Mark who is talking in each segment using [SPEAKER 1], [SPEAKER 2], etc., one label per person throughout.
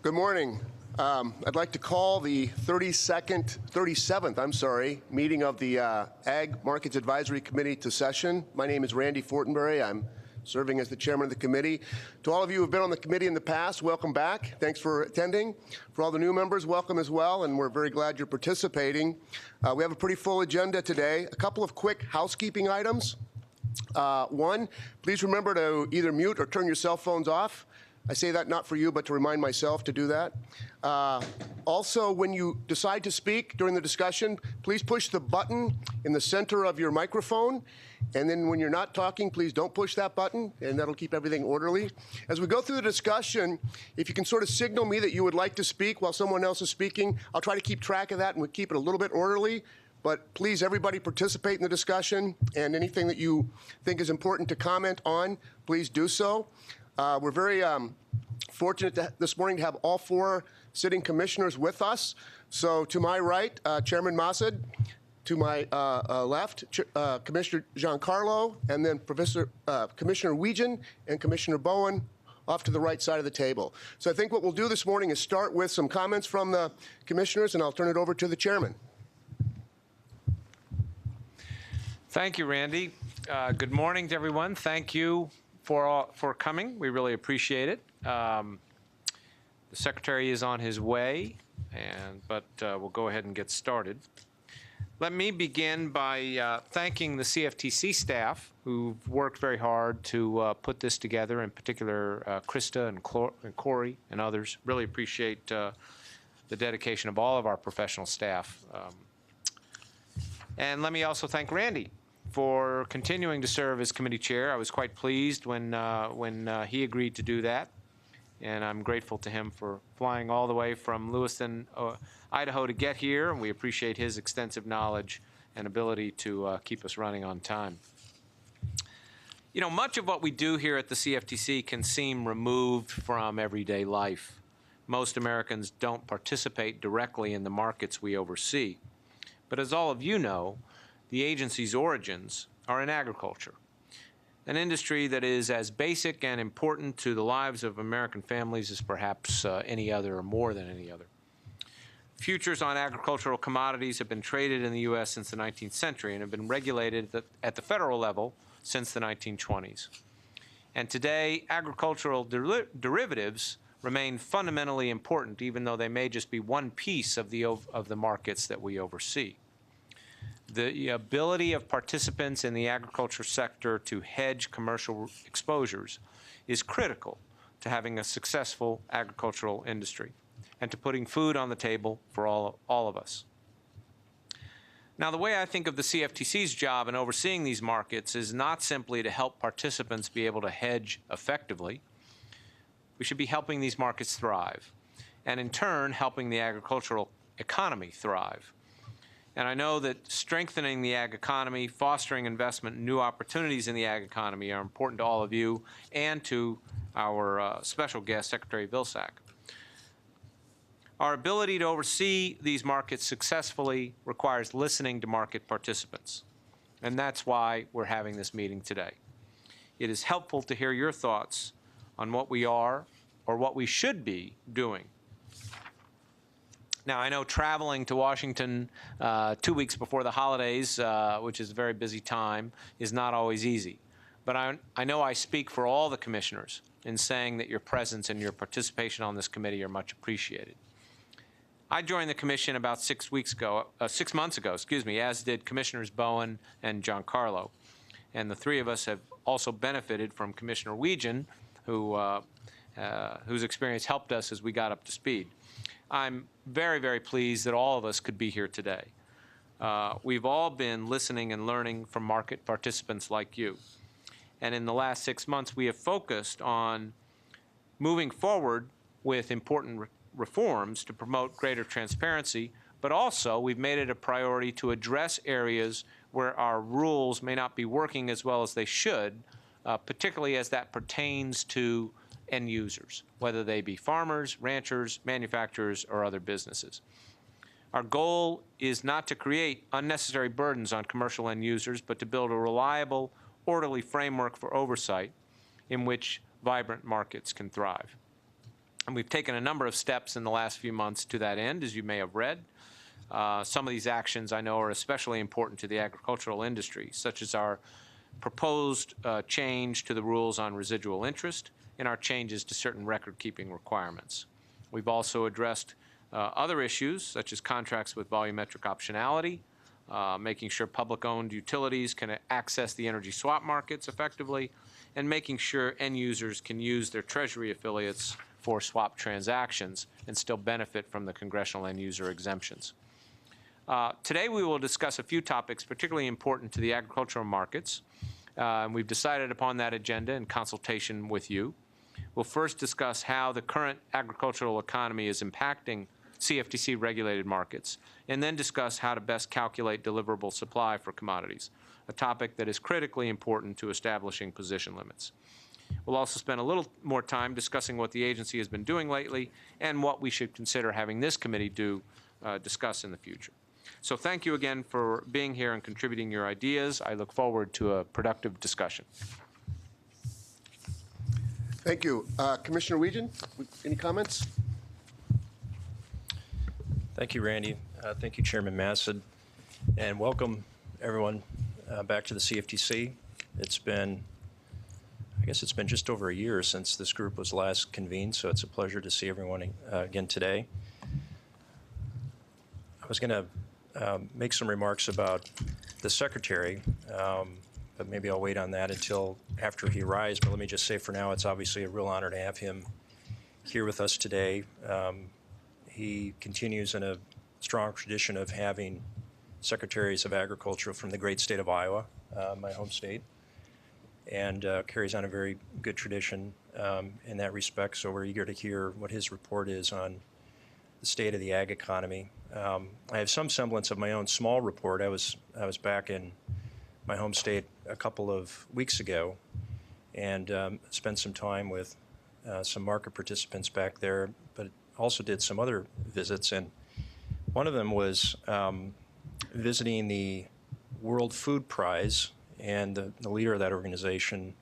[SPEAKER 1] Good morning. I'd like to call the 37th meeting of the Ag Markets Advisory Committee to session. My name is Randy Fortenberry. I'm serving as the chairman of the committee. To all of you who have been on the committee in the past, welcome back. Thanks for attending. For all the new members, welcome as well, and we're very glad you're participating. We have a pretty full agenda today. A couple of quick housekeeping items. One, please remember to either mute or turn your cell phones off. I say that not for you, but to remind myself to do that. Also, when you decide to speak during the discussion, please push the button in the center of your microphone. And then when you're not talking, please don't push that button, and that'll keep everything orderly. As we go through the discussion, if you can sort of signal me that you would like to speak while someone else is speaking, I'll try to keep track of that and we'll keep it a little bit orderly. But please, everybody participate in the discussion, and anything that you think is important to comment on, please do so. We're very fortunate this morning to have all four sitting commissioners with us. So to my right, Chairman Massad, to my left, Commissioner Giancarlo, and then Commissioner Wiegand and Commissioner Bowen off to the right side of the table. So I think what we'll do this morning is start with some comments from the commissioners, and I'll turn it over to the chairman.
[SPEAKER 2] Thank you, Randy. Good morning to everyone. Thank you for coming. We really appreciate it. The secretary is on his way, but we'll go ahead and get started. Let me begin by thanking the CFTC staff who've worked very hard to put this together, in particular Krista and Corey and others. Really appreciate the dedication of all of our professional staff. And let me also thank Randy for continuing to serve as committee chair. I was quite pleased when he agreed to do that, and I'm grateful to him for flying all the way from Lewiston, Idaho to get here, and we appreciate his extensive knowledge and ability to keep us running on time. You know, much of what we do here at the CFTC can seem removed from everyday life. Most Americans don't participate directly in the markets we oversee. But as all of you know, the agency's origins are in agriculture, an industry that is as basic and important to the lives of American families as perhaps any other, or more than any other. Futures on agricultural commodities have been traded in the U.S. since the 19th century and have been regulated at the federal level since the 1920s. And today, agricultural derivatives remain fundamentally important, even though they may just be one piece of the markets that we oversee. The ability of participants in the agriculture sector to hedge commercial exposures is critical to having a successful agricultural industry and to putting food on the table for all of us. Now, the way I think of the CFTC's job in overseeing these markets is not simply to help participants be able to hedge effectively. We should be helping these markets thrive, and in turn, helping the agricultural economy thrive. And I know that strengthening the ag economy, fostering investment and new opportunities in the ag economy are important to all of you and to our special guest, Secretary Vilsack. Our ability to oversee these markets successfully requires listening to market participants. And that's why we're having this meeting today. It is helpful to hear your thoughts on what we are or what we should be doing. Now, I know traveling to Washington 2 weeks before the holidays, which is a very busy time, is not always easy. But I know I speak for all the commissioners in saying that your presence and your participation on this committee are much appreciated. I joined the commission about 6 months ago, as did Commissioners Bowen and Giancarlo. And the three of us have also benefited from Commissioner Wiegand, whose experience helped us as we got up to speed. I'm very, very pleased that all of us could be here today. We've all been listening and learning from market participants like you. And in the last 6 months, we have focused on moving forward with important reforms to promote greater transparency, but also we've made it a priority to address areas where our rules may not be working as well as they should, particularly as that pertains to end users, whether they be farmers, ranchers, manufacturers, or other businesses. Our goal is not to create unnecessary burdens on commercial end users, but to build a reliable, orderly framework for oversight in which vibrant markets can thrive. And we've taken a number of steps in the last few months to that end, as you may have read. Some of these actions I know are especially important to the agricultural industry, such as our proposed change to the rules on residual interest and our changes to certain record-keeping requirements. We've also addressed other issues, such as contracts with volumetric optionality, making sure public-owned utilities can access the energy swap markets effectively, and making sure end users can use their Treasury affiliates for swap transactions and still benefit from the congressional end user exemptions. Today we will discuss a few topics particularly important to the agricultural markets, and we've decided upon that agenda in consultation with you. We'll first discuss how the current agricultural economy is impacting CFTC regulated markets, and then discuss how to best calculate deliverable supply for commodities, a topic that is critically important to establishing position limits. We'll also spend a little more time discussing what the agency has been doing lately and what we should consider having this committee discuss in the future. So thank you again for being here and contributing your ideas. I look forward to a productive discussion.
[SPEAKER 1] Thank you. Commissioner Wiegand, any comments?
[SPEAKER 3] Thank you, Randy. Thank you, Chairman Massad. And welcome, everyone, back to the CFTC. I guess it's been just over a year since this group was last convened, so it's a pleasure to see everyone again today. I was going to make some remarks about the Secretary, but maybe I'll wait on that until after he arrives. But let me just say for now, it's obviously a real honor to have him here with us today. He continues in a strong tradition of having secretaries of agriculture from the great state of Iowa, my home state, and carries on a very good tradition in that respect. So we're eager to hear what his report is on the state of the ag economy. I have some semblance of my own small report. I was back in my home state a couple of weeks ago and spent some time with some market participants back there, but also did some other visits. And one of them was visiting the World Food Prize, and the leader of that organization,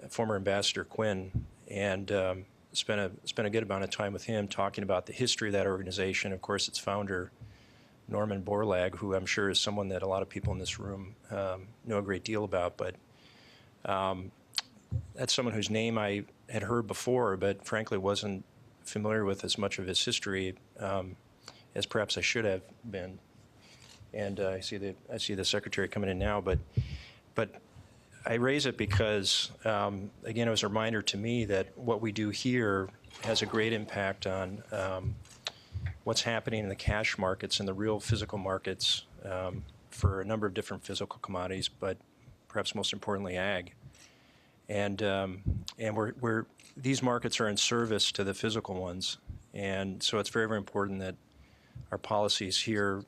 [SPEAKER 3] former Ambassador Quinn, and spent a good amount of time with him talking about the history of that organization. Of course, its founder, Norman Borlaug, who I'm sure is someone that a lot of people in this room know a great deal about, but that's someone whose name I had heard before, but frankly wasn't familiar with as much of his history as perhaps I should have been. And I see the Secretary coming in now, but I raise it because, again, it was a reminder to me that what we do here has a great impact on what's happening in the cash markets and the real physical markets for a number of different physical commodities, but perhaps most importantly, ag. And these markets are in service to the physical ones, and so it's very, very important that our policies here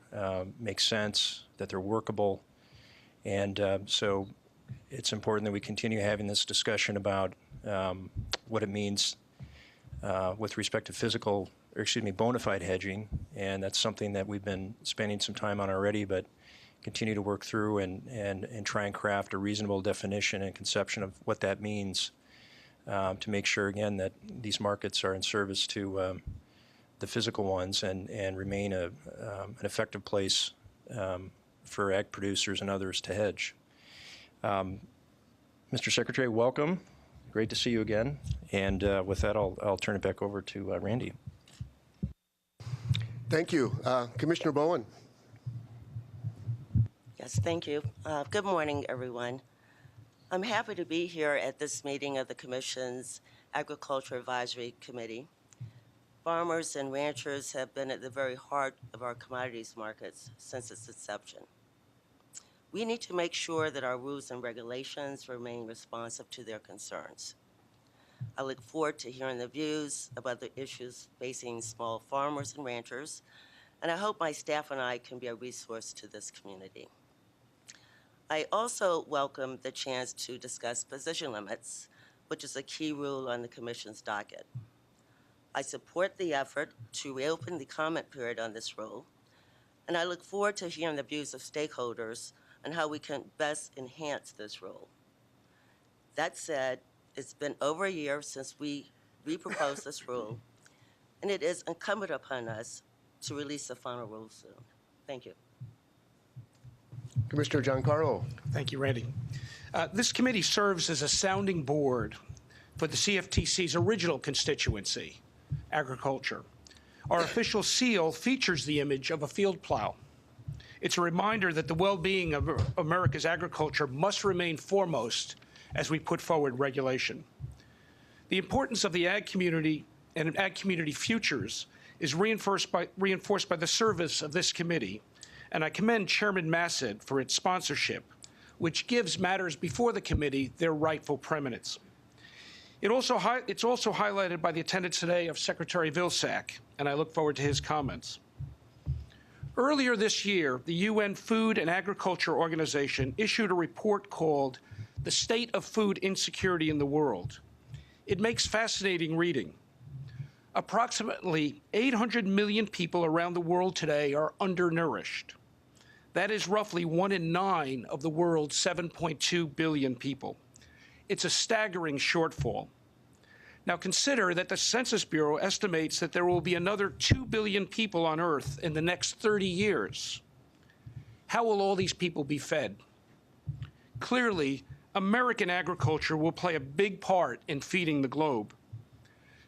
[SPEAKER 3] make sense, that they're workable, and so it's important that we continue having this discussion about what it means with respect to bona fide hedging, and that's something that we've been spending some time on already, but continue to work through and try and craft a reasonable definition and conception of what that means to make sure, again, that these markets are in service to the physical ones and remain an effective place for ag producers and others to hedge. Mr. Secretary, welcome. Great to see you again. And with that, I'll turn it back over to Randy.
[SPEAKER 1] Thank you. Commissioner Bowen.
[SPEAKER 4] Yes, thank you. Good morning, everyone. I'm happy to be here at this meeting of the Commission's Agriculture Advisory Committee. Farmers and ranchers have been at the very heart of our commodities markets since its inception. We need to make sure that our rules and regulations remain responsive to their concerns. I look forward to hearing the views about the issues facing small farmers and ranchers, and I hope my staff and I can be a resource to this community. I also welcome the chance to discuss position limits, which is a key rule on the Commission's docket. I support the effort to reopen the comment period on this rule, and I look forward to hearing the views of stakeholders on how we can best enhance this rule. That said, it's been over a year since we repropose this rule, and it is incumbent upon us to release the final rule soon. Thank you.
[SPEAKER 1] Commissioner Giancarlo.
[SPEAKER 5] Thank you, Randy. This committee serves as a sounding board for the CFTC's original constituency, agriculture. Our official seal features the image of a field plow. It's a reminder that the well-being of America's agriculture must remain foremost as we put forward regulation. The importance of the ag community and ag community futures is reinforced by the service of this committee, and I commend Chairman Massad for its sponsorship, which gives matters before the committee their rightful preeminence. It's also highlighted by the attendance today of Secretary Vilsack, and I look forward to his comments. Earlier this year, the UN Food and Agriculture Organization issued a report called The State of Food Insecurity in the World. It makes fascinating reading. Approximately 800 million people around the world today are undernourished. That is roughly 1 in 9 of the world's 7.2 billion people. It's a staggering shortfall. Now consider that the Census Bureau estimates that there will be another 2 billion people on Earth in the next 30 years. How will all these people be fed? Clearly, American agriculture will play a big part in feeding the globe.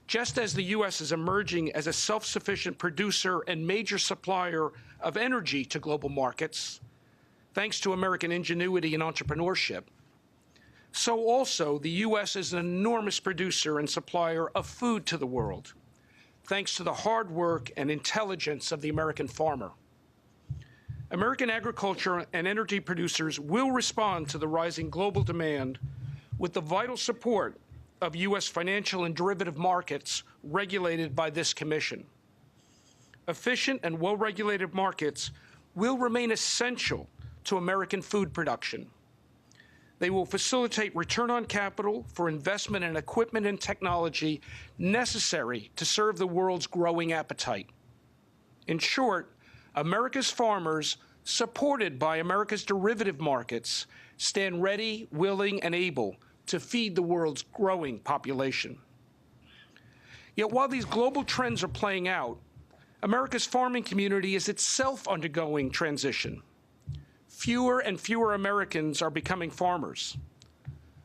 [SPEAKER 5] Just as the U.S. is emerging as a self-sufficient producer and major supplier of energy to global markets, thanks to American ingenuity and entrepreneurship, so also the U.S. is an enormous producer and supplier of food to the world, thanks to the hard work and intelligence of the American farmer. American agriculture and energy producers will respond to the rising global demand with the vital support of U.S. financial and derivative markets regulated by this commission. Efficient and well-regulated markets will remain essential to American food production. They will facilitate return on capital for investment in equipment and technology necessary to serve the world's growing appetite. In short, America's farmers, supported by America's derivative markets, stand ready, willing, and able to feed the world's growing population. Yet while these global trends are playing out, America's farming community is itself undergoing transition. Fewer and fewer Americans are becoming farmers.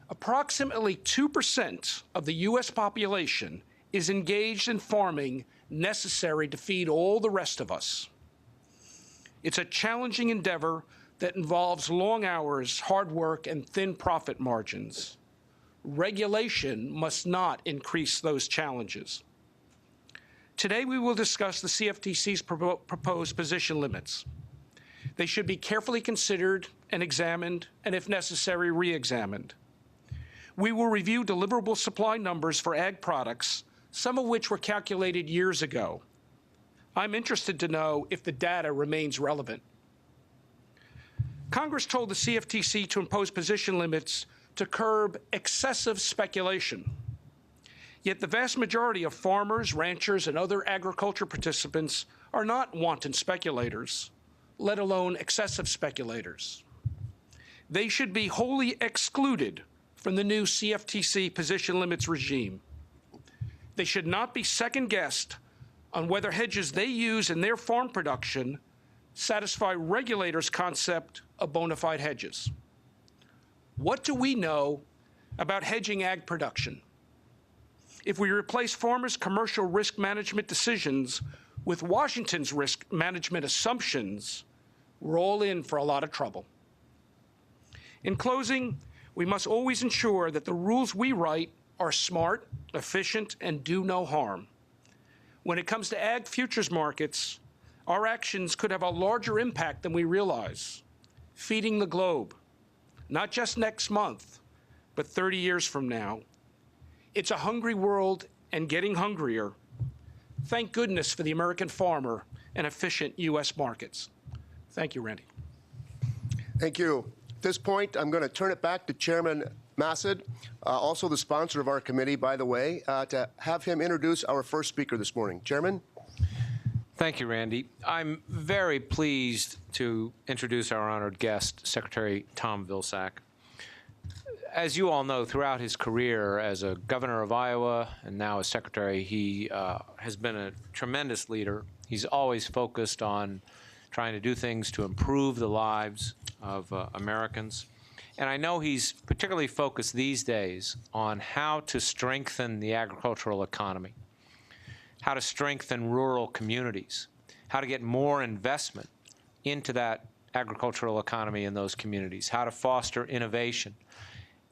[SPEAKER 5] Approximately 2% of the U.S. population is engaged in farming necessary to feed all the rest of us. It's a challenging endeavor that involves long hours, hard work, and thin profit margins. Regulation must not increase those challenges. Today, we will discuss the CFTC's proposed position limits. They should be carefully considered and examined, and if necessary, re-examined. We will review deliverable supply numbers for ag products, some of which were calculated years ago. I'm interested to know if the data remains relevant. Congress told the CFTC to impose position limits to curb excessive speculation. Yet the vast majority of farmers, ranchers, and other agriculture participants are not wanton speculators, let alone excessive speculators. They should be wholly excluded from the new CFTC position limits regime. They should not be second-guessed on whether hedges they use in their farm production satisfy regulators' concept of bona fide hedges. What do we know about hedging ag production? If we replace farmers' commercial risk management decisions with Washington's risk management assumptions, we're all in for a lot of trouble. In closing, we must always ensure that the rules we write are smart, efficient, and do no harm. When it comes to ag futures markets, our actions could have a larger impact than we realize, feeding the globe, not just next month, but 30 years from now. It's a hungry world and getting hungrier. Thank goodness for the American farmer and efficient U.S. markets. Thank you, Randy.
[SPEAKER 1] Thank you. At this point, I'm going to turn it back to Chairman Massad, also the sponsor of our committee, by the way, to have him introduce our first speaker this morning. Chairman?
[SPEAKER 2] Thank you, Randy. I'm very pleased to introduce our honored guest, Secretary Tom Vilsack. as you all know, throughout his career as a governor of Iowa and now as secretary, he has been a tremendous leader. He's always focused on trying to do things to improve the lives of Americans. And I know he's particularly focused these days on how to strengthen the agricultural economy, how to strengthen rural communities, how to get more investment into that agricultural economy in those communities, how to foster innovation.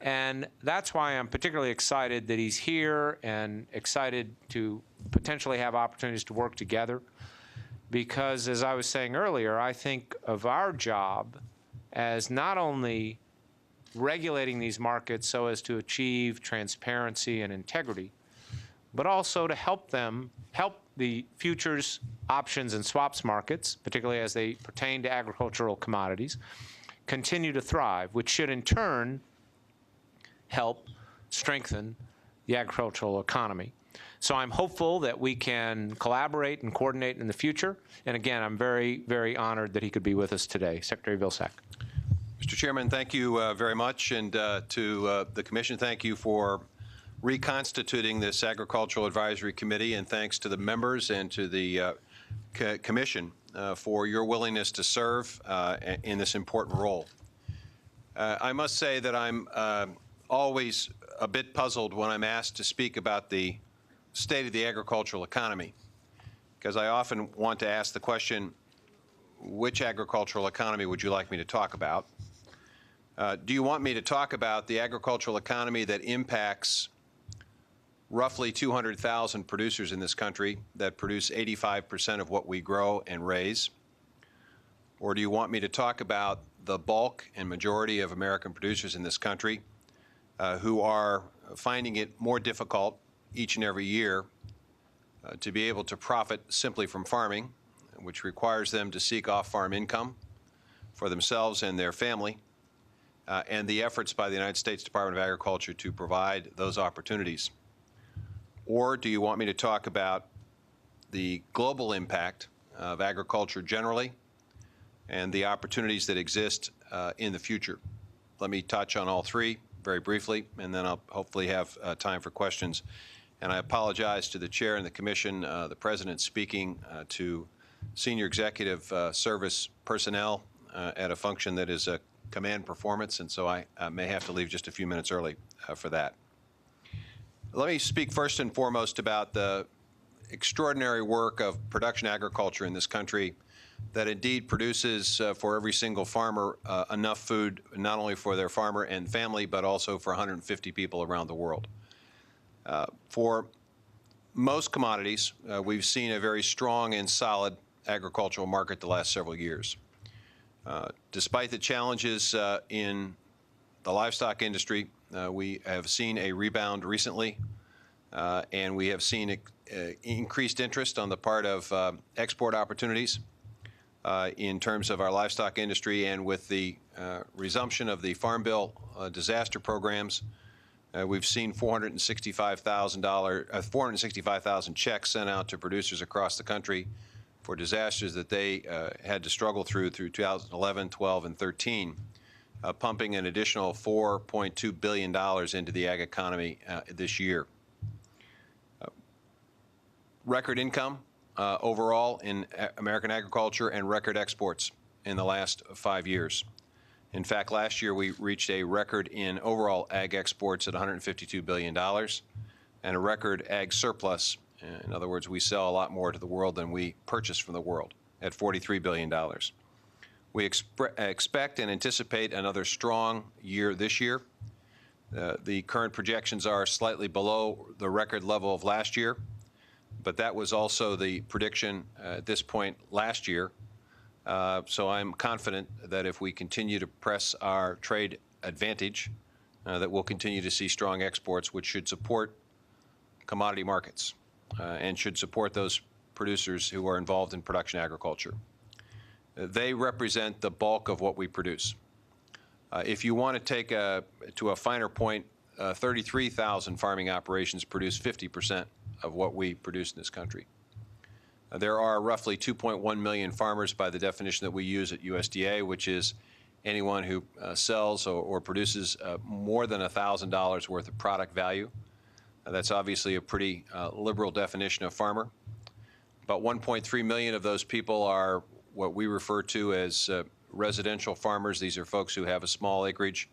[SPEAKER 2] And that's why I'm particularly excited that he's here and excited to potentially have opportunities to work together. Because as I was saying earlier, I think of our job as not only regulating these markets so as to achieve transparency and integrity, but also to help the futures, options, and swaps markets, particularly as they pertain to agricultural commodities, continue to thrive, which should in turn help strengthen the agricultural economy. So I'm hopeful that we can collaborate and coordinate in the future. And again, I'm very, very honored that he could be with us today. Secretary Vilsack.
[SPEAKER 6] Mr. Chairman, thank you very much. And to the Commission, thank you for reconstituting this Agricultural Advisory Committee. And thanks to the members and to the Commission for your willingness to serve in this important role. I must say that I'm always a bit puzzled when I'm asked to speak about the state of the agricultural economy, because I often want to ask the question, which agricultural economy would you like me to talk about? Do you want me to talk about the agricultural economy that impacts roughly 200,000 producers in this country that produce 85% of what we grow and raise? Or do you want me to talk about the bulk and majority of American producers in this country who are finding it more difficult each and every year to be able to profit simply from farming, which requires them to seek off-farm income for themselves and their family, and the efforts by the United States Department of Agriculture to provide those opportunities? Or do you want me to talk about the global impact of agriculture generally and the opportunities that exist in the future? Let me touch on all three very briefly, and then I'll hopefully have time for questions. And I apologize to the Chair and the Commission, the President speaking to senior executive service personnel at a function that is a command performance, and so I may have to leave just a few minutes early for that. Let me speak first and foremost about the extraordinary work of production agriculture in this country that indeed produces for every single farmer enough food, not only for their farmer and family, but also for 150 people around the world. For most commodities, we've seen a very strong and solid agricultural market the last several years. Despite the challenges in the livestock industry, we have seen a rebound recently, and we have seen increased interest on the part of export opportunities in terms of our livestock industry. And with the resumption of the Farm Bill disaster programs, we've seen $465,000 checks sent out to producers across the country for disasters that they had to struggle through 2011, 12, and 13, pumping an additional $4.2 billion into the ag economy this year. Record income overall in American agriculture and record exports in the last 5 years. In fact, last year we reached a record in overall ag exports at $152 billion and a record ag surplus. In other words, we sell a lot more to the world than we purchase from the world at $43 billion. We expect and anticipate another strong year this year. The current projections are slightly below the record level of last year, but that was also the prediction at this point last year. So I'm confident that if we continue to press our trade advantage, that we'll continue to see strong exports, which should support commodity markets and should support those producers who are involved in production agriculture. They represent the bulk of what we produce. If you want to take to a finer point, 33,000 farming operations produce 50% of what we produce in this country. There are roughly 2.1 million farmers by the definition that we use at USDA, which is anyone who sells or produces more than $1,000 worth of product value. That's obviously a pretty liberal definition of farmer. About 1.3 million of those people are what we refer to as residential farmers. These are folks who have a small acreage.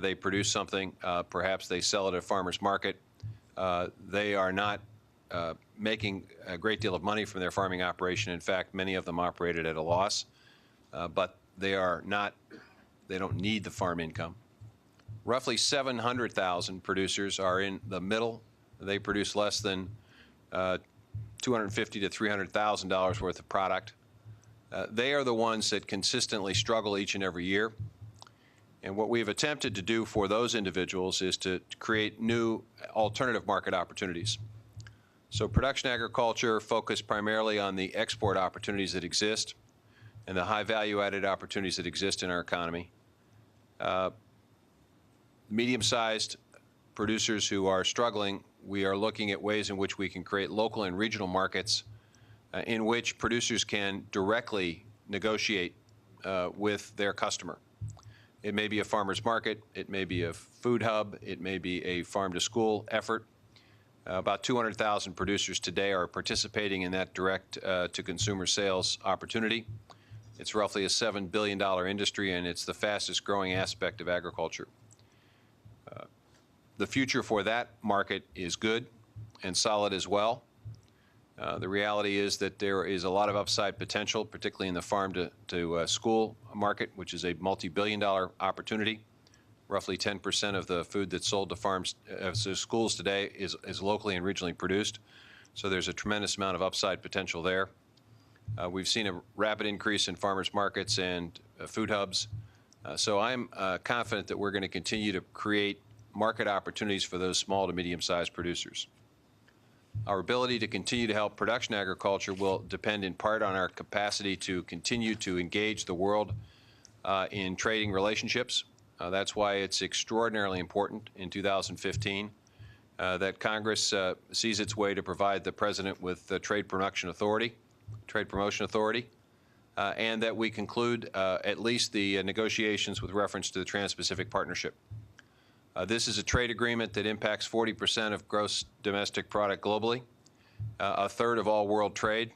[SPEAKER 6] They produce something. Perhaps they sell it at a farmer's market. They are not making a great deal of money from their farming operation. In fact, many of them operate it at a loss. But they don't need the farm income. Roughly 700,000 producers are in the middle. They produce less than $250,000 to $300,000 worth of product. They are the ones that consistently struggle each and every year. And what we've attempted to do for those individuals is to create new alternative market opportunities. So production agriculture focused primarily on the export opportunities that exist and the high value-added opportunities that exist in our economy. Medium-sized producers who are struggling, we are looking at ways in which we can create local and regional markets in which producers can directly negotiate with their customer. It may be a farmer's market, it may be a food hub, it may be a farm-to-school effort. About 200,000 producers today are participating in that direct-to-consumer sales opportunity. It's roughly a $7 billion industry, and it's the fastest growing aspect of agriculture. The future for that market is good and solid as well. The reality is that there is a lot of upside potential, particularly in the farm-to-school market, which is a multi-billion-dollar opportunity. Roughly 10% of the food that's sold to farms, to schools today is locally and regionally produced. So there's a tremendous amount of upside potential there. We've seen a rapid increase in farmers markets and food hubs. So I'm confident that we're going to continue to create market opportunities for those small to medium-sized producers. Our ability to continue to help production agriculture will depend in part on our capacity to continue to engage the world in trading relationships. That's why it's extraordinarily important in 2015 that Congress sees its way to provide the President with the Trade Promotion Authority, and that we conclude at least the negotiations with reference to the Trans-Pacific Partnership. This is a trade agreement that impacts 40% of gross domestic product globally, a third of all world trade,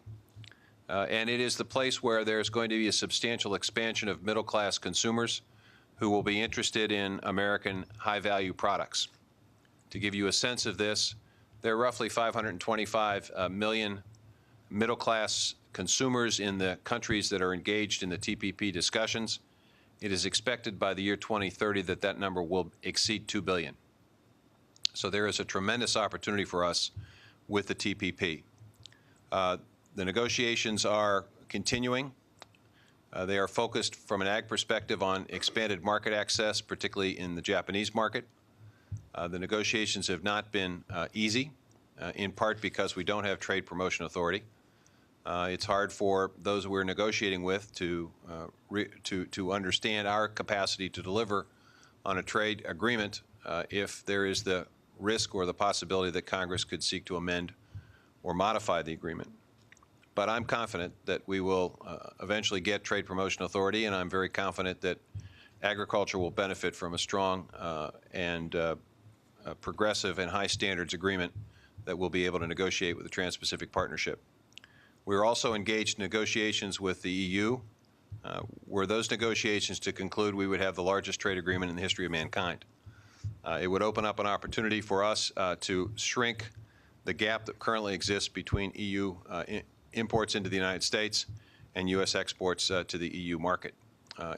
[SPEAKER 6] and it is the place where there's going to be a substantial expansion of middle-class consumers who will be interested in American high-value products. To give you a sense of this, there are roughly 525 million middle-class consumers in the countries that are engaged in the TPP discussions. It is expected by the year 2030 that that number will exceed 2 billion. So there is a tremendous opportunity for us with the TPP. The negotiations are continuing. They are focused from an ag perspective on expanded market access, particularly in the Japanese market. The negotiations have not been easy, in part because we don't have Trade Promotion Authority. It's hard for those we're negotiating with to understand our capacity to deliver on a trade agreement if there is the risk or the possibility that Congress could seek to amend or modify the agreement. But I'm confident that we will eventually get Trade Promotion Authority, and I'm very confident that agriculture will benefit from a strong and progressive and high standards agreement that we'll be able to negotiate with the Trans-Pacific Partnership. We're also engaged in negotiations with the EU. Were those negotiations to conclude, we would have the largest trade agreement in the history of mankind. It would open up an opportunity for us to shrink the gap that currently exists between EU imports into the United States and U.S. exports to the EU market.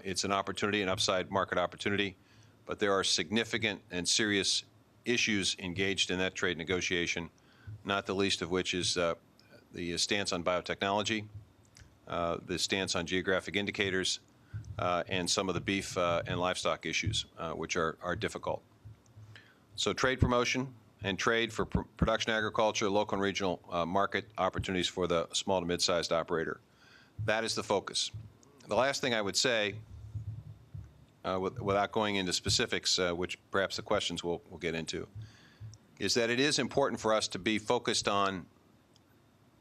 [SPEAKER 6] It's an opportunity, an upside market opportunity, but there are significant and serious issues engaged in that trade negotiation, not the least of which is the stance on biotechnology, the stance on geographic indicators, and some of the beef and livestock issues, which are difficult. So trade promotion and trade for production agriculture, local and regional market opportunities for the small to mid-sized operator. That is the focus. The last thing I would say, without going into specifics, which perhaps the questions will get into, is that it is important for us to be focused on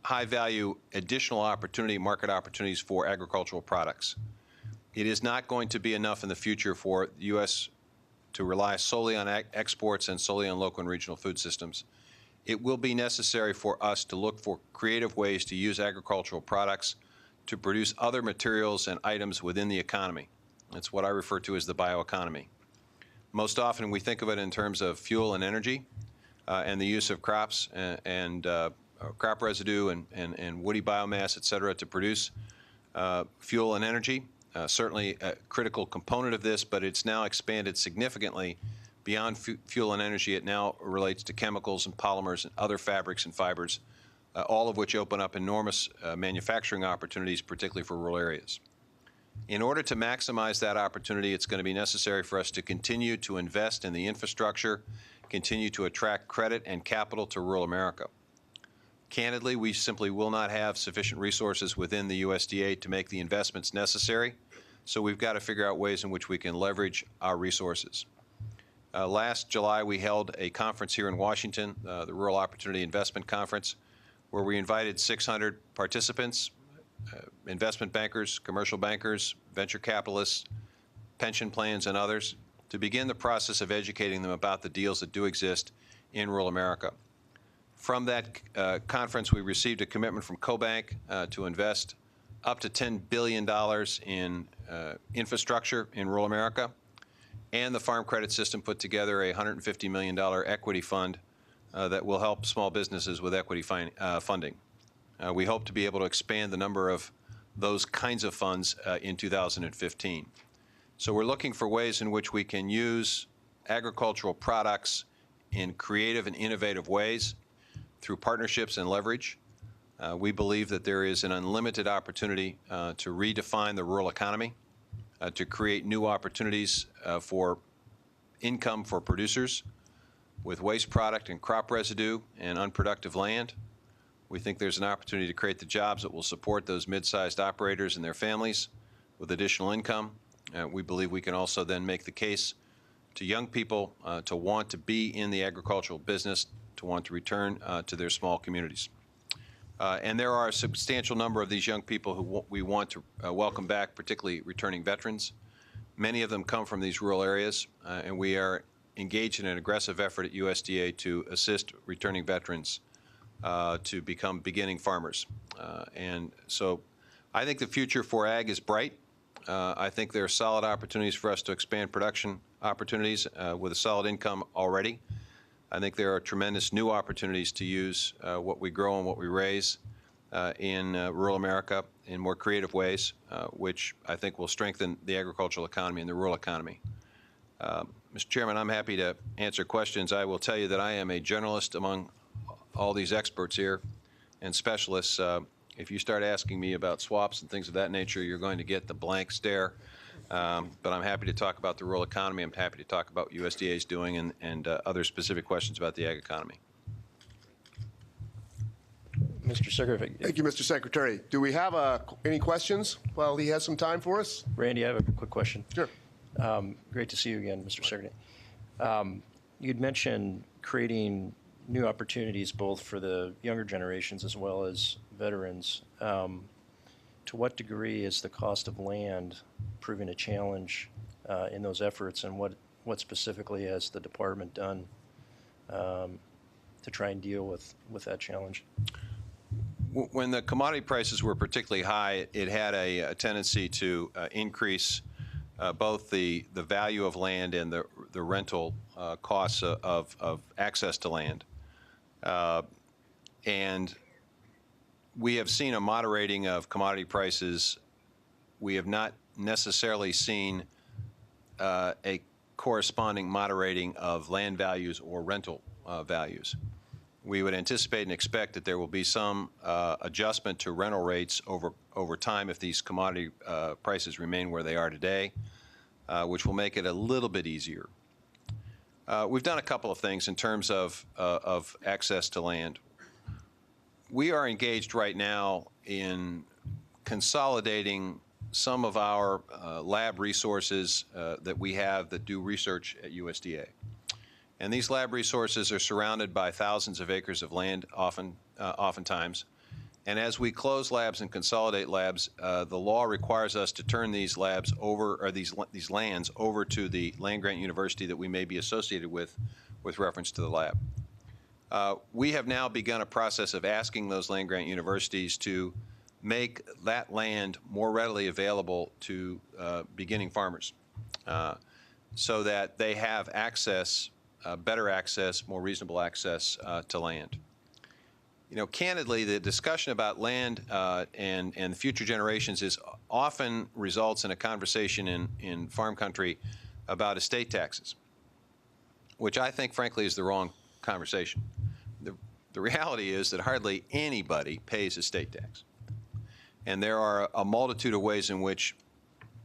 [SPEAKER 6] high-value additional opportunity, market opportunities for agricultural products. It is not going to be enough in the future for the U.S. to rely solely on exports and solely on local and regional food systems. It will be necessary for us to look for creative ways to use agricultural products to produce other materials and items within the economy. That's what I refer to as the bioeconomy. Most often we think of it in terms of fuel and energy and the use of crops and crop residue and woody biomass, et cetera, to produce fuel and energy. Certainly a critical component of this, but it's now expanded significantly beyond fuel and energy. It now relates to chemicals and polymers and other fabrics and fibers, all of which open up enormous manufacturing opportunities, particularly for rural areas. In order to maximize that opportunity, it's going to be necessary for us to continue to invest in the infrastructure, continue to attract credit and capital to rural America. Candidly, we simply will not have sufficient resources within the USDA to make the investments necessary, so we've got to figure out ways in which we can leverage our resources. Last July, we held a conference here in Washington, the Rural Opportunity Investment Conference, where we invited 600 participants, investment bankers, commercial bankers, venture capitalists, pension plans, and others, to begin the process of educating them about the deals that do exist in rural America. From that conference, we received a commitment from CoBank to invest up to $10 billion in infrastructure in rural America, and the Farm Credit System put together a $150 million equity fund that will help small businesses with equity funding. We hope to be able to expand the number of those kinds of funds in 2015. So we're looking for ways in which we can use agricultural products in creative and innovative ways through partnerships and leverage. We believe that there is an unlimited opportunity to redefine the rural economy, to create new opportunities for income for producers with waste product and crop residue and unproductive land. We think there's an opportunity to create the jobs that will support those mid-sized operators and their families with additional income. We believe we can also then make the case to young people to want to be in the agricultural business, to want to return to their small communities. And there are a substantial number of these young people who we want to welcome back, particularly returning veterans. Many of them come from these rural areas, and we are engaged in an aggressive effort at USDA to assist returning veterans to become beginning farmers. And so I think the future for ag is bright. I think there are solid opportunities for us to expand production opportunities with a solid income already. I think there are tremendous new opportunities to use what we grow and what we raise in rural America in more creative ways, which I think will strengthen the agricultural economy and the rural economy. Mr. Chairman, I'm happy to answer questions. I will tell you that I am a generalist among all these experts here and specialists. If you start asking me about swaps and things of that nature, you're going to get the blank stare. But I'm happy to talk about the rural economy. I'm happy to talk about what USDA is doing and other specific questions about the ag economy.
[SPEAKER 3] Mr. Secretary.
[SPEAKER 1] Thank you, Mr. Secretary. Do we have any questions while he has some time for us?
[SPEAKER 3] Randy, I have a quick question.
[SPEAKER 1] Sure.
[SPEAKER 3] Great to see you again, Mr. Secretary. You'd mentioned creating new opportunities both for the younger generations as well as veterans. To what degree is the cost of land proving a challenge in those efforts, and what specifically has the department done to try and deal with that challenge?
[SPEAKER 6] When the commodity prices were particularly high, it had a tendency to increase both the value of land and the rental costs of access to land. And we have seen a moderating of commodity prices. We have not necessarily seen a corresponding moderating of land values or rental values. We would anticipate and expect that there will be some adjustment to rental rates over time if these commodity prices remain where they are today, which will make it a little bit easier. We've done a couple of things in terms of access to land. We are engaged right now in consolidating some of our lab resources that we have that do research at USDA. And these lab resources are surrounded by thousands of acres of land oftentimes. And as we close labs and consolidate labs, the law requires us to turn these labs over, or these lands over to the land-grant university that we may be associated with reference to the lab. We have now begun a process of asking those land-grant universities to make that land more readily available to beginning farmers so that they have access, better access, more reasonable access to land. You know, candidly, the discussion about land and future generations often results in a conversation in farm country about estate taxes, which I think, frankly, is the wrong conversation. The reality is that hardly anybody pays estate tax. And there are a multitude of ways in which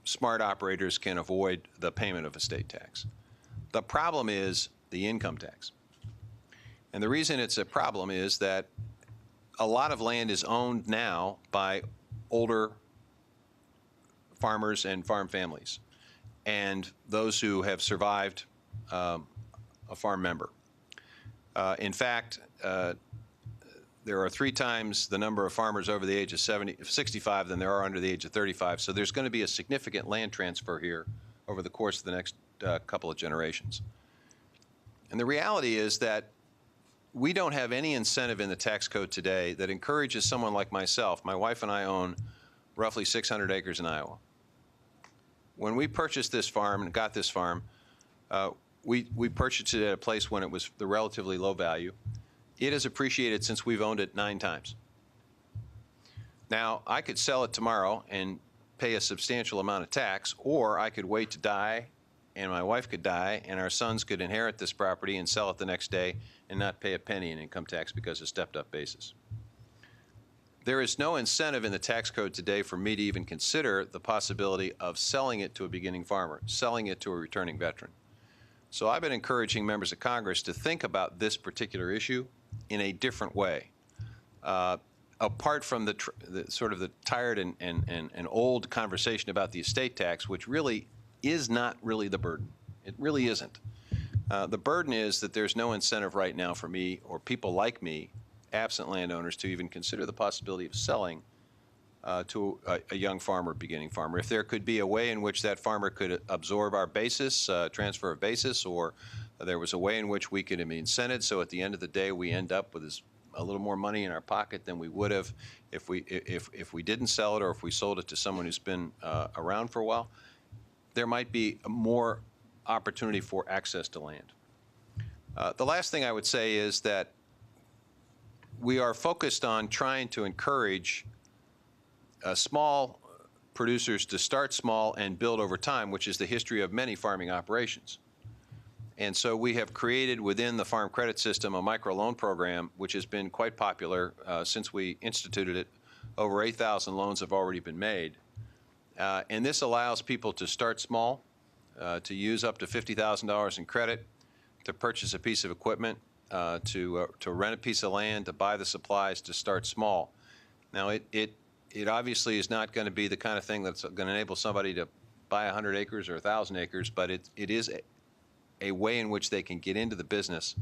[SPEAKER 6] smart operators can avoid the payment of estate tax. The problem is the income tax. And the reason it's a problem is that a lot of land is owned now by older farmers and farm families and those who have survived a farm member. In fact, there are 3 times the number of farmers over the age of 65 than there are under the age of 35. So there's going to be a significant land transfer here over the course of the next couple of generations. And the reality is that we don't have any incentive in the tax code today that encourages someone like myself. My wife and I own roughly 600 acres in Iowa. When we purchased this farm and got this farm, we purchased it at a place when it was the relatively low value. It has appreciated since we've owned it 9 times. Now, I could sell it tomorrow and pay a substantial amount of tax, or I could wait to die, and my wife could die, and our sons could inherit this property and sell it the next day and not pay a penny in income tax because of stepped-up basis. There is no incentive in the tax code today for me to even consider the possibility of selling it to a beginning farmer, selling it to a returning veteran. So I've been encouraging members of Congress to think about this particular issue in a different way. Apart from the sort of the tired and old conversation about the estate tax, which really is not really the burden. It really isn't. The burden is that there's no incentive right now for me or people like me, absent landowners, to even consider the possibility of selling to a young farmer, beginning farmer. If there could be a way in which that farmer could absorb our basis, transfer of basis, or there was a way in which we could be incented so at the end of the day we end up with a little more money in our pocket than we would have if we didn't sell it, or if we sold it to someone who's been around for a while, there might be more opportunity for access to land. The last thing I would say is that we are focused on trying to encourage small producers to start small and build over time, which is the history of many farming operations. And so we have created within the Farm Credit System a microloan program, which has been quite popular since we instituted it. Over 8,000 loans have already been made. And this allows people to start small, to use up to $50,000 in credit, to purchase a piece of equipment, to rent a piece of land, to buy the supplies, to start small. Now, it obviously is not going to be the kind of thing that's going to enable somebody to buy 100 acres or 1,000 acres, but it is a way in which they can get into the business.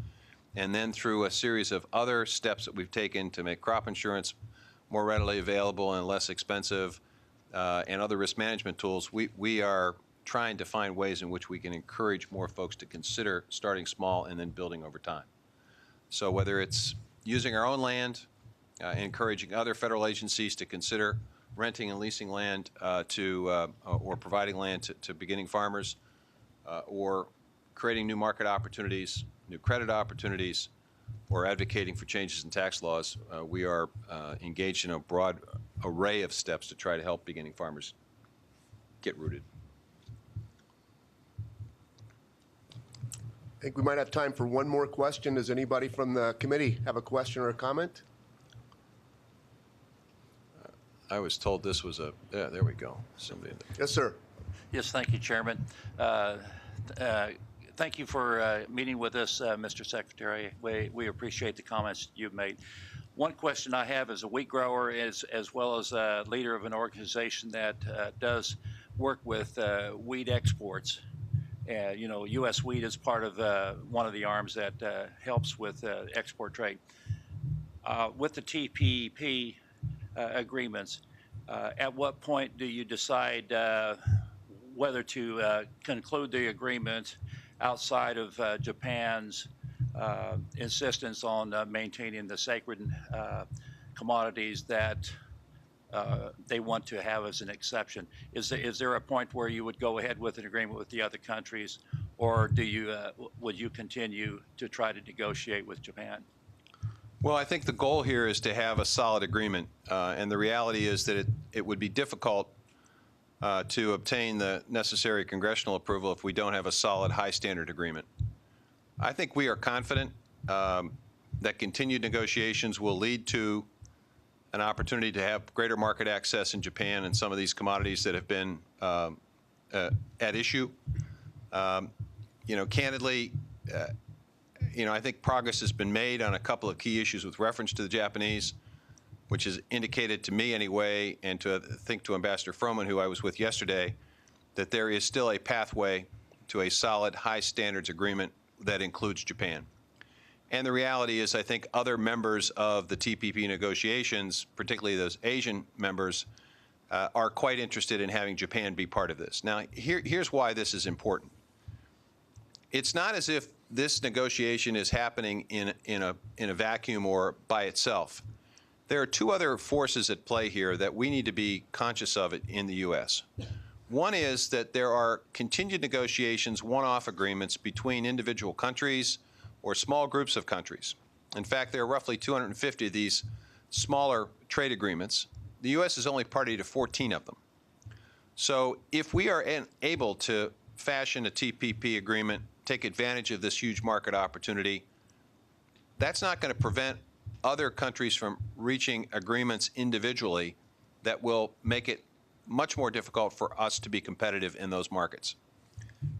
[SPEAKER 6] And then through a series of other steps that we've taken to make crop insurance more readily available and less expensive, and other risk management tools, we are trying to find ways in which we can encourage more folks to consider starting small and then building over time. So whether it's using our own land, encouraging other federal agencies to consider renting and leasing land or providing land to beginning farmers, or creating new market opportunities, new credit opportunities, or advocating for changes in tax laws, we are engaged in a broad array of steps to try to help beginning farmers get rooted.
[SPEAKER 1] I think we might have time for one more question. Does anybody from the committee have a question or a comment?
[SPEAKER 6] I was told this was yeah, there we go. Somebody.
[SPEAKER 1] Yes, sir.
[SPEAKER 7] Yes, thank you, Chairman. Thank you for meeting with us, Mr. Secretary. We appreciate the comments you've made. One question I have as a wheat grower, as well as a leader of an organization that does work with wheat exports. You know, U.S. wheat is part of one of the arms that helps with export trade. With the TPP, agreements. At what point do you decide whether to conclude the agreement outside of Japan's insistence on maintaining the sacred commodities that they want to have as an exception? Is there a point where you would go ahead with an agreement with the other countries, or would you continue to try to negotiate with Japan?
[SPEAKER 6] Well, I think the goal here is to have a solid agreement, and the reality is that it would be difficult to obtain the necessary congressional approval if we don't have a solid, high-standard agreement. I think we are confident that continued negotiations will lead to an opportunity to have greater market access in Japan and some of these commodities that have been at issue. Candidly, I think progress has been made on a couple of key issues with reference to the Japanese, which is indicated to me anyway, and to Ambassador Froman, who I was with yesterday, that there is still a pathway to a solid, high standards agreement that includes Japan. And the reality is, I think other members of the TPP negotiations, particularly those Asian members, are quite interested in having Japan be part of this. Now, here's why this is important. It's not as if this negotiation is happening in a vacuum or by itself. There are two other forces at play here that we need to be conscious of in the U.S. One is that there are continued negotiations, one-off agreements between individual countries or small groups of countries. In fact, there are roughly 250 of these smaller trade agreements. The U.S. is only party to 14 of them. So if we are able to fashion a TPP agreement, take advantage of this huge market opportunity, that's not going to prevent other countries from reaching agreements individually that will make it much more difficult for us to be competitive in those markets.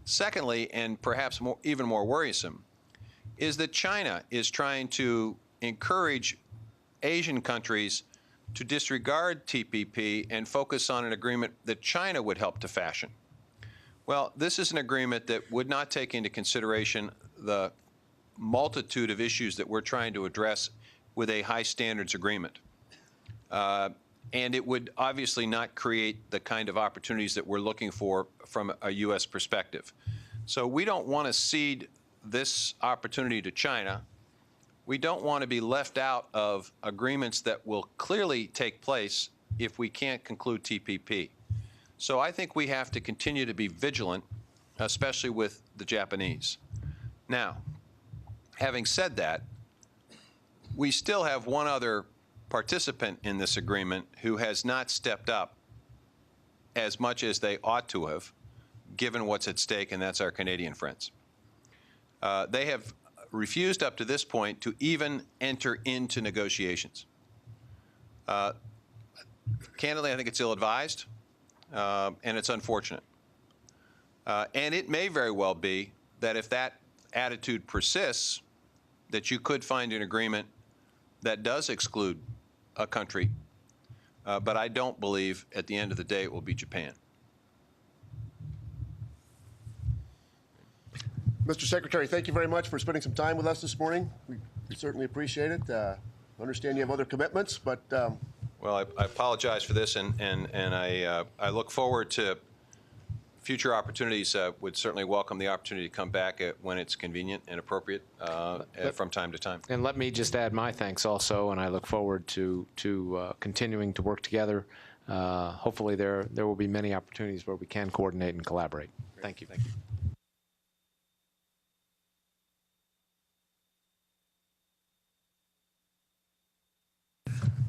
[SPEAKER 6] Secondly, and perhaps even more worrisome, is that China is trying to encourage Asian countries to disregard TPP and focus on an agreement that China would help to fashion. Well, this is an agreement that would not take into consideration the multitude of issues that we're trying to address with a high standards agreement. And it would obviously not create the kind of opportunities that we're looking for from a U.S. perspective. So we don't want to cede this opportunity to China. We don't want to be left out of agreements that will clearly take place if we can't conclude TPP. So I think we have to continue to be vigilant, especially with the Japanese. Now, having said that, we still have one other participant in this agreement who has not stepped up as much as they ought to have, given what's at stake, and that's our Canadian friends. They have refused up to this point to even enter into negotiations. Candidly, I think it's ill-advised, and it's unfortunate. And it may very well be that if that attitude persists, that you could find an agreement that does exclude a country. But I don't believe at the end of the day it will be Japan.
[SPEAKER 1] Mr. Secretary, thank you very much for spending some time with us this morning. We certainly appreciate it. I understand you have other commitments, but...
[SPEAKER 6] Well, I apologize for this, and I look forward to future opportunities. Would certainly welcome the opportunity to come back when it's convenient and appropriate from time to time.
[SPEAKER 2] And let me just add my thanks also, and I look forward to continuing to work together. Hopefully there will be many opportunities where we can coordinate and collaborate. Thank you. Thank you.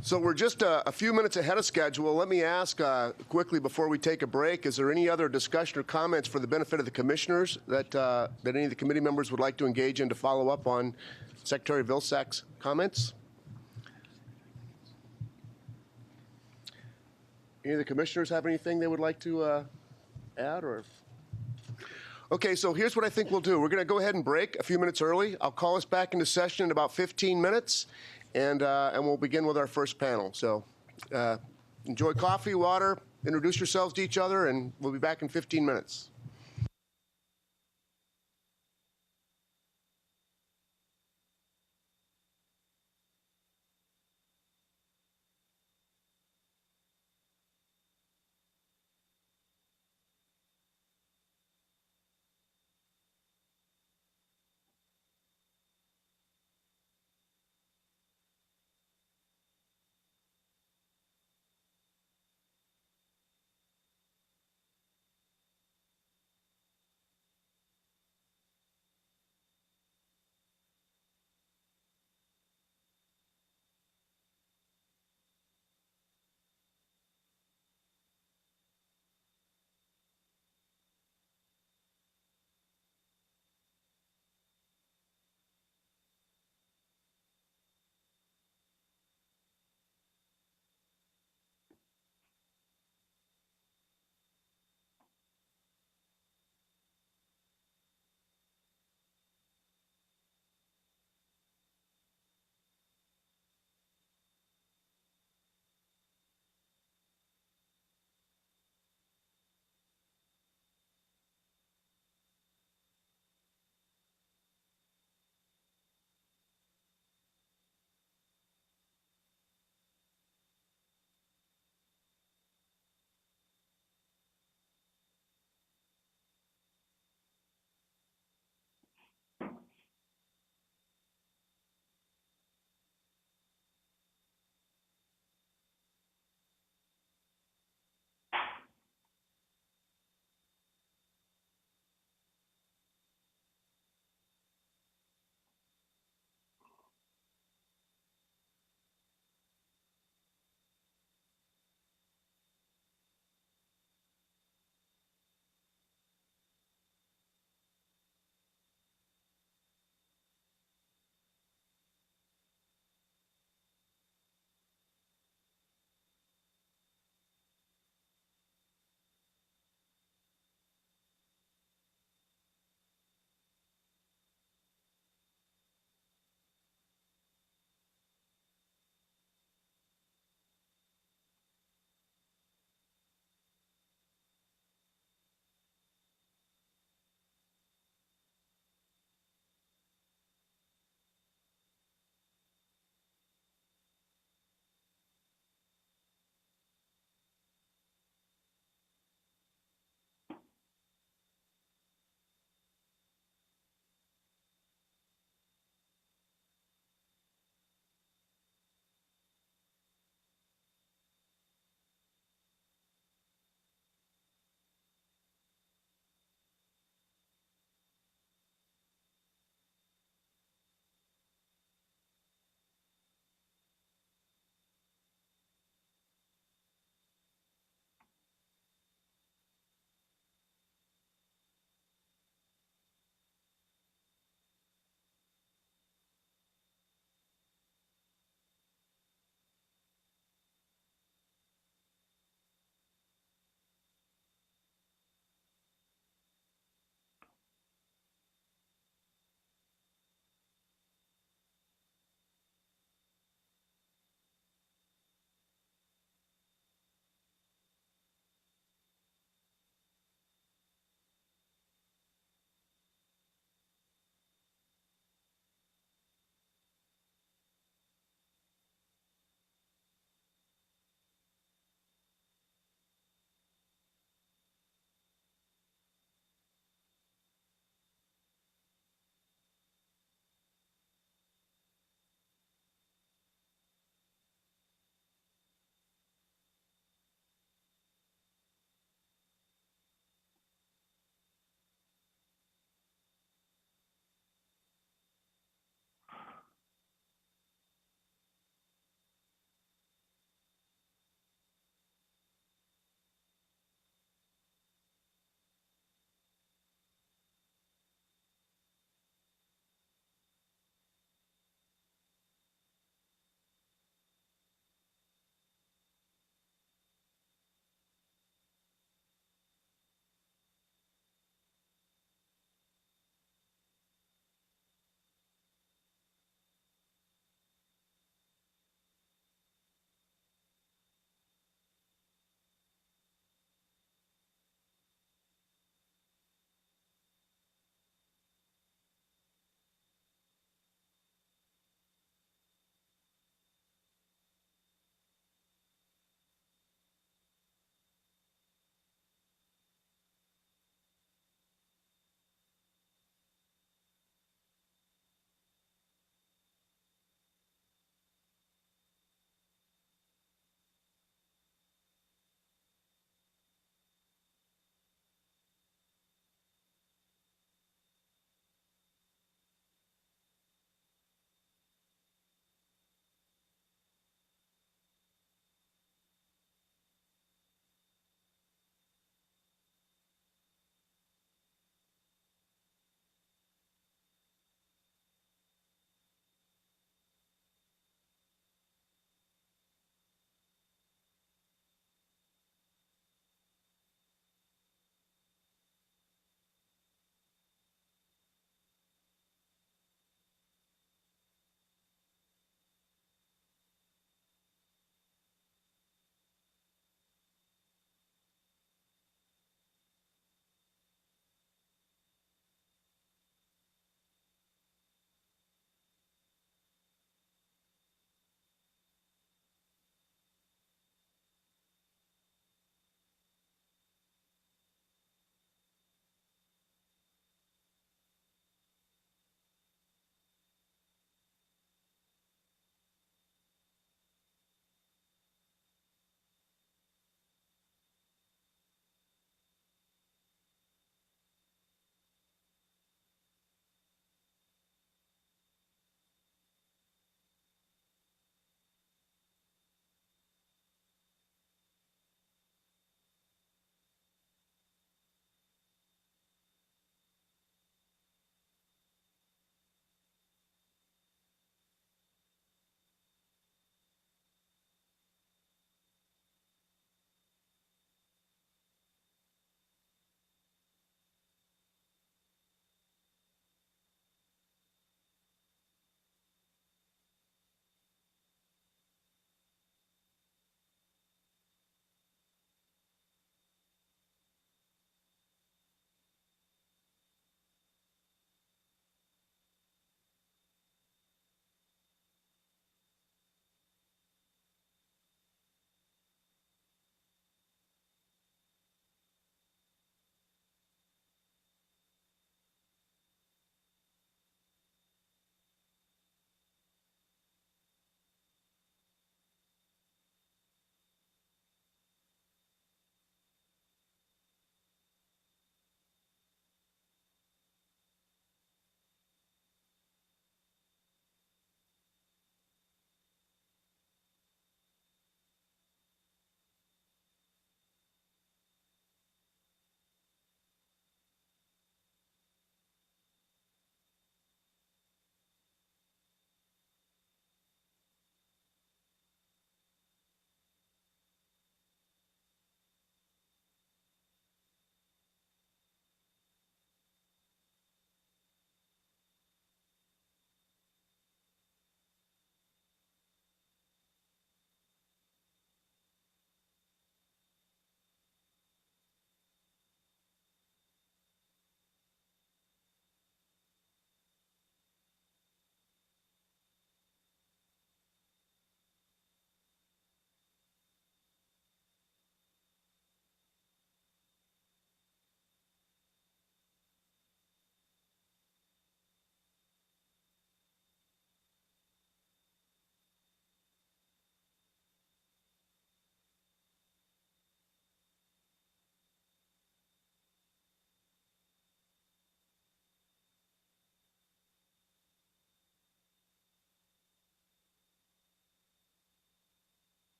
[SPEAKER 1] So we're just a few minutes ahead of schedule. Let me ask quickly before we take a break, is there any other discussion or comments for the benefit of the commissioners that any of the committee members would like to engage in to follow up on Secretary Vilsack's comments? Any of the commissioners have anything they would like to add? Or? Okay, so here's what I think we'll do. We're going to go ahead and break a few minutes early. I'll call us back into session in about 15 minutes. And we'll begin with our first panel. So enjoy coffee, water, introduce yourselves to each other, and we'll be back in 15 minutes.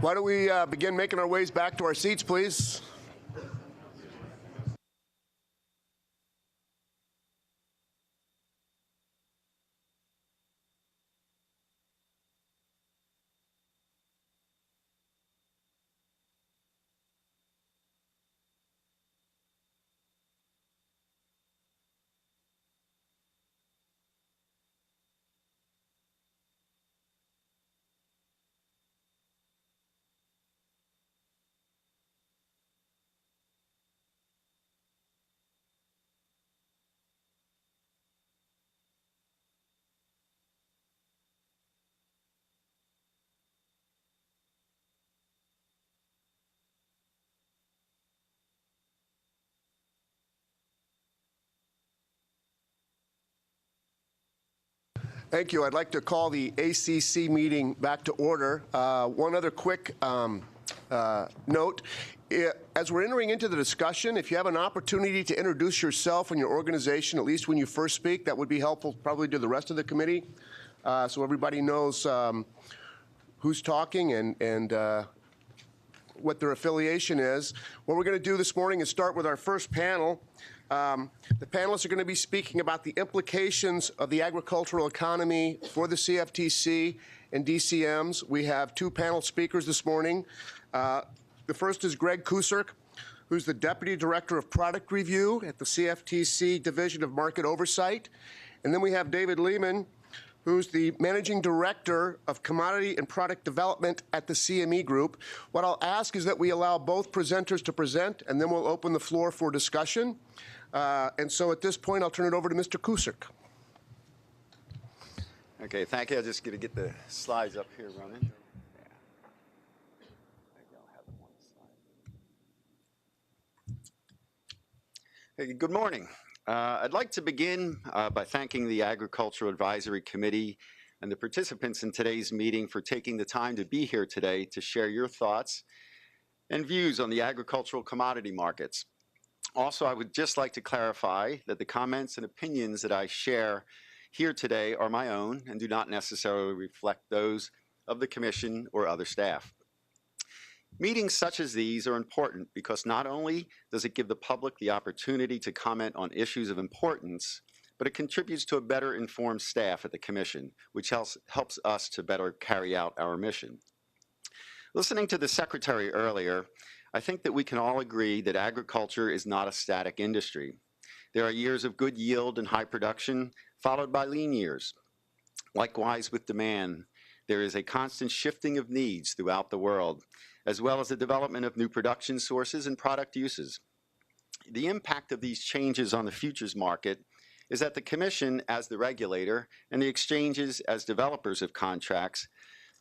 [SPEAKER 1] Why don't we begin making our ways back to our seats, please? Thank you. I'd like to call the ACC meeting back to order. One other quick note. As we're entering into the discussion, if you have an opportunity to introduce yourself and your organization, at least when you first speak, that would be helpful probably to the rest of the committee, so everybody knows who's talking and what their affiliation is. What we're going to do this morning is start with our first panel. The panelists are going to be speaking about the implications of the agricultural economy for the CFTC and DCMs. We have two panel speakers this morning. The first is Greg Kucerk, who's the Deputy Director of Product Review at the CFTC Division of Market Oversight. And then we have David Lehman, who's the Managing Director of Commodity and Product Development at the CME Group. What I'll ask is that we allow both presenters to present, and then we'll open the floor for discussion. And so at this point, I'll turn it over to Mr. Kucerk.
[SPEAKER 8] Okay, thank you. I'm just going to get the slides up here running. Hey, good morning. I'd like to begin by thanking the Agricultural Advisory Committee and the participants in today's meeting for taking the time to be here today to share your thoughts and views on the agricultural commodity markets. Also, I would just like to clarify that the comments and opinions that I share here today are my own and do not necessarily reflect those of the Commission or other staff. Meetings such as these are important because not only does it give the public the opportunity to comment on issues of importance, but it contributes to a better informed staff at the Commission, which helps us to better carry out our mission. Listening to the Secretary earlier, I think that we can all agree that agriculture is not a static industry. There are years of good yield and high production, followed by lean years. Likewise with demand, there is a constant shifting of needs throughout the world, as well as the development of new production sources and product uses. The impact of these changes on the futures market is that the Commission, as the regulator, and the exchanges as developers of contracts,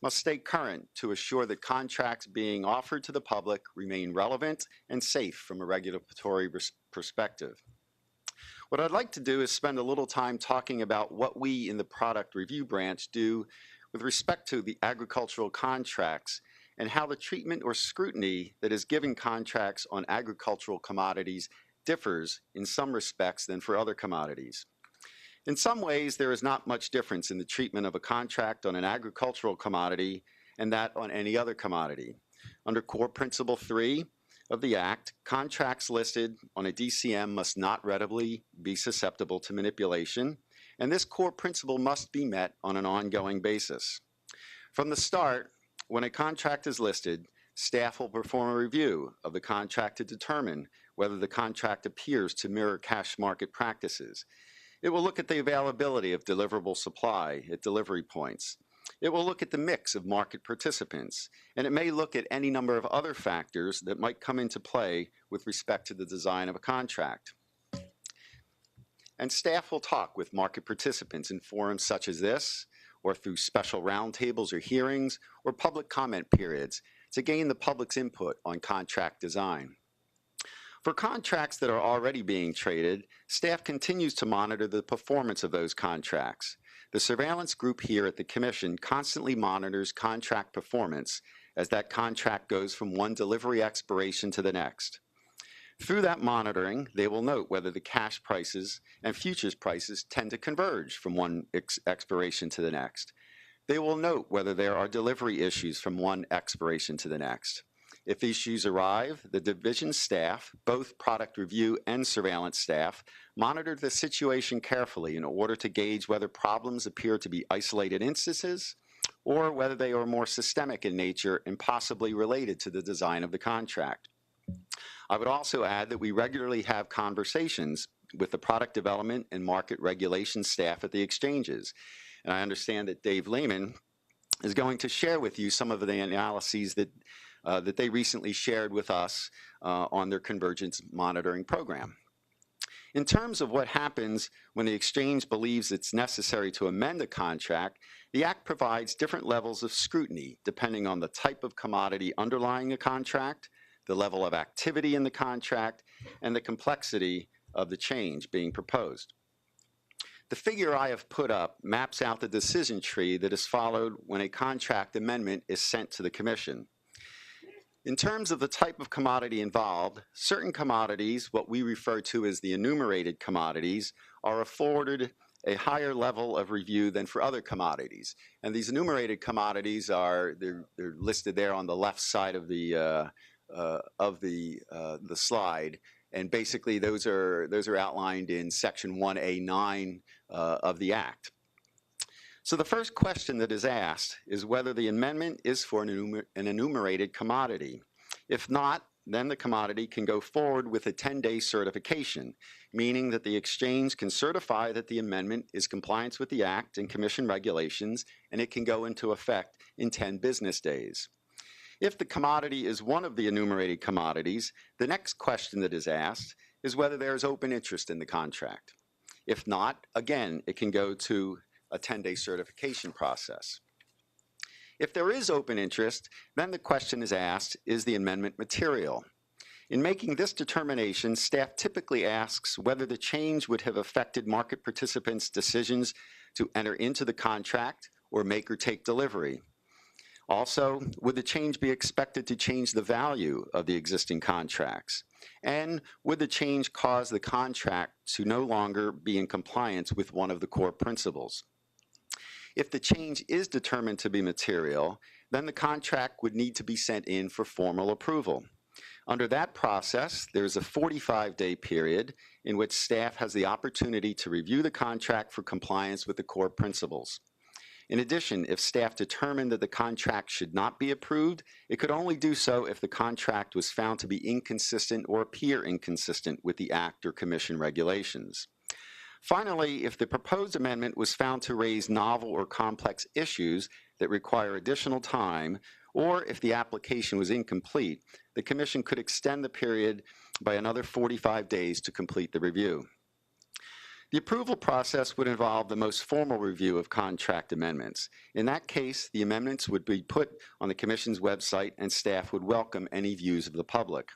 [SPEAKER 8] must stay current to assure that contracts being offered to the public remain relevant and safe from a regulatory perspective. What I'd like to do is spend a little time talking about what we in the product review branch do with respect to the agricultural contracts and how the treatment or scrutiny that is given contracts on agricultural commodities differs in some respects than for other commodities. In some ways, there is not much difference in the treatment of a contract on an agricultural commodity and that on any other commodity. Under Core Principle 3 of the Act, contracts listed on a DCM must not readily be susceptible to manipulation, and this core principle must be met on an ongoing basis. From the start, when a contract is listed, staff will perform a review of the contract to determine whether the contract appears to mirror cash market practices. It will look at the availability of deliverable supply at delivery points. It will look at the mix of market participants, and it may look at any number of other factors that might come into play with respect to the design of a contract. And staff will talk with market participants in forums such as this, or through special roundtables or hearings, or public comment periods to gain the public's input on contract design. For contracts that are already being traded, staff continues to monitor the performance of those contracts. The surveillance group here at the Commission constantly monitors contract performance as that contract goes from one delivery expiration to the next. Through that monitoring, they will note whether the cash prices and futures prices tend to converge from one expiration to the next. They will note whether there are delivery issues from one expiration to the next. If issues arrive, the division staff, both product review and surveillance staff, monitor the situation carefully in order to gauge whether problems appear to be isolated instances or whether they are more systemic in nature and possibly related to the design of the contract. I would also add that we regularly have conversations with the product development and market regulation staff at the exchanges. And I understand that Dave Lehman is going to share with you some of the analyses that they recently shared with us on their convergence monitoring program. In terms of what happens when the exchange believes it's necessary to amend a contract, the Act provides different levels of scrutiny depending on the type of commodity underlying the contract, the level of activity in the contract, and the complexity of the change being proposed. The figure I have put up maps out the decision tree that is followed when a contract amendment is sent to the Commission. In terms of the type of commodity involved, certain commodities, what we refer to as the enumerated commodities, are afforded a higher level of review than for other commodities. And these enumerated commodities they're listed there on the left side of the slide. And basically those are outlined in section 1A9 of the Act. So the first question that is asked is whether the amendment is for an enumerated commodity. If not, then the commodity can go forward with a 10-day certification, meaning that the exchange can certify that the amendment is compliant with the Act and Commission regulations, and it can go into effect in 10 business days. If the commodity is one of the enumerated commodities, the next question that is asked is whether there is open interest in the contract. If not, again, it can go to a 10-day certification process. If there is open interest, then the question is asked, is the amendment material? In making this determination, staff typically asks whether the change would have affected market participants' decisions to enter into the contract or make or take delivery. Also, would the change be expected to change the value of the existing contracts? And would the change cause the contract to no longer be in compliance with one of the core principles? If the change is determined to be material, then the contract would need to be sent in for formal approval. Under that process, there's a 45-day period in which staff has the opportunity to review the contract for compliance with the core principles. In addition, if staff determined that the contract should not be approved, it could only do so if the contract was found to be inconsistent or appear inconsistent with the Act or Commission regulations. Finally, if the proposed amendment was found to raise novel or complex issues that require additional time, or if the application was incomplete, the Commission could extend the period by another 45 days to complete the review. The approval process would involve the most formal review of contract amendments. In that case, the amendments would be put on the Commission's website and staff would welcome any views of the public.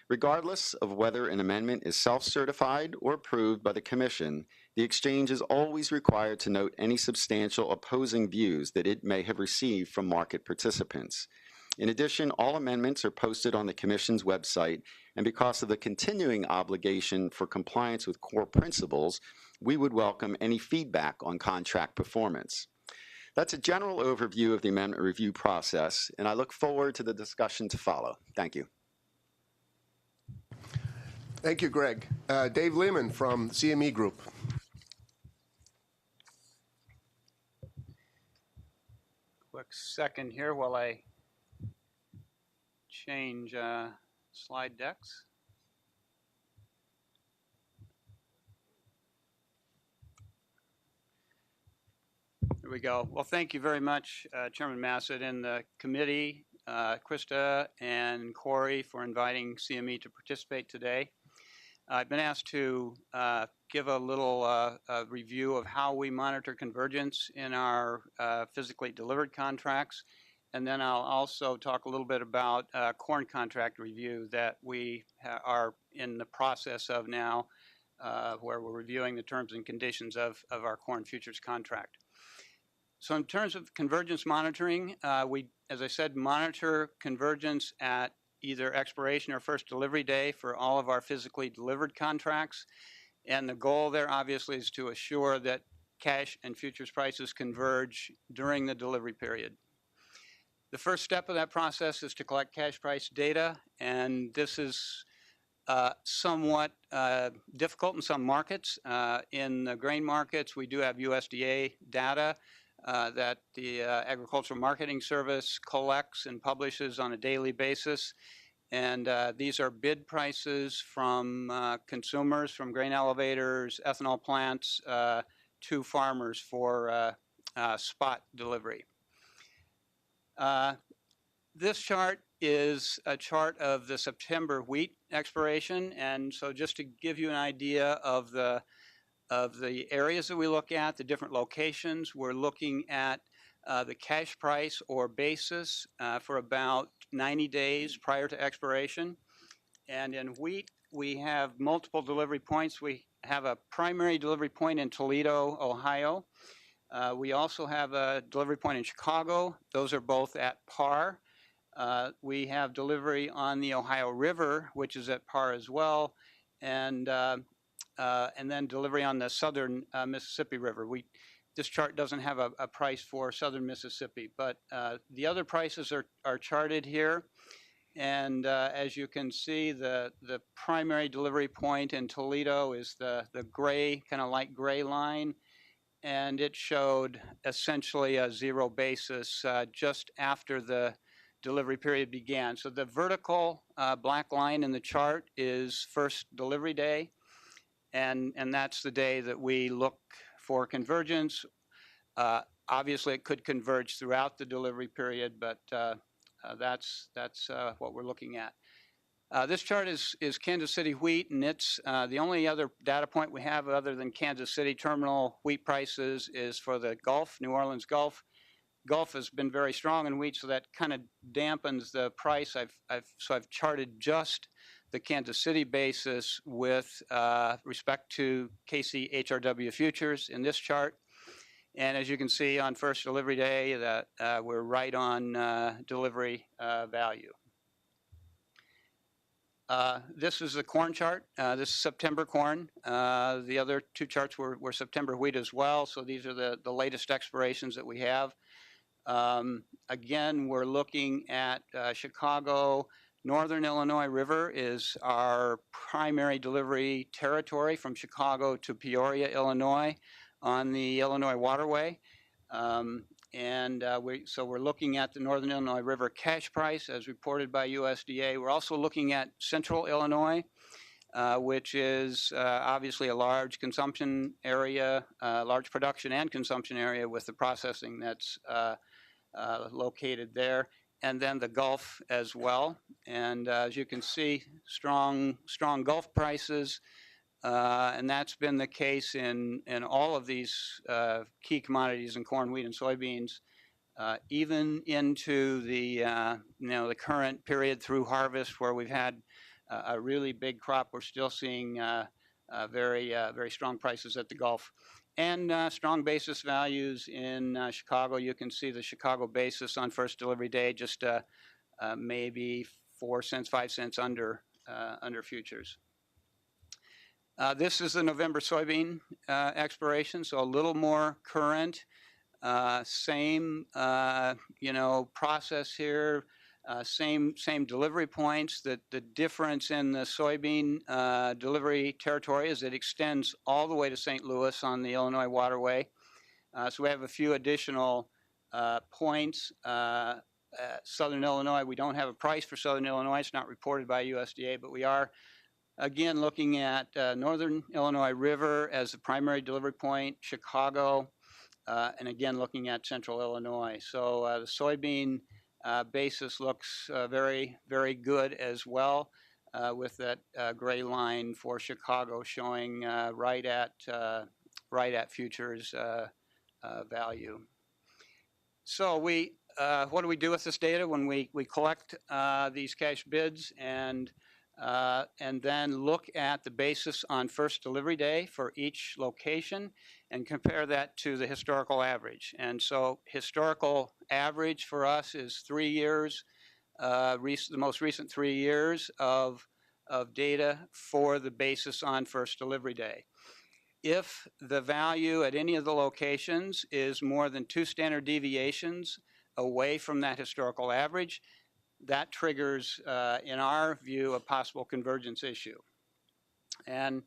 [SPEAKER 8] Regardless of whether an amendment is self-certified or approved by the Commission, the exchange is always required to note any substantial opposing views that it may have received from market participants. In addition, all amendments are posted on the Commission's website, and because of the continuing obligation for compliance with core principles, we would welcome any feedback on contract performance. That's a general overview of the amendment review process, and I look forward to the discussion to follow. Thank you.
[SPEAKER 1] Thank you, Greg. Dave Lehman from CME Group.
[SPEAKER 9] Quick second here while I change slide decks. There we go. Well, thank you very much, Chairman Massett and the committee, Krista and Corey, for inviting CME to participate today. I've been asked to give a little review of how we monitor convergence in our physically delivered contracts, and then I'll also talk a little bit about corn contract review that we are in the process of now, where we're reviewing the terms and conditions of our corn futures contract. So in terms of convergence monitoring, we, as I said, monitor convergence at either expiration or first delivery day for all of our physically delivered contracts. And the goal there obviously is to assure that cash and futures prices converge during the delivery period. The first step of that process is to collect cash price data, and this is somewhat difficult in some markets. In the grain markets, we do have USDA data that the Agricultural Marketing Service collects and publishes on a daily basis. And these are bid prices from consumers, from grain elevators, ethanol plants, to farmers for spot delivery. This chart is a chart of the September wheat expiration, and so just to give you an idea of the areas that we look at, the different locations, we're looking at the cash price or basis for about 90 days prior to expiration. And in wheat, we have multiple delivery points. We have a primary delivery point in Toledo, Ohio. We also have a delivery point in Chicago. Those are both at par. We have delivery on the Ohio River, which is at par as well, and then delivery on the southern Mississippi River. This chart doesn't have a price for southern Mississippi, but the other prices are charted here. And as you can see, the primary delivery point in Toledo is the gray, kind of light gray line, and it showed essentially a zero basis just after the delivery period began. So the vertical black line in the chart is first delivery day, and that's the day that we look for convergence. Obviously, it could converge throughout the delivery period, but that's what we're looking at. This chart is Kansas City wheat, and it's the only other data point we have other than Kansas City terminal wheat prices is for the Gulf, New Orleans Gulf. Gulf has been very strong in wheat, so that kind of dampens the price. So I've charted just the Kansas City basis with respect to KC HRW futures in this chart. And as you can see on first delivery day, that we're right on delivery value. This is the corn chart. This is September corn. The other two charts were September wheat as well. So these are the latest expirations that we have. Again, we're looking at Chicago. Northern Illinois River is our primary delivery territory from Chicago to Peoria, Illinois, on the Illinois waterway. So we're looking at the Northern Illinois River cash price as reported by USDA. We're also looking at Central Illinois, which is obviously a large consumption area, large production and consumption area with the processing that's located there, and then the Gulf as well. And as you can see, strong Gulf prices, and that's been the case in all of these key commodities in corn, wheat, and soybeans, even into the the current period through harvest, where we've had a really big crop. We're still seeing very strong prices at the Gulf. And strong basis values in Chicago. You can see the Chicago basis on first delivery day, just maybe 4 cents, 5 cents under futures. This is the November soybean expiration, so a little more current. Same process here. Same delivery points. The difference in the soybean delivery territory is it extends all the way to St. Louis on the Illinois waterway. So we have a few additional points. Southern Illinois, we don't have a price for Southern Illinois. It's not reported by USDA, but we are, again, looking at Northern Illinois River as the primary delivery point, Chicago, and again, looking at Central Illinois. So the soybean basis looks very, very good as well, with that gray line for Chicago showing right at futures value. So what do we do with this data when we collect these cash bids and then look at the basis on first delivery day for each location and compare that to the historical average? And so historical average for us is 3 years, the most recent 3 years of data for the basis on first delivery day. If the value at any of the locations is more than 2 standard deviations away from that historical average, that triggers, in our view, a possible convergence issue. And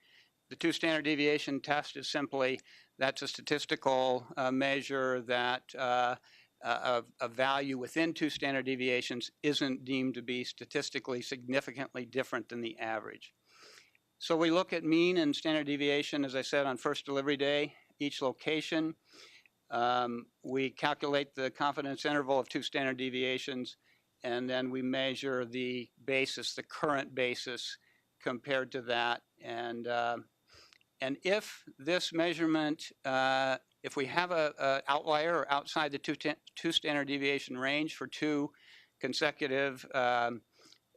[SPEAKER 9] the 2 standard deviation test is simply, that's a statistical measure that a value within 2 standard deviations isn't deemed to be statistically significantly different than the average. So we look at mean and standard deviation, as I said, on first delivery day, each location. We calculate the confidence interval of 2 standard deviations, and then we measure the basis, the current basis compared to that. And if this measurement, if we have a outlier or outside the 2 standard deviation range for 2 consecutive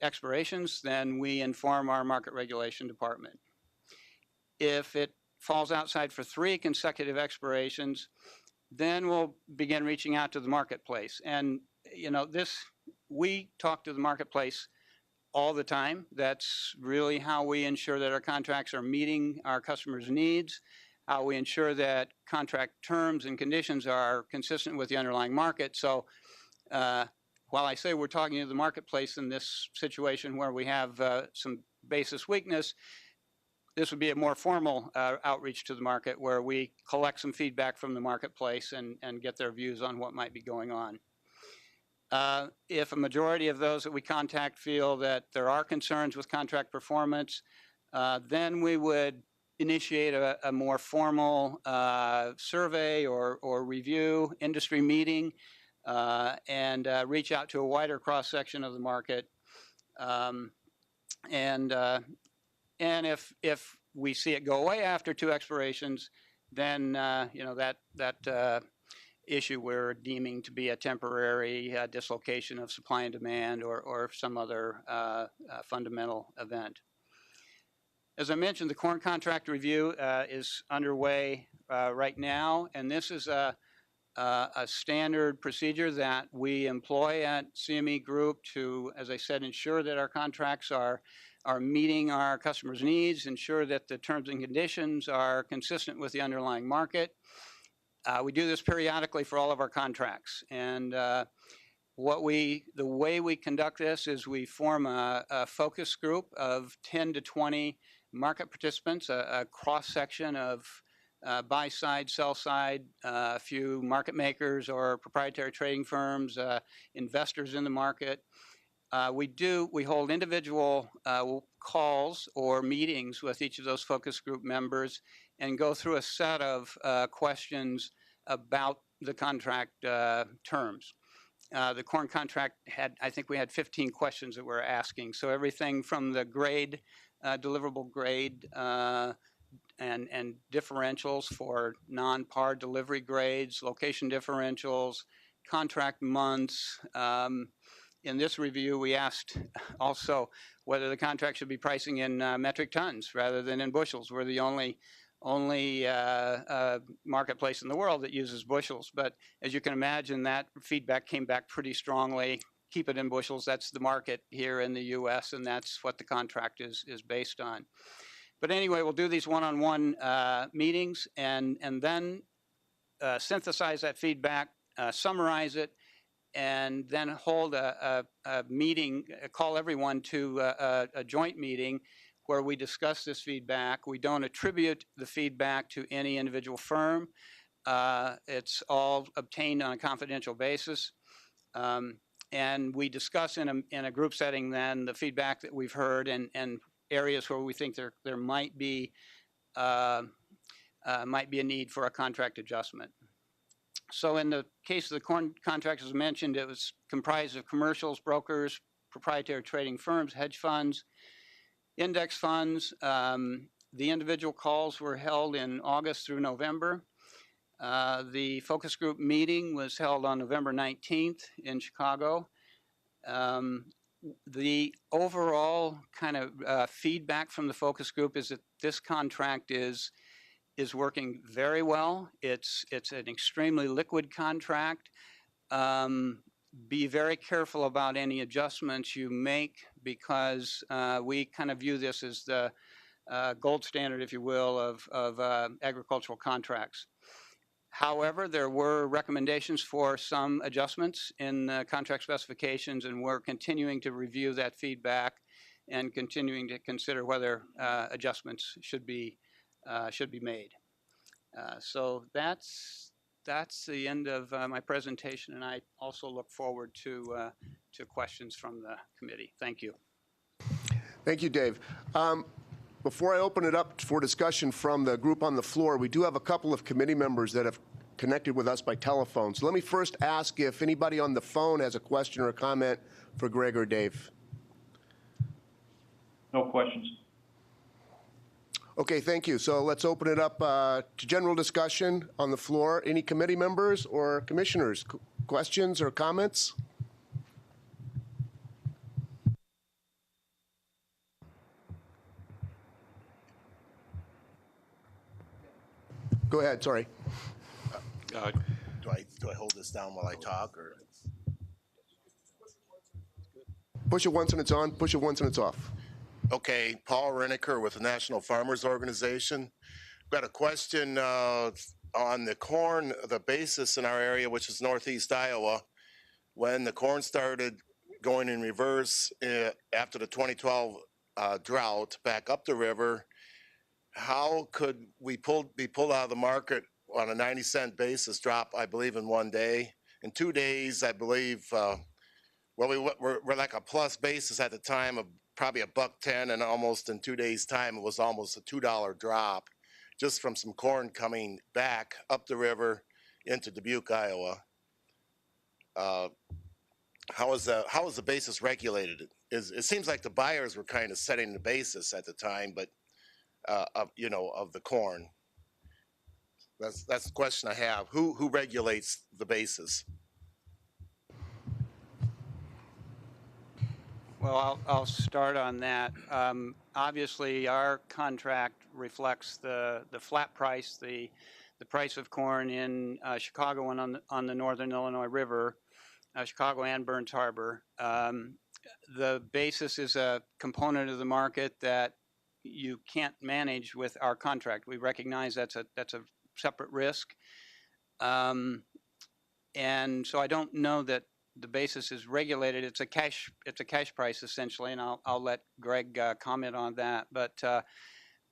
[SPEAKER 9] expirations, then we inform our market regulation department. If it falls outside for 3 consecutive expirations, then we'll begin reaching out to the marketplace. And you know, we talk to the marketplace all the time. That's really how we ensure that our contracts are meeting our customers' needs, how we ensure that contract terms and conditions are consistent with the underlying market. So while I say we're talking to the marketplace in this situation where we have some basis weakness, this would be a more formal outreach to the market where we collect some feedback from the marketplace and get their views on what might be going on. If a majority of those that we contact feel that there are concerns with contract performance, then we would initiate a more formal survey or review, industry meeting, and reach out to a wider cross-section of the market. And if we see it go away after 2 expirations, then you know, that issue we're deeming to be a temporary dislocation of supply and demand or some other fundamental event. As I mentioned, the corn contract review is underway right now, and this is a standard procedure that we employ at CME Group to, as I said, ensure that our contracts are meeting our customers' needs, ensure that the terms and conditions are consistent with the underlying market. We do this periodically for all of our contracts, and the way we conduct this is we form a focus group of 10 to 20 market participants, a cross-section of buy side, sell side, a few market makers or proprietary trading firms, investors in the market. We hold individual calls or meetings with each of those focus group members and go through a set of questions about the contract terms. The corn contract I think we had 15 questions that we're asking. So everything from the grade, deliverable grade, and differentials for non-par delivery grades, location differentials, contract months. In this review, we asked also whether the contract should be pricing in metric tons rather than in bushels. We're the only marketplace in the world that uses bushels. But as you can imagine, that feedback came back pretty strongly. Keep it in bushels. That's the market here in the U.S., and that's what the contract is based on. But anyway, we'll do these one-on-one meetings and then synthesize that feedback, summarize it, and then hold a meeting, call everyone to a joint meeting where we discuss this feedback. We don't attribute the feedback to any individual firm. It's all obtained on a confidential basis. And we discuss in a group setting then the feedback that we've heard and areas where we think there might be a need for a contract adjustment. So in the case of the corn contract, as mentioned, it was comprised of commercials, brokers, proprietary trading firms, hedge funds, index funds. The individual calls were held in August through November. The focus group meeting was held on November 19th in Chicago. The overall kind of feedback from the focus group is that this contract is working very well. It's an extremely liquid contract. Be very careful about any adjustments you make because we kind of view this as gold standard, if you will, of agricultural contracts. However, there were recommendations for some adjustments in the contract specifications, and we're continuing to review that feedback and continuing to consider whether adjustments should be made. So that's the end of my presentation, and I also look forward to questions from the committee. Thank you.
[SPEAKER 1] Thank you, Dave. Before I open it up for discussion from the group on the floor, we do have a couple of committee members that have connected with us by telephone. So let me first ask if anybody on the phone has a question or a comment for Greg or Dave.
[SPEAKER 10] No questions.
[SPEAKER 1] Okay, thank you. So let's open it up to general discussion on the floor. Any committee members or commissioners, questions or comments? Go ahead, sorry.
[SPEAKER 11] Do I hold this down while I talk, or?
[SPEAKER 1] Push it once and it's on, push it once and it's off.
[SPEAKER 11] Okay, Paul Reniker with the National Farmers Organization. Got a question on the corn, the basis in our area, which is northeast Iowa. When the corn started going in reverse after the 2012 drought back up the river, how could we be pulled out of the market on a 90-cent basis drop, I believe, in one day? In 2 days, I believe, well, we're like a plus basis at the time of probably $1.10, and almost in 2 days' time, it was almost a $2 drop just from some corn coming back up the river into Dubuque, Iowa. How is the basis regulated? It seems like the buyers were kind of setting the basis at the time, but of the corn. That's the question I have. Who regulates the basis?
[SPEAKER 9] Well, I'll start on that. Obviously, our contract reflects the flat price, the price of corn in Chicago and on the Northern Illinois River, Chicago and Burns Harbor. The basis is a component of the market that you can't manage with our contract. We recognize that's a separate risk, and so I don't know that the basis is regulated. It's a cash price essentially, and I'll let Greg comment on that. But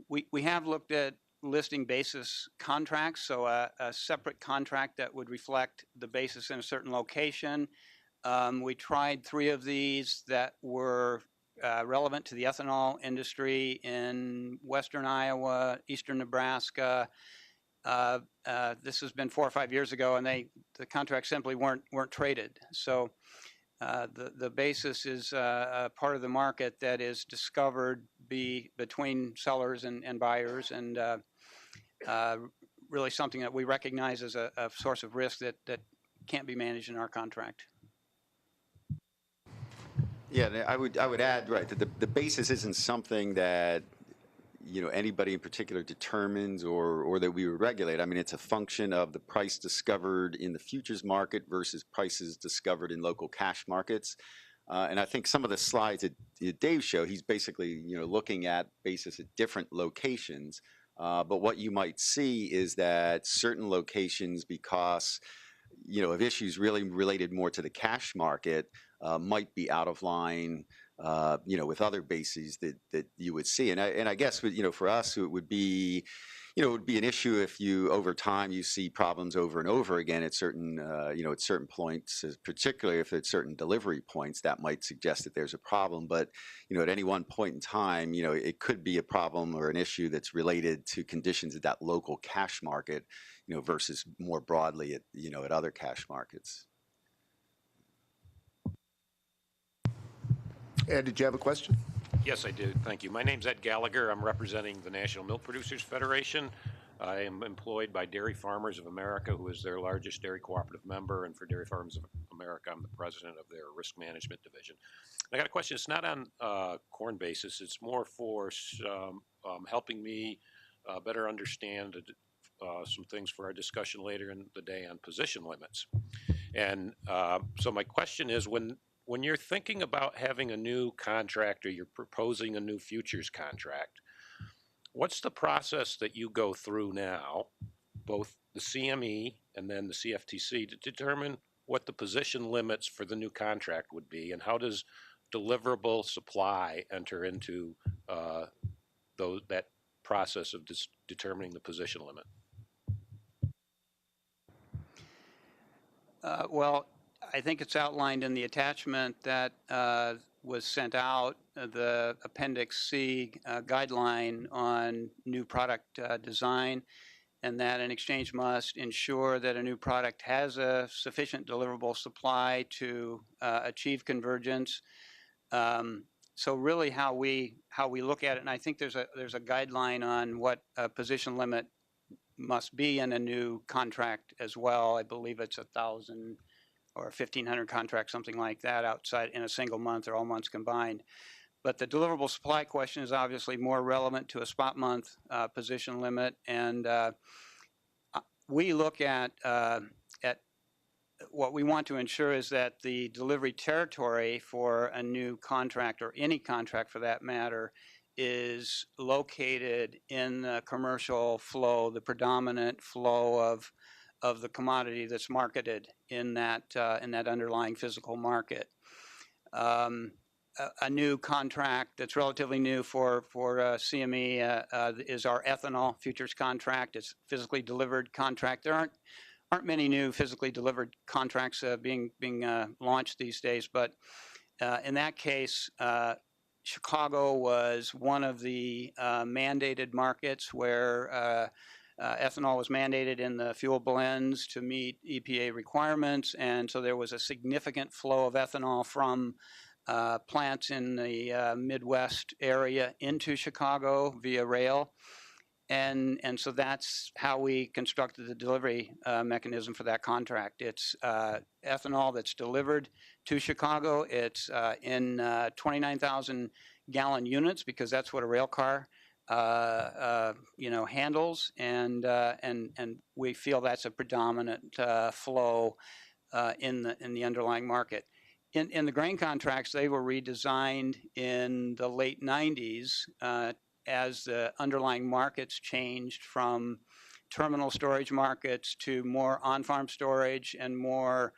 [SPEAKER 9] we have looked at listing basis contracts, so a separate contract that would reflect the basis in a certain location. We tried 3 of these that were relevant to the ethanol industry in western Iowa, eastern Nebraska. This has been 4 or 5 years ago, and the contracts simply weren't traded. So the basis is a part of the market that is discovered between sellers and buyers, and really something that we recognize as a source of risk that can't be managed in our contract.
[SPEAKER 8] Yeah, I would add, right, that the basis isn't something that anybody in particular determines or that we would regulate. I mean, it's a function of the price discovered in the futures market versus prices discovered in local cash markets. And I think some of the slides that Dave showed, he's basically looking at basis at different locations. But what you might see is that certain locations, because of issues really related more to the cash market, might be out of line, with other bases that you would see. And I guess, for us, it would be, it would be an issue if over time, you see problems over and over again at certain, at certain points, particularly if at certain delivery points, that might suggest that there's a problem. But, at any one point in time, it could be a problem or an issue that's related to conditions at that local cash market, versus more broadly at other cash markets.
[SPEAKER 1] Ed, did you have a question?
[SPEAKER 12] Yes, I do. Thank you. My name's Ed Gallagher. I'm representing the National Milk Producers Federation. I am employed by Dairy Farmers of America, who is their largest dairy cooperative member. And for Dairy Farmers of America, I'm the president of their risk management division. I got a question. It's not on corn basis. It's more for helping me better understand some things for our discussion later in the day on position limits. And so my question is, when you're thinking about having a new contract or you're proposing a new futures contract, What's the process that you go through now, both the CME and then the CFTC, to determine what the position limits for the new contract would be, and how does deliverable supply enter into that process of determining the position limit?
[SPEAKER 9] Well, I think it's outlined in the attachment that was sent out, the Appendix C guideline on new product design, and that an exchange must ensure that a new product has a sufficient deliverable supply to achieve convergence. So really how we look at it, and I think there's a guideline on what a position limit must be in a new contract as well. I believe it's 1,000 or 1,500 contracts, something like that, outside in a single month or all months combined. But the deliverable supply question is obviously more relevant to a spot month position limit, and we look at what we want to ensure is that the delivery territory for a new contract, or any contract for that matter, is located in the commercial flow, the predominant flow of the commodity that's marketed in that underlying physical market. A new contract that's relatively new for CME is our ethanol futures contract. It's a physically delivered contract. There aren't many new physically delivered contracts being launched these days, but in that case, Chicago was one of the mandated markets where ethanol was mandated in the fuel blends to meet EPA requirements, and so there was a significant flow of ethanol from plants in the Midwest area into Chicago via rail. And so that's how we constructed the delivery mechanism for that contract. It's ethanol that's delivered to Chicago. It's in 29,000 gallon units, because that's what a rail car handles, and we feel that's a predominant flow in the underlying market. In the grain contracts, they were redesigned in the late 90s as the underlying markets changed from terminal storage markets to more on-farm storage and more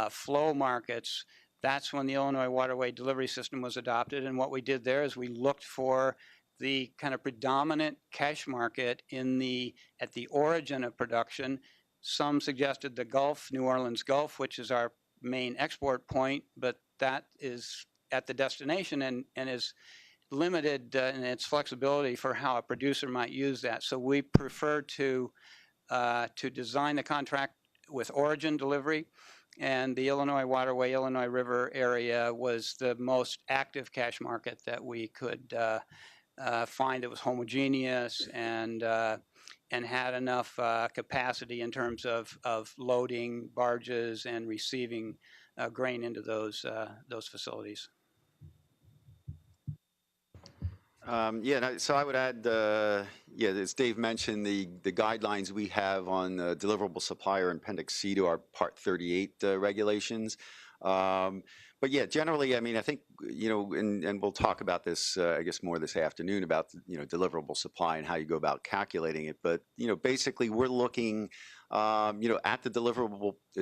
[SPEAKER 9] flow markets. That's when the Illinois Waterway Delivery System was adopted, and what we did there is we looked for the kind of predominant cash market at the origin of production. Some suggested the Gulf, New Orleans Gulf, which is our main export point, but that is at the destination and is limited in its flexibility for how a producer might use that. So we prefer to design the contract with origin delivery, and the Illinois Waterway, Illinois River area was the most active cash market that we could find that was homogeneous and had enough capacity in terms of loading barges and receiving grain into those facilities.
[SPEAKER 8] So I would add, as Dave mentioned, the guidelines we have on deliverable supplier in Appendix C to our Part 38 regulations. But yeah, generally, I mean, I think, and we'll talk about this, I guess, more this afternoon about, deliverable supply and how you go about calculating it. But, basically, we're looking, at the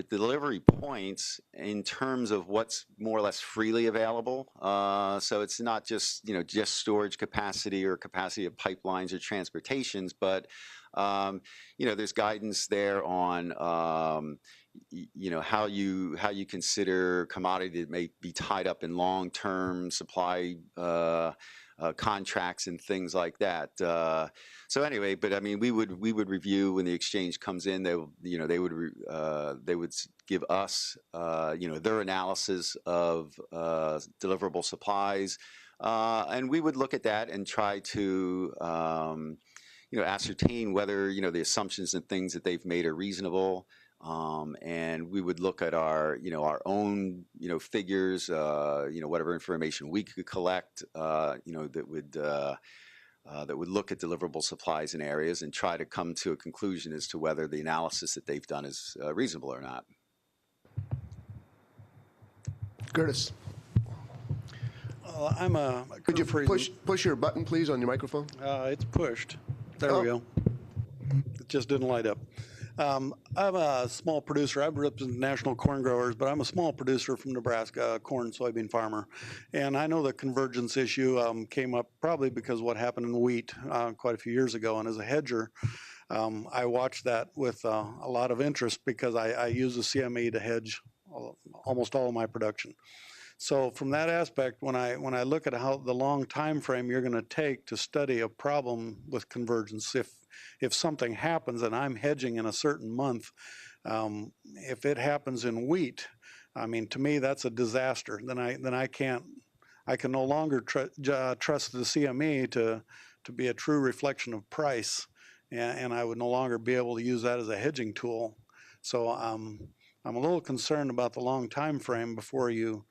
[SPEAKER 8] delivery points in terms of what's more or less freely available. So it's not just, just storage capacity or capacity of pipelines or transportations, but, there's guidance there on, how you consider commodity that may be tied up in long-term supply contracts and things like that. So anyway, but I mean, we would review when the exchange comes in. They would give us their analysis of deliverable supplies, and we would look at that and try to ascertain whether the assumptions and things that they've made are reasonable. And we would look at our own, figures, whatever information we could collect, that would look at deliverable supplies in areas and try to come to a conclusion as to whether the analysis that they've done is reasonable or not.
[SPEAKER 1] Curtis.
[SPEAKER 10] I'm a.
[SPEAKER 1] Could you push your button, please, on your microphone?
[SPEAKER 10] It's pushed. There we go. It just didn't light up. I'm a small producer. I represent national corn growers, but I'm a small producer from Nebraska, corn and soybean farmer. And I know the convergence issue came up probably because of what happened in wheat quite a few years ago. And as a hedger, I watched that with a lot of interest because I use the CME to hedge almost all of my production. So from that aspect, when I look at how the long time frame you're going to take to study a problem with convergence, if something happens and I'm hedging in a certain month, if it happens in wheat, I mean, to me that's a disaster. Then I can no longer trust the CME to be a true reflection of price, and I would no longer be able to use that as a hedging tool. So I'm a little concerned about the long time frame before you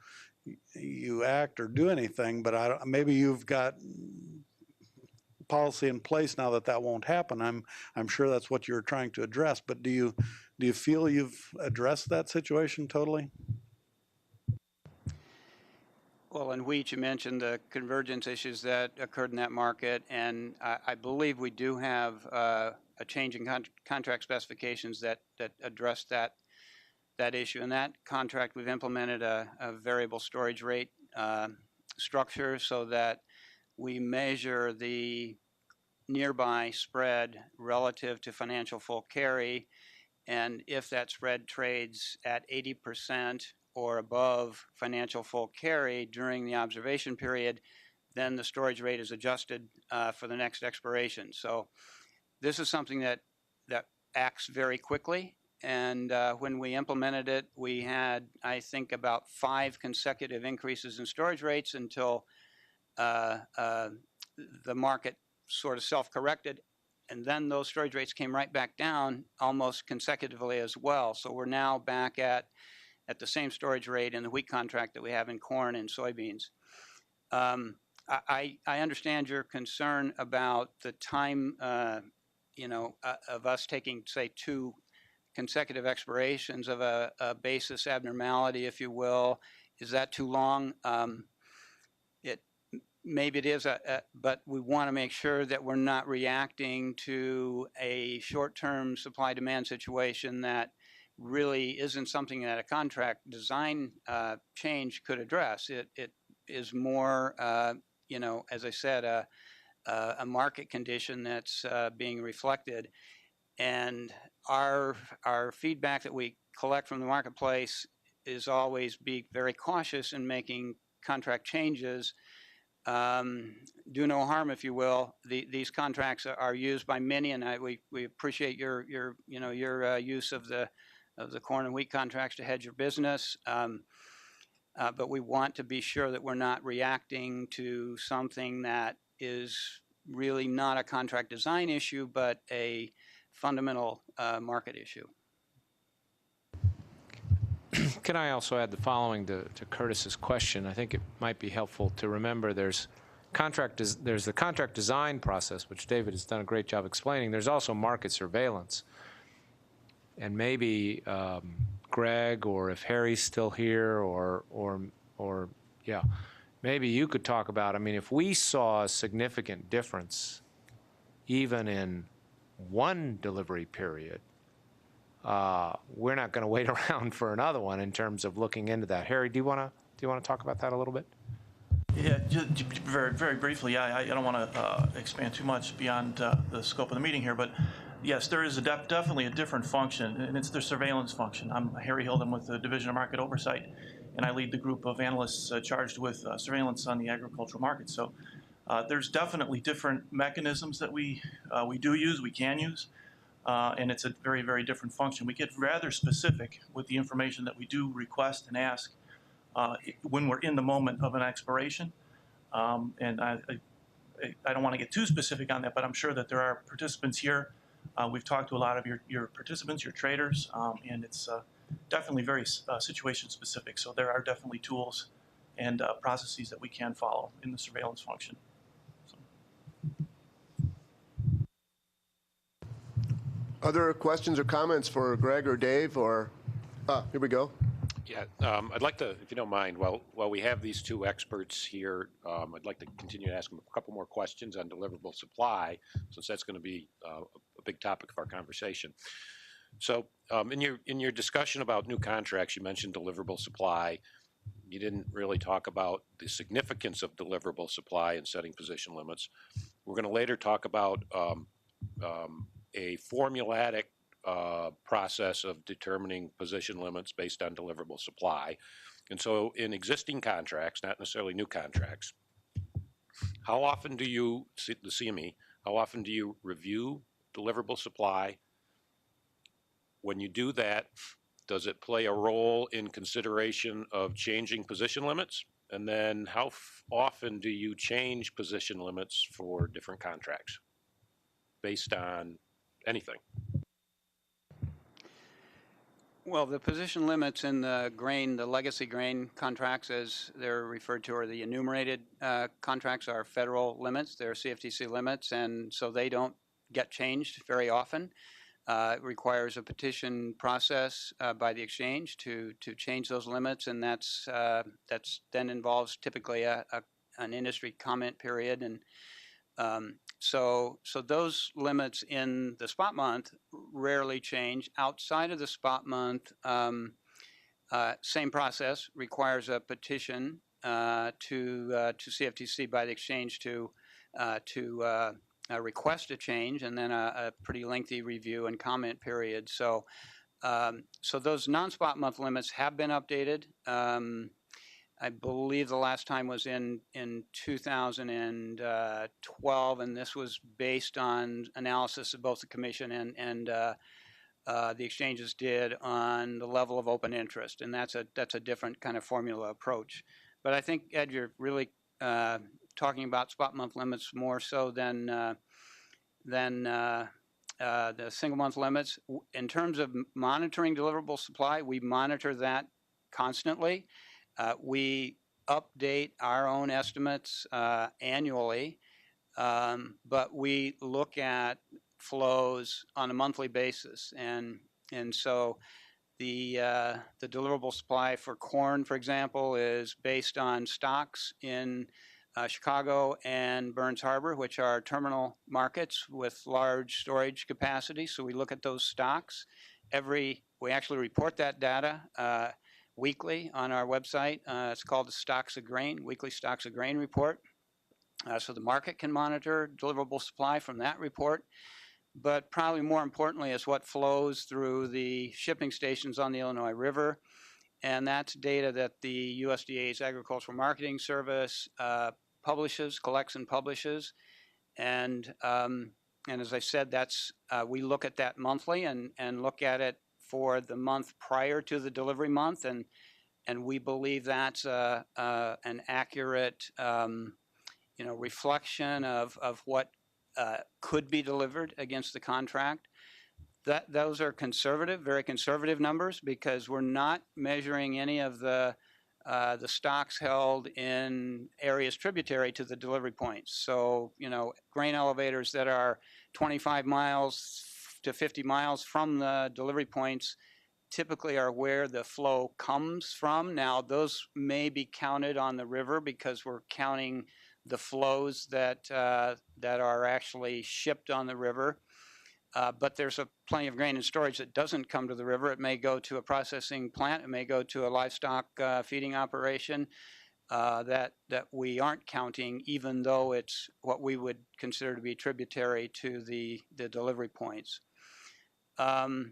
[SPEAKER 10] act or do anything, but maybe you've got policy in place now that won't happen. I'm sure that's what you're trying to address, but do you feel you've addressed that situation totally?
[SPEAKER 9] Well, in wheat, you mentioned the convergence issues that occurred in that market, and I believe we do have a change in contract specifications that address that issue. In that contract, we've implemented a variable storage rate structure so that we measure the nearby spread relative to financial full carry, and if that spread trades at 80% or above financial full carry during the observation period, then the storage rate is adjusted for the next expiration. So this is something that acts very quickly. And when we implemented it, we had, I think, about 5 consecutive increases in storage rates until the market sort of self-corrected. And then those storage rates came right back down almost consecutively as well. So we're now back at the same storage rate in the wheat contract that we have in corn and soybeans. I understand your concern about the time, of us taking, say, 2 consecutive expirations of a basis abnormality, if you will. Is that too long? Maybe it is, but we want to make sure that we're not reacting to a short-term supply-demand situation that really isn't something that a contract design change could address. It is more, as I said, a market condition that's being reflected. And our feedback that we collect from the marketplace is always be very cautious in making contract changes. Do no harm, if you will. These contracts are used by many, and we appreciate your use of the corn and wheat contracts to hedge your business. But we want to be sure that we're not reacting to something that is really not a contract design issue, but a fundamental market issue.
[SPEAKER 2] Can I also add the following to Curtis's question? I think it might be helpful to remember there's the contract design process, which David has done a great job explaining. There's also market surveillance. And maybe Greg, or if Harry's still here, or maybe you could talk about, I mean, if we saw a significant difference even in one delivery period, we're not going to wait around for another one in terms of looking into that. Harry, do you want to talk about that a little bit?
[SPEAKER 13] Yeah, just very, very briefly. I don't want to expand too much beyond the scope of the meeting here, but yes, there is definitely a different function, and it's the surveillance function. I'm Harry Hilden with the Division of Market Oversight, and I lead the group of analysts charged with surveillance on the agricultural market. So there's definitely different mechanisms that we can use. And it's a very, very different function. We get rather specific with the information that we do request and ask when we're in the moment of an expiration. And I don't want to get too specific on that, but I'm sure that there are participants here. We've talked to a lot of your participants, your traders, and it's definitely very situation specific. So there are definitely tools and processes that we can follow in the surveillance function.
[SPEAKER 1] Other questions or comments for Greg or Dave? Or here we go.
[SPEAKER 12] Yeah, I'd like to, if you don't mind, while we have these two experts here, I'd like to continue to ask them a couple more questions on deliverable supply, since that's going to be a big topic of our conversation. So, in your discussion about new contracts, you mentioned deliverable supply. You didn't really talk about the significance of deliverable supply in setting position limits. We're going to later talk about a formulatic process of determining position limits based on deliverable supply. And so in existing contracts, not necessarily new contracts, how often do you, the CME, how often do you review deliverable supply? When you do that, does it play a role in consideration of changing position limits? And then how often do you change position limits for different contracts based on anything?
[SPEAKER 9] Well, the position limits in the grain, the legacy grain contracts, as they're referred to, or the enumerated contracts, are federal limits. They're CFTC limits, and so they don't get changed very often. It requires a petition process by the exchange to change those limits, and that's then involves typically an industry comment period. And so those limits in the spot month rarely change. Outside of the spot month, same process, requires a petition to CFTC by the exchange to request a change, and then a pretty lengthy review and comment period. So those non-spot month limits have been updated. I believe the last time was in 2012, and this was based on analysis that both the Commission and the exchanges did on the level of open interest, and that's a different kind of formula approach. But I think, Ed, you're really talking about spot month limits more so than the single month limits. In terms of monitoring deliverable supply, we monitor that constantly. We update our own estimates annually, but we look at flows on a monthly basis, and so the deliverable supply for corn, for example, is based on stocks in Chicago and Burns Harbor, which are terminal markets with large storage capacity. So we look at those stocks. We actually report that data weekly on our website. It's called the Stocks of Grain, Weekly Stocks of Grain Report. So the market can monitor deliverable supply from that report. But probably more importantly is what flows through the shipping stations on the Illinois River. And that's data that the USDA's Agricultural Marketing Service collects and publishes. And as I said, we look at that monthly and look at it for the month prior to the delivery month, and we believe that's an accurate reflection of what could be delivered against the contract. Those are conservative, very conservative numbers, because we're not measuring any of the stocks held in areas tributary to the delivery points. So, grain elevators that are 25 miles to 50 miles from the delivery points typically are where the flow comes from. Now, those may be counted on the river because we're counting the flows that are actually shipped on the river. But there's plenty of grain in storage that doesn't come to the river. It may go to a processing plant. It may go to a livestock feeding operation that we aren't counting, even though it's what we would consider to be tributary to the delivery points. And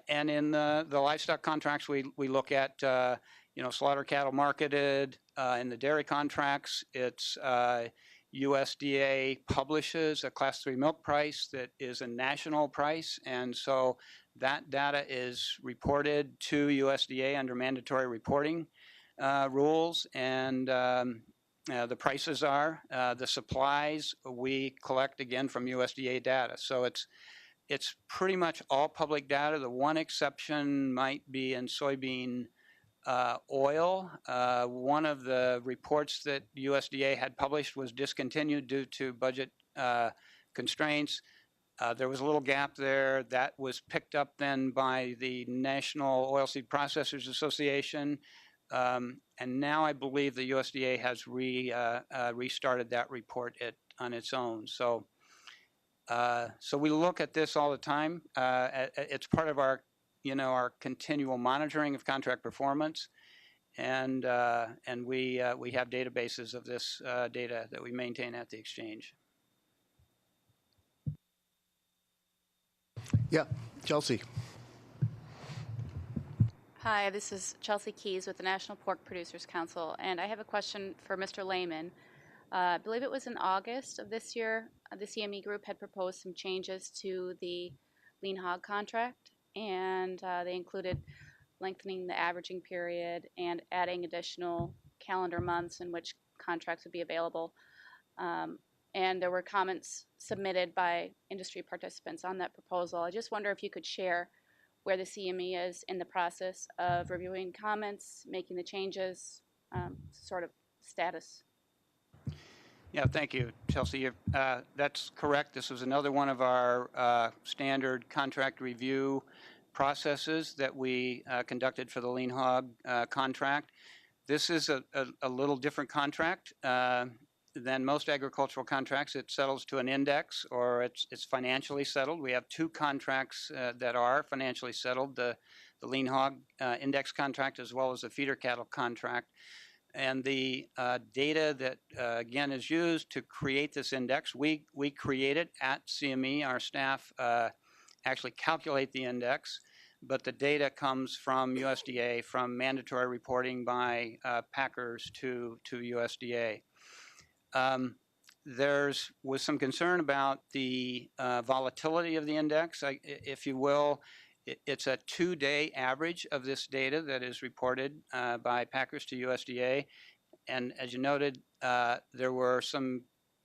[SPEAKER 9] in the livestock contracts, we look at slaughter cattle marketed. In the dairy contracts, it's USDA publishes a Class 3 milk price that is a national price, and so that data is reported to USDA under mandatory reporting rules, and the prices are. The supplies we collect again from USDA data. So it's pretty much all public data. The one exception might be in soybean oil. One of the reports that USDA had published was discontinued due to budget constraints. There was a little gap there that was picked up then by the National Oilseed Processors Association. And now I believe the USDA has restarted that report on its own. So we look at this all the time. It's part of our, our continual monitoring of contract performance, and we have databases of this data that we maintain at the exchange.
[SPEAKER 1] Yeah, Chelsea.
[SPEAKER 14] Hi, this is Chelsea Keys with the National Pork Producers Council, and I have a question for Mr. Lehman. I believe it was in August of this year, the CME group had proposed some changes to the lean hog contract, and they included lengthening the averaging period and adding additional calendar months in which contracts would be available. And there were comments submitted by industry participants on that proposal. I just wonder if you could share where the CME is in the process of reviewing comments, making the changes, sort of status.
[SPEAKER 9] Yeah, thank you, Chelsea. That's correct. This was another one of our standard contract review processes that we conducted for the lean hog contract. This is a little different contract than most agricultural contracts. It settles to an index, or it's financially settled. We have two contracts that are financially settled, the lean hog index contract as well as the feeder cattle contract. And the data that, again, is used to create this index, we create it at CME. Our staff actually calculate the index, but the data comes from USDA, from mandatory reporting by packers to USDA. There was some concern about the volatility of the index, if you will. It's a 2-day average of this data that is reported by packers to USDA. And as you noted, there were some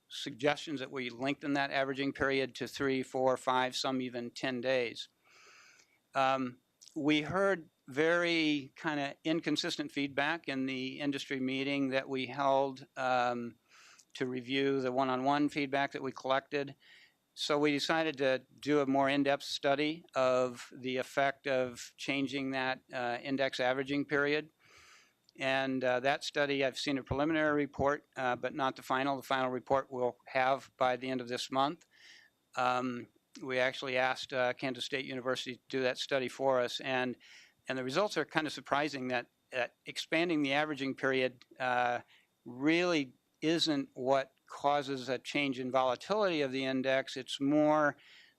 [SPEAKER 9] suggestions that we lengthen that averaging period to 3, 4, 5, some even 10 days. We heard very kind of inconsistent feedback in the industry meeting that we held to review the one-on-one feedback that we collected. So we decided to do a more in-depth study of the effect of changing that index averaging period. And that study, I've seen a preliminary report, but not the final. The final report we'll have by the end of this month. We actually asked Kansas State University to do that study for us. And the results are kind of surprising that expanding the averaging period really isn't what causes a change in volatility of the index. It's more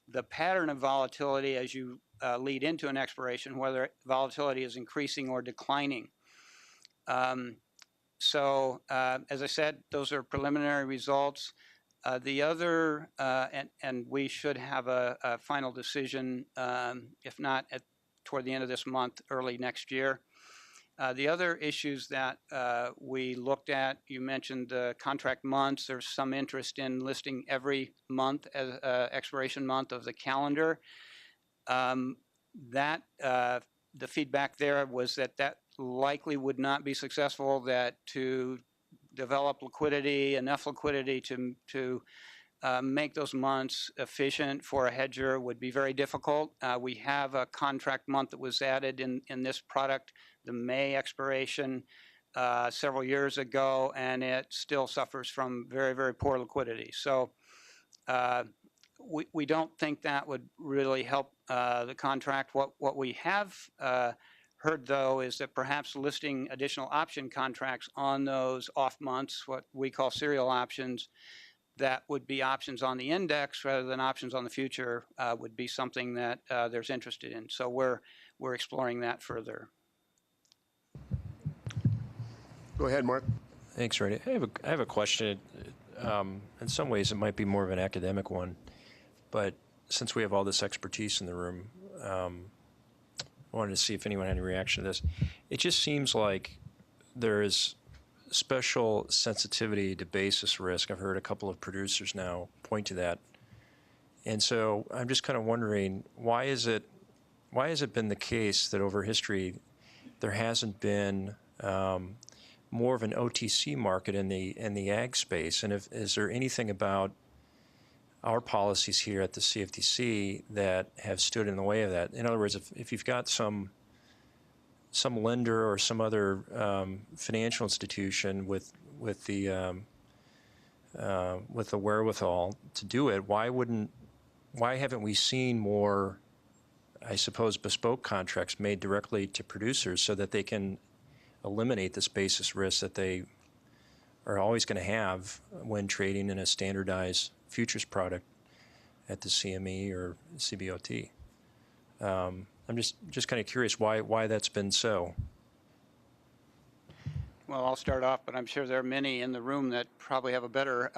[SPEAKER 9] the pattern of volatility as you lead into an expiration, whether volatility is increasing or declining. So as I said, those are preliminary results. The other, and we should have a final decision, if not toward the end of this month, early next year. The other issues that we looked at, you mentioned the contract months. There's some interest in listing every month as expiration month of the calendar. The feedback there was that likely would not be successful, that to develop liquidity, enough liquidity to make those months efficient for a hedger would be very difficult. We have a contract month that was added in this product, the May expiration several years ago, and it still suffers from very, very poor liquidity. So we don't think that would really help the contract. What we have heard, though, is that perhaps listing additional option contracts on those off months, what we call serial options, that would be options on the index rather than options on the future, would be something that there's interest in. So we're exploring that further.
[SPEAKER 1] Go ahead, Mark.
[SPEAKER 3] Thanks, Randy. I have a question. In some ways, it might be more of an academic one, but since we have all this expertise in the room, I wanted to see if anyone had any reaction to this. It just seems like there is special sensitivity to basis risk. I've heard a couple of producers now point to that. And so I'm just kind of wondering, why has it been the case that over history there hasn't been more of an OTC market in the ag space? And is there anything about our policies here at the CFTC that have stood in the way of that. In other words, if you've got some lender or some other financial institution with the wherewithal to do it, why haven't we seen more, I suppose, bespoke contracts made directly to producers so that they can eliminate this basis risk that they are always going to have when trading in a standardized futures product at the CME or CBOT? I'm just kind of curious why that's been so.
[SPEAKER 9] Well, I'll start off, but I'm sure there are many in the room that probably have a better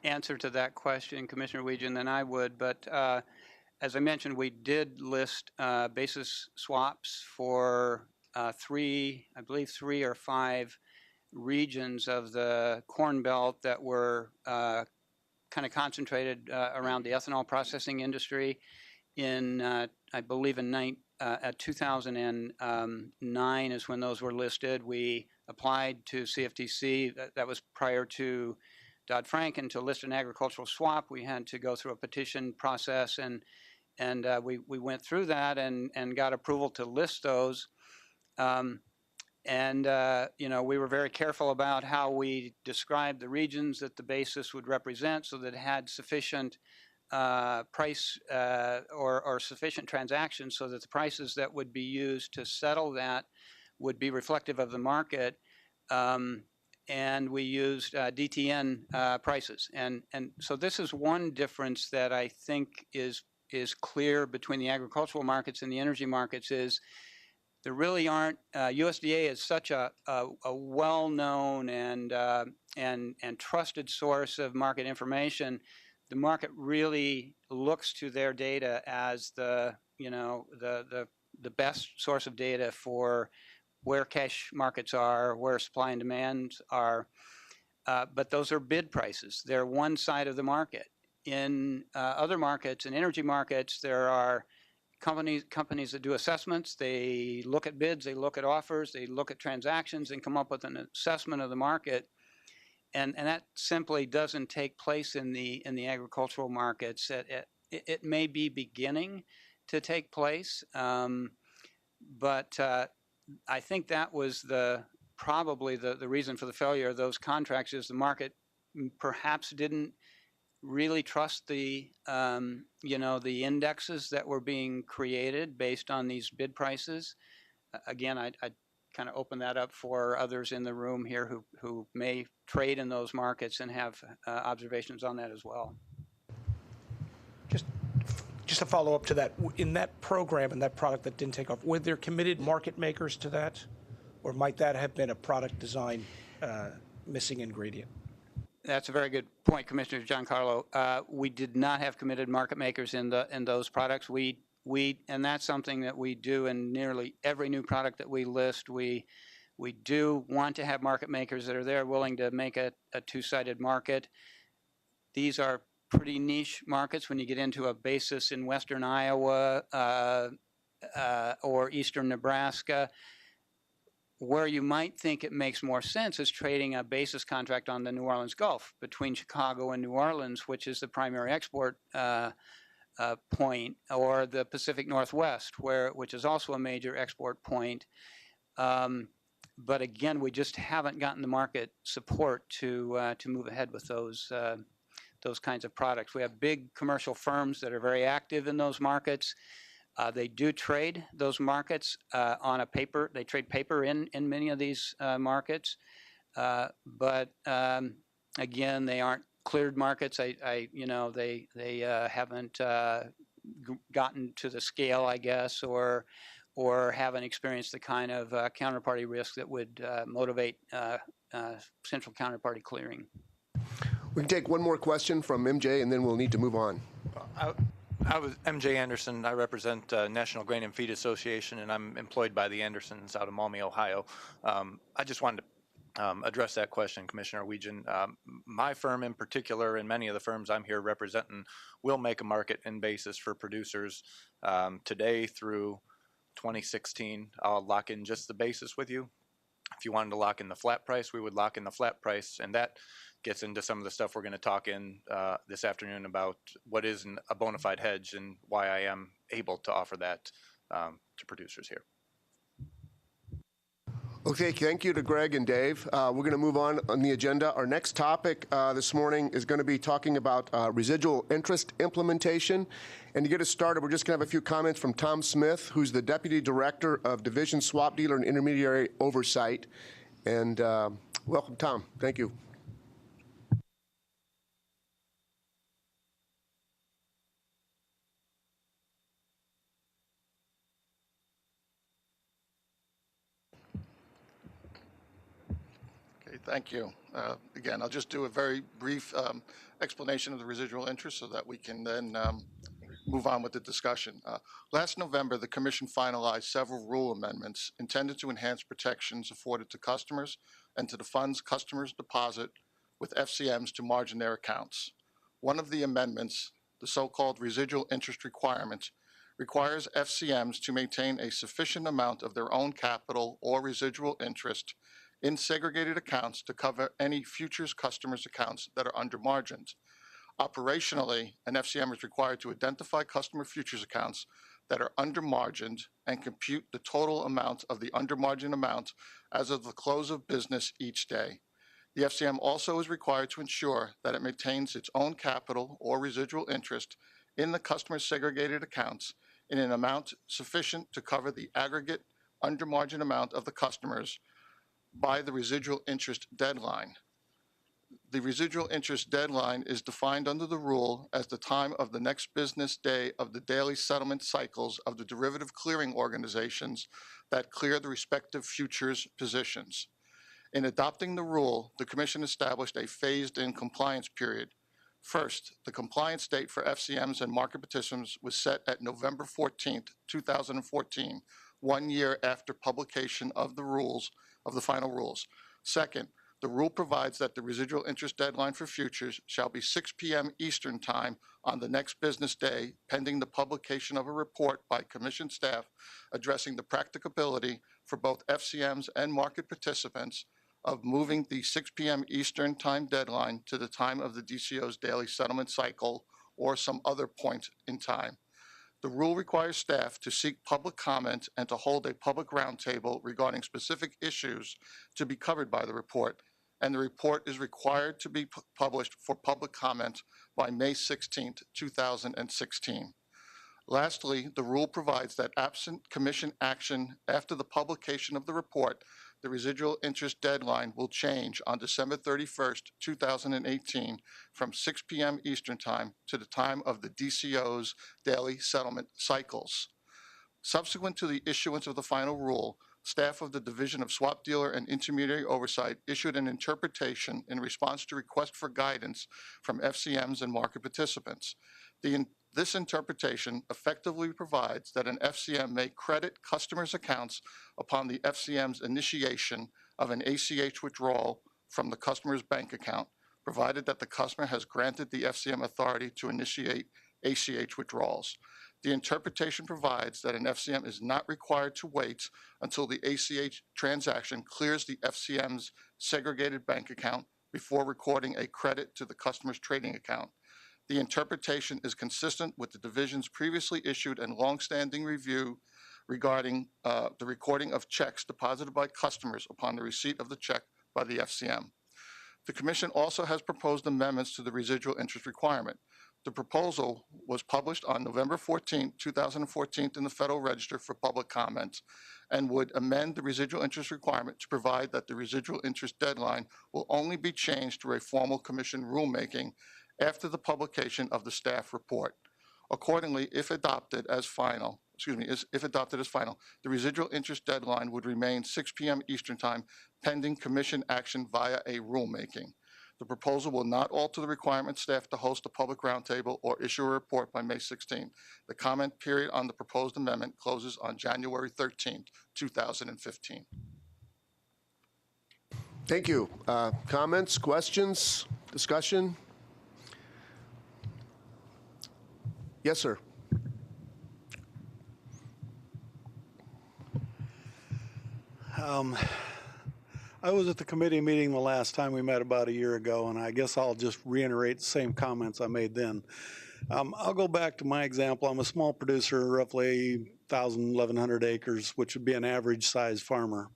[SPEAKER 9] answer to that question, Commissioner Weegan, than I would. But as I mentioned, we did list basis swaps for I believe three or five regions of the Corn Belt that were kind of concentrated around the ethanol processing industry. In I believe in 2009 is when those were listed. We applied to CFTC. That was prior to Dodd-Frank, and to list an agricultural swap, we had to go through a petition process, and we went through that and got approval to list those. You know, we were very careful about how we described the regions that the basis would represent, so that it had sufficient price or sufficient transactions, so that the prices that would be used to settle that would be reflective of the market. And we used DTN prices, and so this is one difference that I think is clear between the agricultural markets and the energy markets. Is there really aren't USDA is such a well-known and trusted source of market information. The market really looks to their data as the best source of data for where cash markets are, where supply and demand are. But those are bid prices. They're one side of the market. In other markets, in energy markets, there are companies that do assessments. They look at bids, they look at offers, they look at transactions, and come up with an assessment of the market. And that simply doesn't take place in the agricultural markets. It may be beginning to take place, but I think that was probably the reason for the failure of those contracts. Is the market perhaps didn't really trust the the indexes that were being created based on these bid prices. Again, I kind of open that up for others in the room here who may trade in those markets and have observations on that as well.
[SPEAKER 5] Just a follow up to that, in that program and that product that didn't take off, were there committed market makers to that, or might that have been a product design missing ingredient?
[SPEAKER 9] That's a very good point, Commissioner Giancarlo. We did not have committed market makers in those products. And that's something that we do in nearly every new product that we list. We do want to have market makers that are there willing to make a two-sided market. These are pretty niche markets when you get into a basis in western Iowa or eastern Nebraska. Where you might think it makes more sense is trading a basis contract on the New Orleans Gulf between Chicago and New Orleans, which is the primary export point, or the Pacific Northwest, which is also a major export point. But again, we just haven't gotten the market support to move ahead with those kinds of products. We have big commercial firms that are very active in those markets. They do trade those markets on a paper. They trade paper in many of these markets, but again, they aren't cleared markets. They haven't gotten to the scale, I guess, or haven't experienced the kind of counterparty risk that would motivate central counterparty clearing.
[SPEAKER 1] We can take one more question from MJ, and then we'll need to move on.
[SPEAKER 15] I was MJ Anderson. I represent National Grain and Feed Association, and I'm employed by the Andersons out of Maumee, Ohio. I just wanted to address that question, Commissioner Weegan. My firm in particular, and many of the firms I'm here representing, will make a market in basis for producers today through 2016. I'll lock in just the basis with you. If you wanted to lock in the flat price, we would lock in the flat price, and that gets into some of the stuff we're going to talk in this afternoon about what is a bona fide hedge and why I am able to offer that to producers here.
[SPEAKER 1] Okay, thank you to Greg and Dave. We're going to move on the agenda. Our next topic this morning is going to be talking about residual interest implementation. And to get us started, we're just going to have a few comments from Tom Smith, who's the Deputy Director of Division Swap Dealer and Intermediary Oversight. And welcome, Tom. Thank you.
[SPEAKER 16] Thank you. Again, I'll just do a very brief explanation of the residual interest so that we can then move on with the discussion. Last November, the Commission finalized several rule amendments intended to enhance protections afforded to customers and to the funds customers deposit with FCMs to margin their accounts. One of the amendments, the so-called residual interest requirement, requires FCMs to maintain a sufficient amount of their own capital or residual interest in segregated accounts to cover any futures customers' accounts that are under-margined. Operationally, an FCM is required to identify customer futures accounts that are under-margined and compute the total amount of the under-margin amount as of the close of business each day. The FCM also is required to ensure that it maintains its own capital or residual interest in the customer's segregated accounts in an amount sufficient to cover the aggregate under-margin amount of the customers by the residual interest deadline. The residual interest deadline is defined under the rule as the time of the next business day of the daily settlement cycles of the derivative clearing organizations that clear the respective futures positions. In adopting the rule, the Commission established a phased-in compliance period. First, the compliance date for FCMs and market participants was set at November 14th, 2014, 1 year after publication of the final rules. Second, the rule provides that the residual interest deadline for futures shall be 6 p.m. Eastern Time on the next business day, pending the publication of a report by Commission staff addressing the practicability for both FCMs and market participants of moving the 6 p.m. Eastern Time deadline to the time of the DCO's daily settlement cycle or some other point in time. The rule requires staff to seek public comment and to hold a public roundtable regarding specific issues to be covered by the report, and the report is required to be published for public comment by May 16, 2016. Lastly, the rule provides that absent Commission action after the publication of the report, the residual interest deadline will change on December 31st, 2018 from 6 p.m. Eastern Time to the time of the DCO's daily settlement cycles. Subsequent to the issuance of the final rule, staff of the Division of Swap Dealer and Intermediary Oversight issued an interpretation in response to requests for guidance from FCMs and market participants. This interpretation effectively provides that an FCM may credit customers' accounts upon the FCM's initiation of an ACH withdrawal from the customer's bank account, provided that the customer has granted the FCM authority to initiate ACH withdrawals. The interpretation provides that an FCM is not required to wait until the ACH transaction clears the FCM's segregated bank account before recording a credit to the customer's trading account. The interpretation is consistent with the Division's previously issued and longstanding review regarding the recording of checks deposited by customers upon the receipt of the check by the FCM. The Commission also has proposed amendments to the residual interest requirement. The proposal was published on November 14, 2014 in the Federal Register for public comment and would amend the residual interest requirement to provide that the residual interest deadline will only be changed through a formal Commission rulemaking after the publication of the staff report. Accordingly, if adopted as final, the residual interest deadline would remain 6 p.m. Eastern Time, pending Commission action via a rulemaking. The proposal will not alter the requirement staff to host a public roundtable or issue a report by May 16. The comment period on the proposed amendment closes on January 13, 2015.
[SPEAKER 1] Thank you. Comments, questions, discussion? Yes, sir.
[SPEAKER 10] I was at the committee meeting the last time we met about a year ago, and I guess I'll just reiterate the same comments I made then. I'll go back to my example. I'm a small producer, roughly 1,000, 1,100 acres, which would be an average size farmer.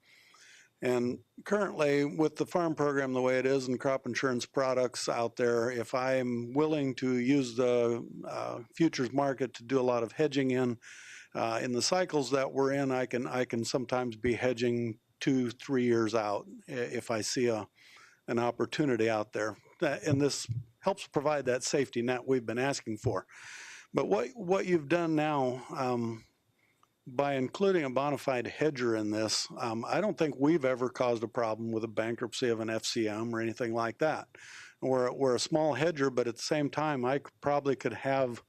[SPEAKER 10] And currently, with the farm program the way it is and crop insurance products out there, if I'm willing to use the futures market to do a lot of hedging in the cycles that we're in, I can sometimes be hedging 2-3 years out if I see an opportunity out there. And this helps provide that safety net we've been asking for. But what you've done now, by including a bona fide hedger in this, I don't think we've ever caused a problem with a bankruptcy of an FCM or anything like that. We're a small hedger, but at the same time, I probably could have,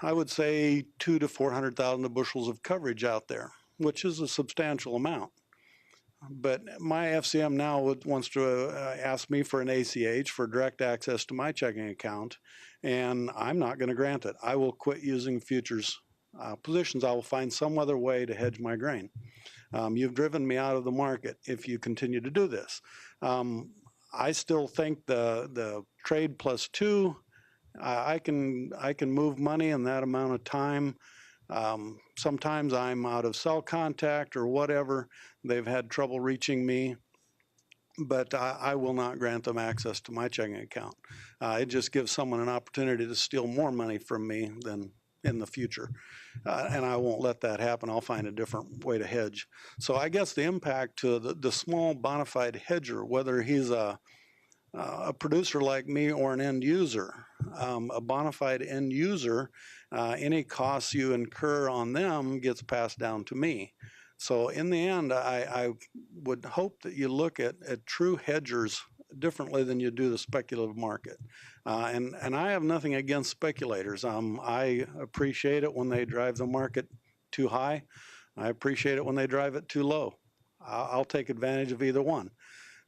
[SPEAKER 10] I would say, 200,000 to 400,000 bushels of coverage out there, which is a substantial amount. But my FCM now wants to ask me for an ACH for direct access to my checking account, and I'm not going to grant it. I will quit using futures positions. I will find some other way to hedge my grain. You've driven me out of the market if you continue to do this. I still think the trade plus 2, I can move money in that amount of time. Sometimes I'm out of cell contact or whatever. They've had trouble reaching me, but I will not grant them access to my checking account. It just gives someone an opportunity to steal more money from me than in the future. And I won't let that happen. I'll find a different way to hedge. So I guess the impact to the small bona fide hedger, whether he's a producer like me or an end user, a bona fide end user, any costs you incur on them gets passed down to me. So in the end, I would hope that you look at true hedgers differently than you do the speculative market. And I have nothing against speculators. I appreciate it when they drive the market too high. I appreciate it when they drive it too low. I'll take advantage of either one.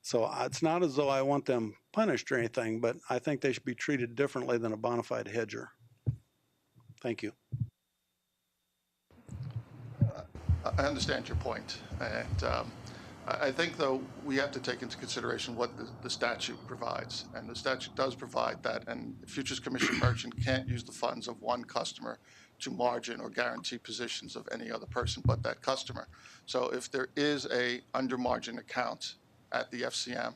[SPEAKER 10] So it's not as though I want them punished or anything, but I think they should be treated differently than a bona fide hedger. Thank you.
[SPEAKER 16] I understand your point, and I think, though, we have to take into consideration what the statute provides, and the statute does provide that an futures commission merchant can't use the funds of one customer to margin or guarantee positions of any other person but that customer. So if there is a under margin account at the FCM,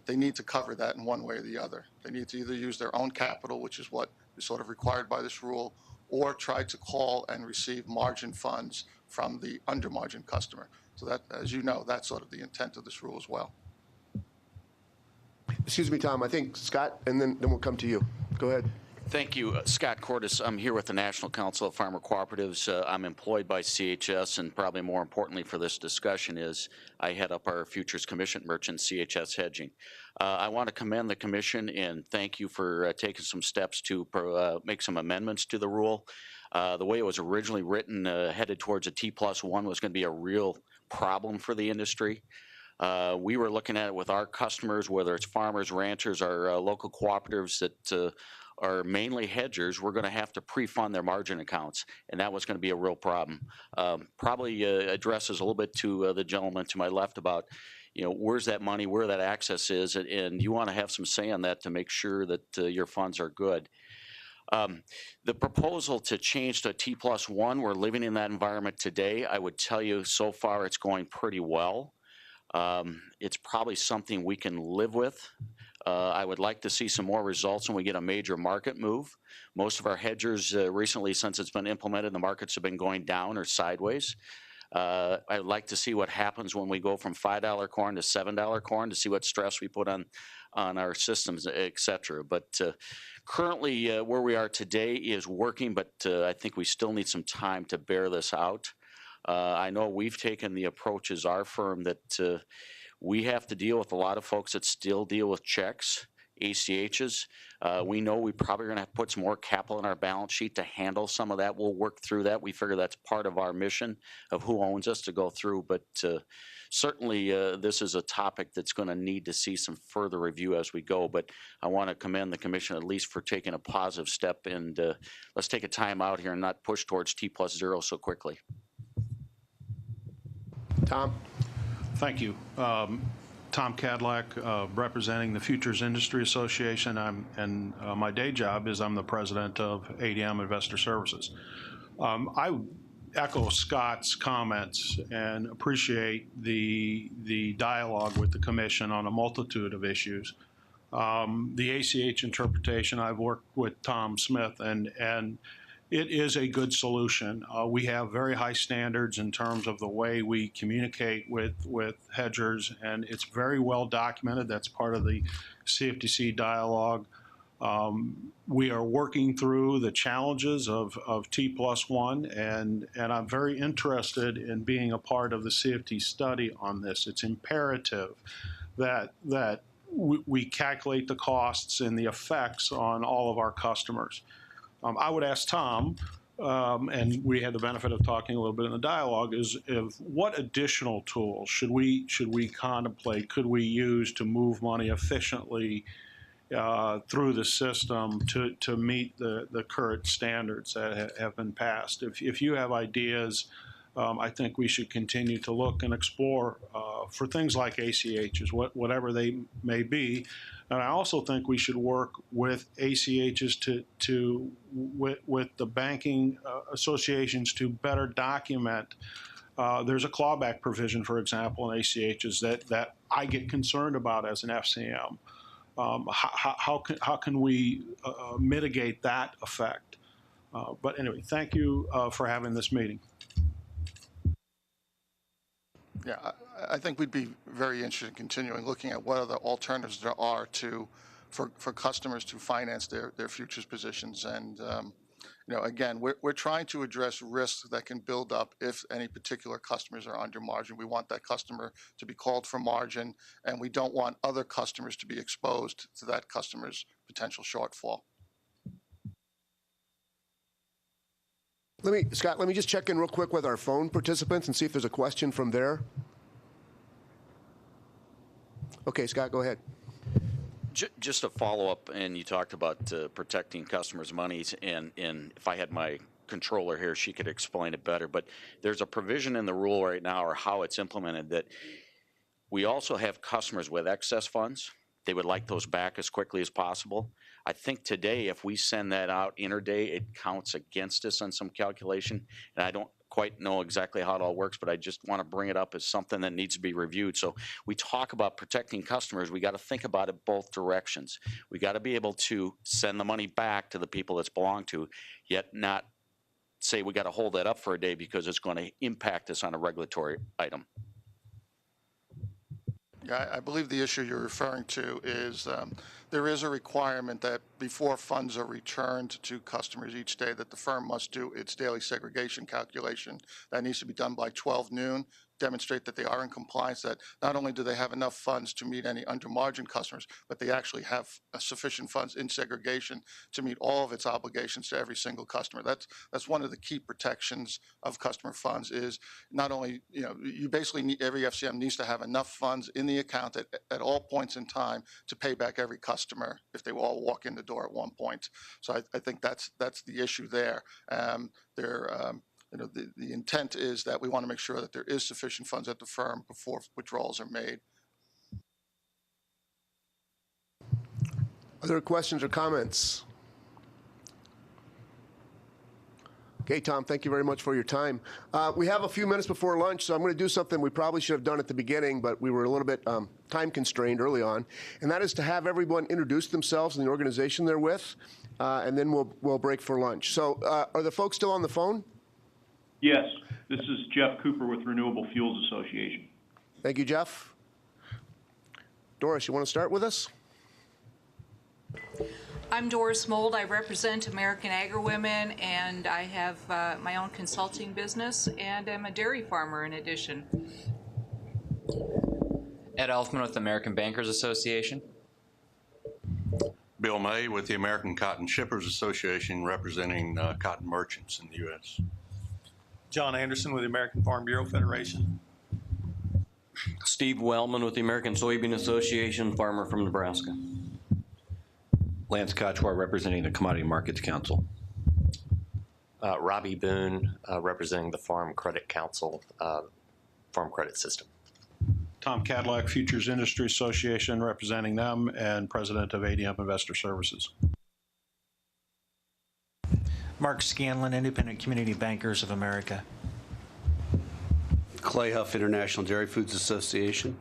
[SPEAKER 16] they need to cover that in one way or the other. They need to either use their own capital, which is what is sort of required by this rule, or try to call and receive margin funds from the under margin customer. So that, as you know, that's sort of the intent of this rule as well.
[SPEAKER 1] Excuse me, Tom, I think Scott, and then we'll come to you. Go ahead.
[SPEAKER 17] Thank you. Scott Cordes. I'm here with the National Council of Farmer Cooperatives. I'm employed by CHS, and probably more importantly for this discussion is I head up our Futures Commission Merchant CHS hedging. I want to commend the Commission and thank you for taking some steps to make some amendments to the rule. The way it was originally written, headed towards a T+1, was going to be a real problem for the industry. We were looking at it with our customers, whether it's farmers, ranchers, our local cooperatives that are mainly hedgers. We're going to have to pre-fund their margin accounts, and that was going to be a real problem. Probably addresses a little bit to the gentleman to my left about, where's that money, where that access is, and you want to have some say on that to make sure that your funds are good. The proposal to change to T+1, we're living in that environment today. I would tell you so far it's going pretty well. It's probably something we can live with. I would like to see some more results when we get a major market move. Most of our hedgers recently, since it's been implemented, the markets have been going down or sideways. I'd like to see what happens when we go from $5 corn to $7 corn to see what stress we put on our systems, et cetera. But currently, where we are today is working, but I think we still need some time to bear this out. I know we've taken the approach as our firm that we have to deal with a lot of folks that still deal with checks, ACHs. We know we probably are going to have to put some more capital in our balance sheet to handle some of that. We'll work through that. We figure that's part of our mission of who owns us to go through. But certainly this is a topic that's going to need to see some further review as we go. But I want to commend the Commission at least for taking a positive step. And let's take a time out here and not push towards T+0 so quickly.
[SPEAKER 1] Tom?
[SPEAKER 18] Thank you. Tom Cadillac, representing the Futures Industry Association. My day job is I'm the president of ADM Investor Services. I would echo Scott's comments and appreciate the dialogue with the Commission on a multitude of issues. The ACH interpretation, I've worked with Tom Smith, and it is a good solution. We have very high standards in terms of the way we communicate with hedgers, and it's very well documented. That's part of the CFTC dialogue. We are working through the challenges of T+1, and I'm very interested in being a part of the CFT study on this. It's imperative that we calculate the costs and the effects on all of our customers. I would ask Tom, and we had the benefit of talking a little bit in the dialogue, is what additional tools should we contemplate, could we use to move money efficiently through the system to meet the current standards that have been passed. If you have ideas, I think we should continue to look and explore for things like ACHs, whatever they may be. And I also think we should work with ACHs with the banking associations to better document. There's a clawback provision, for example, in ACHs that I get concerned about as an FCM. How can we mitigate that effect? But anyway, thank you for having this meeting.
[SPEAKER 16] Yeah, I think we'd be very interested in continuing looking at what other alternatives there are for customers to finance their futures positions. And you know, again, we're trying to address risks that can build up if any particular customers are under margin. We want that customer to be called for margin, and we don't want other customers to be exposed to that customer's potential shortfall.
[SPEAKER 1] Scott, let me just check in real quick with our phone participants and see if there's a question from there. Okay, Scott, go ahead.
[SPEAKER 17] Just a follow-up, and you talked about protecting customers' monies, and if I had my controller here, she could explain it better, but there's a provision in the rule right now, or how it's implemented, that we also have customers with excess funds. They would like those back as quickly as possible. I think today, if we send that out interday, it counts against us on some calculation, and I don't quite know exactly how it all works, but I just want to bring it up as something that needs to be reviewed. So we talk about protecting customers. We got to think about it both directions. We got to be able to send the money back to the people it's belonged to, yet not say we got to hold that up for a day because it's going to impact us on a regulatory item.
[SPEAKER 16] Yeah, I believe the issue you're referring to is there is a requirement that before funds are returned to customers each day that the firm must do its daily segregation calculation. That needs to be done by 12 noon, demonstrate that they are in compliance, that not only do they have enough funds to meet any under margin customers, but they actually have sufficient funds in segregation to meet all of its obligations to every single customer. That's one of the key protections of customer funds is not only, you know, you basically need, every FCM needs to have enough funds in the account at all points in time to pay back every customer if they all walk in the door at one point. So I think that's the issue there. You know, the intent is that we want to make sure that there is sufficient funds at the firm before withdrawals are made.
[SPEAKER 1] Other questions or comments? Okay, Tom, thank you very much for your time. We have a few minutes before lunch, so I'm going to do something we probably should have done at the beginning, but we were a little bit time constrained early on, and that is to have everyone introduce themselves and the organization they're with, and then we'll break for lunch. So are the folks still on the phone?
[SPEAKER 19] Yes, this is Jeff Cooper with Renewable Fuels Association.
[SPEAKER 1] Thank you, Jeff. Doris, you want to start with us?
[SPEAKER 20] I'm Doris Mold. I represent American Agri-Women, and I have my own consulting business, and I'm a dairy farmer in addition.
[SPEAKER 21] Ed Elfman with the American Bankers Association.
[SPEAKER 22] Bill May with the American Cotton Shippers Association, representing cotton merchants in the U.S.
[SPEAKER 23] John Anderson with the American Farm Bureau Federation.
[SPEAKER 24] Steve Wellman with the American Soybean Association, farmer from Nebraska.
[SPEAKER 25] Lance Kochwar representing the Commodity Markets Council.
[SPEAKER 26] Robbie Boone representing the Farm Credit Council, Farm Credit System.
[SPEAKER 18] Tom Cadillac, Futures Industry Association, representing them, and president of ADM Investor Services.
[SPEAKER 4] Mark Scanlon, Independent Community Bankers of America.
[SPEAKER 6] Clay Huff, International Dairy Foods Association.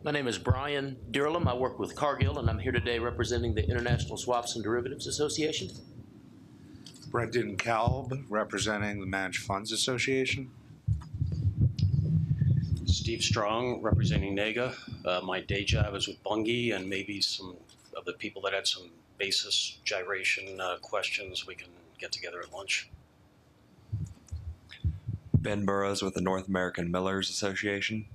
[SPEAKER 7] My name is Brian Durlam. I work with Cargill, and I'm here today representing the International Swaps and Derivatives Association.
[SPEAKER 8] Brendan Kalb, representing the Managed Funds Association.
[SPEAKER 25] Steve Strong, representing NAGA. My day job is with Bunge, and maybe some of the people that had some basis gyration questions, we can get together at lunch.
[SPEAKER 11] Ben Burrows with the North American Millers Association.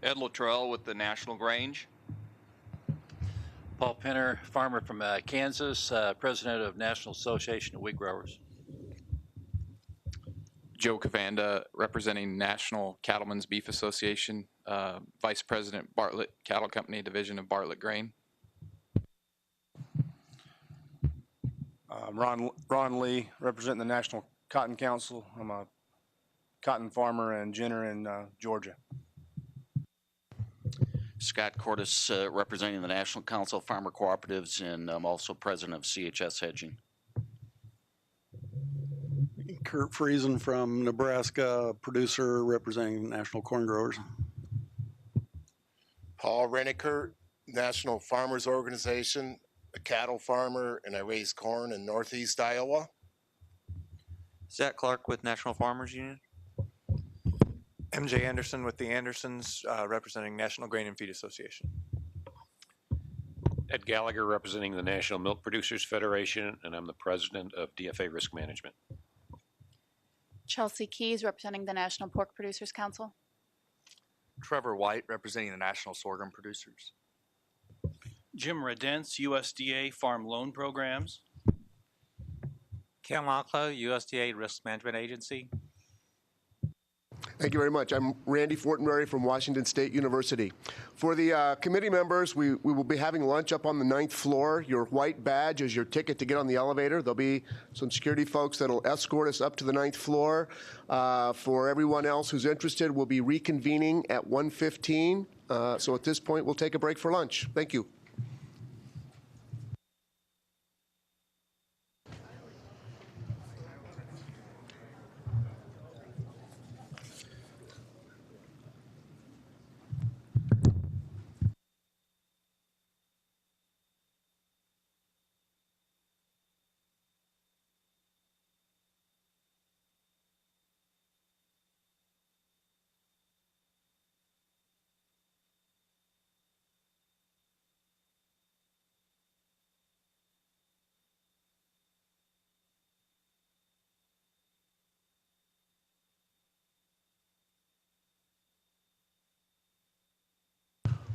[SPEAKER 26] Ed Luttrell with the National Grange.
[SPEAKER 27] Paul Pinner, farmer from Kansas, president of National Association of Wheat Growers.
[SPEAKER 26] Joe Cavanda, representing National Cattlemen's Beef Association, Vice President, Bartlett Cattle Company, Division of Bartlett Grain.
[SPEAKER 28] Ron Lee, representing the National Cotton Council. I'm a cotton farmer and ginner in Georgia.
[SPEAKER 17] Scott Cordes, representing the National Council of Farmer Cooperatives, and I'm also president of CHS Hedging.
[SPEAKER 10] Kurt Friesen from Nebraska, producer representing National Corn Growers.
[SPEAKER 29] Paul Renniker, National Farmers Organization, a cattle farmer, and I raise corn in Northeast Iowa.
[SPEAKER 30] Zach Clark with National Farmers Union.
[SPEAKER 23] MJ Anderson with the Andersons, representing National Grain and Feed Association.
[SPEAKER 12] Ed Gallagher, representing the National Milk Producers Federation, and I'm the president of DFA Risk Management.
[SPEAKER 14] Chelsea Keys, representing the National Pork Producers Council.
[SPEAKER 31] Trevor White, representing the National Sorghum Producers.
[SPEAKER 32] Jim Redence, USDA Farm Loan Programs.
[SPEAKER 33] Cam Akla, USDA Risk Management Agency.
[SPEAKER 1] Thank you very much. I'm Randy Fortenberry from Washington State University. For the committee members, we will be having lunch up on the 9th floor. Your white badge is your ticket to get on the elevator. There'll be some security folks that'll escort us up to the 9th floor. For everyone else who's interested, we'll be reconvening at 1:15. So at this point, we'll take a break for lunch. Thank you.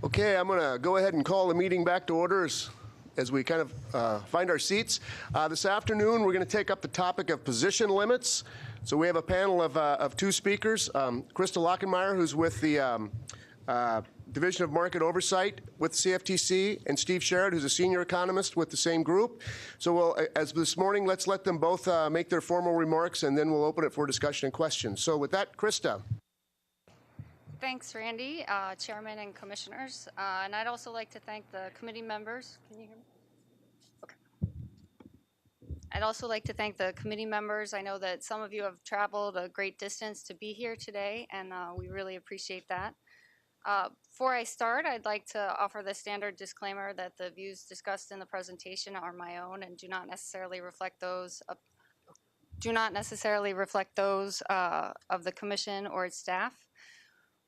[SPEAKER 1] Okay, I'm going to go ahead and call the meeting back to order as we kind of find our seats. This afternoon, we're going to take up the topic of position limits. So we have a panel of two speakers, Krista Lockenmeyer, who's with the Division of Market Oversight with CFTC, and Steve Sherrod, who's a senior economist with the same group. So as this morning, let's let them both make their formal remarks, and then we'll open it for discussion and questions. So with that, Krista.
[SPEAKER 34] Thanks, Randy, Chairman and Commissioners. And I'd also like to thank the committee members. Can you hear me? Okay. I'd also like to thank the committee members. I know that some of you have traveled a great distance to be here today, and we really appreciate that. Before I start, I'd like to offer the standard disclaimer that the views discussed in the presentation are my own and do not necessarily reflect those of the Commission or its staff.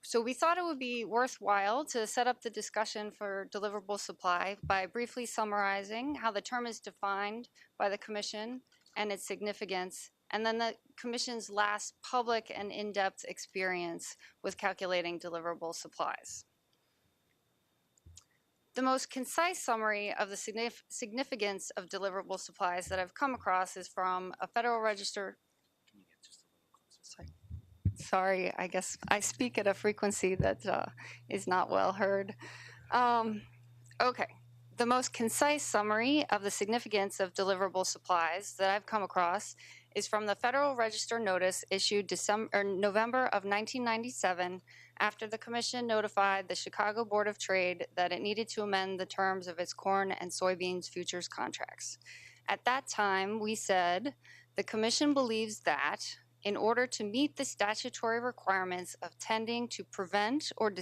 [SPEAKER 34] So we thought it would be worthwhile to set up the discussion for deliverable supply by briefly summarizing how the term is defined by the Commission and its significance, and then the Commission's last public and in-depth experience with calculating deliverable supplies. The most concise summary of the significance of deliverable supplies that I've come across is from a Federal Register. Sorry, I guess I speak at a frequency that is not well heard. Okay, The most concise summary of the significance of deliverable supplies that I've come across is from the Federal Register notice issued November of 1997 after the Commission notified the Chicago Board of Trade that it needed to amend the terms of its corn and soybeans futures contracts. At that time, we said, the Commission believes that in order to meet the statutory requirements of tending to prevent or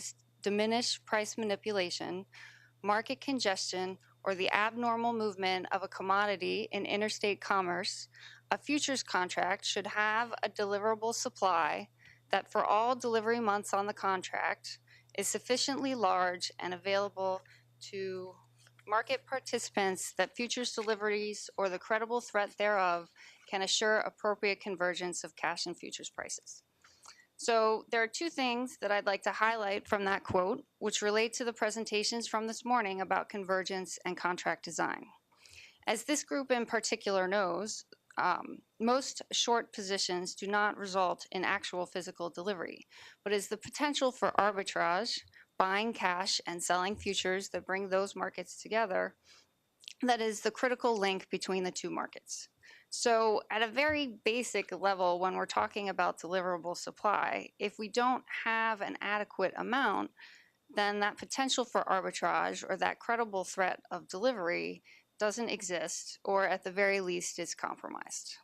[SPEAKER 34] diminish price manipulation, market congestion, or the abnormal movement of a commodity in interstate commerce, a futures contract should have a deliverable supply that for all delivery months on the contract is sufficiently large and available to market participants that futures deliveries or the credible threat thereof can assure appropriate convergence of cash and futures prices. So there are two things that I'd like to highlight from that quote, which relate to the presentations from this morning about convergence and contract design. As this group in particular knows, most short positions do not result in actual physical delivery, but is the potential for arbitrage, buying cash and selling futures that bring those markets together, that is the critical link between the two markets. So at a very basic level, when we're talking about deliverable supply, if we don't have an adequate amount, then that potential for arbitrage or that credible threat of delivery doesn't exist, or at the very least is compromised.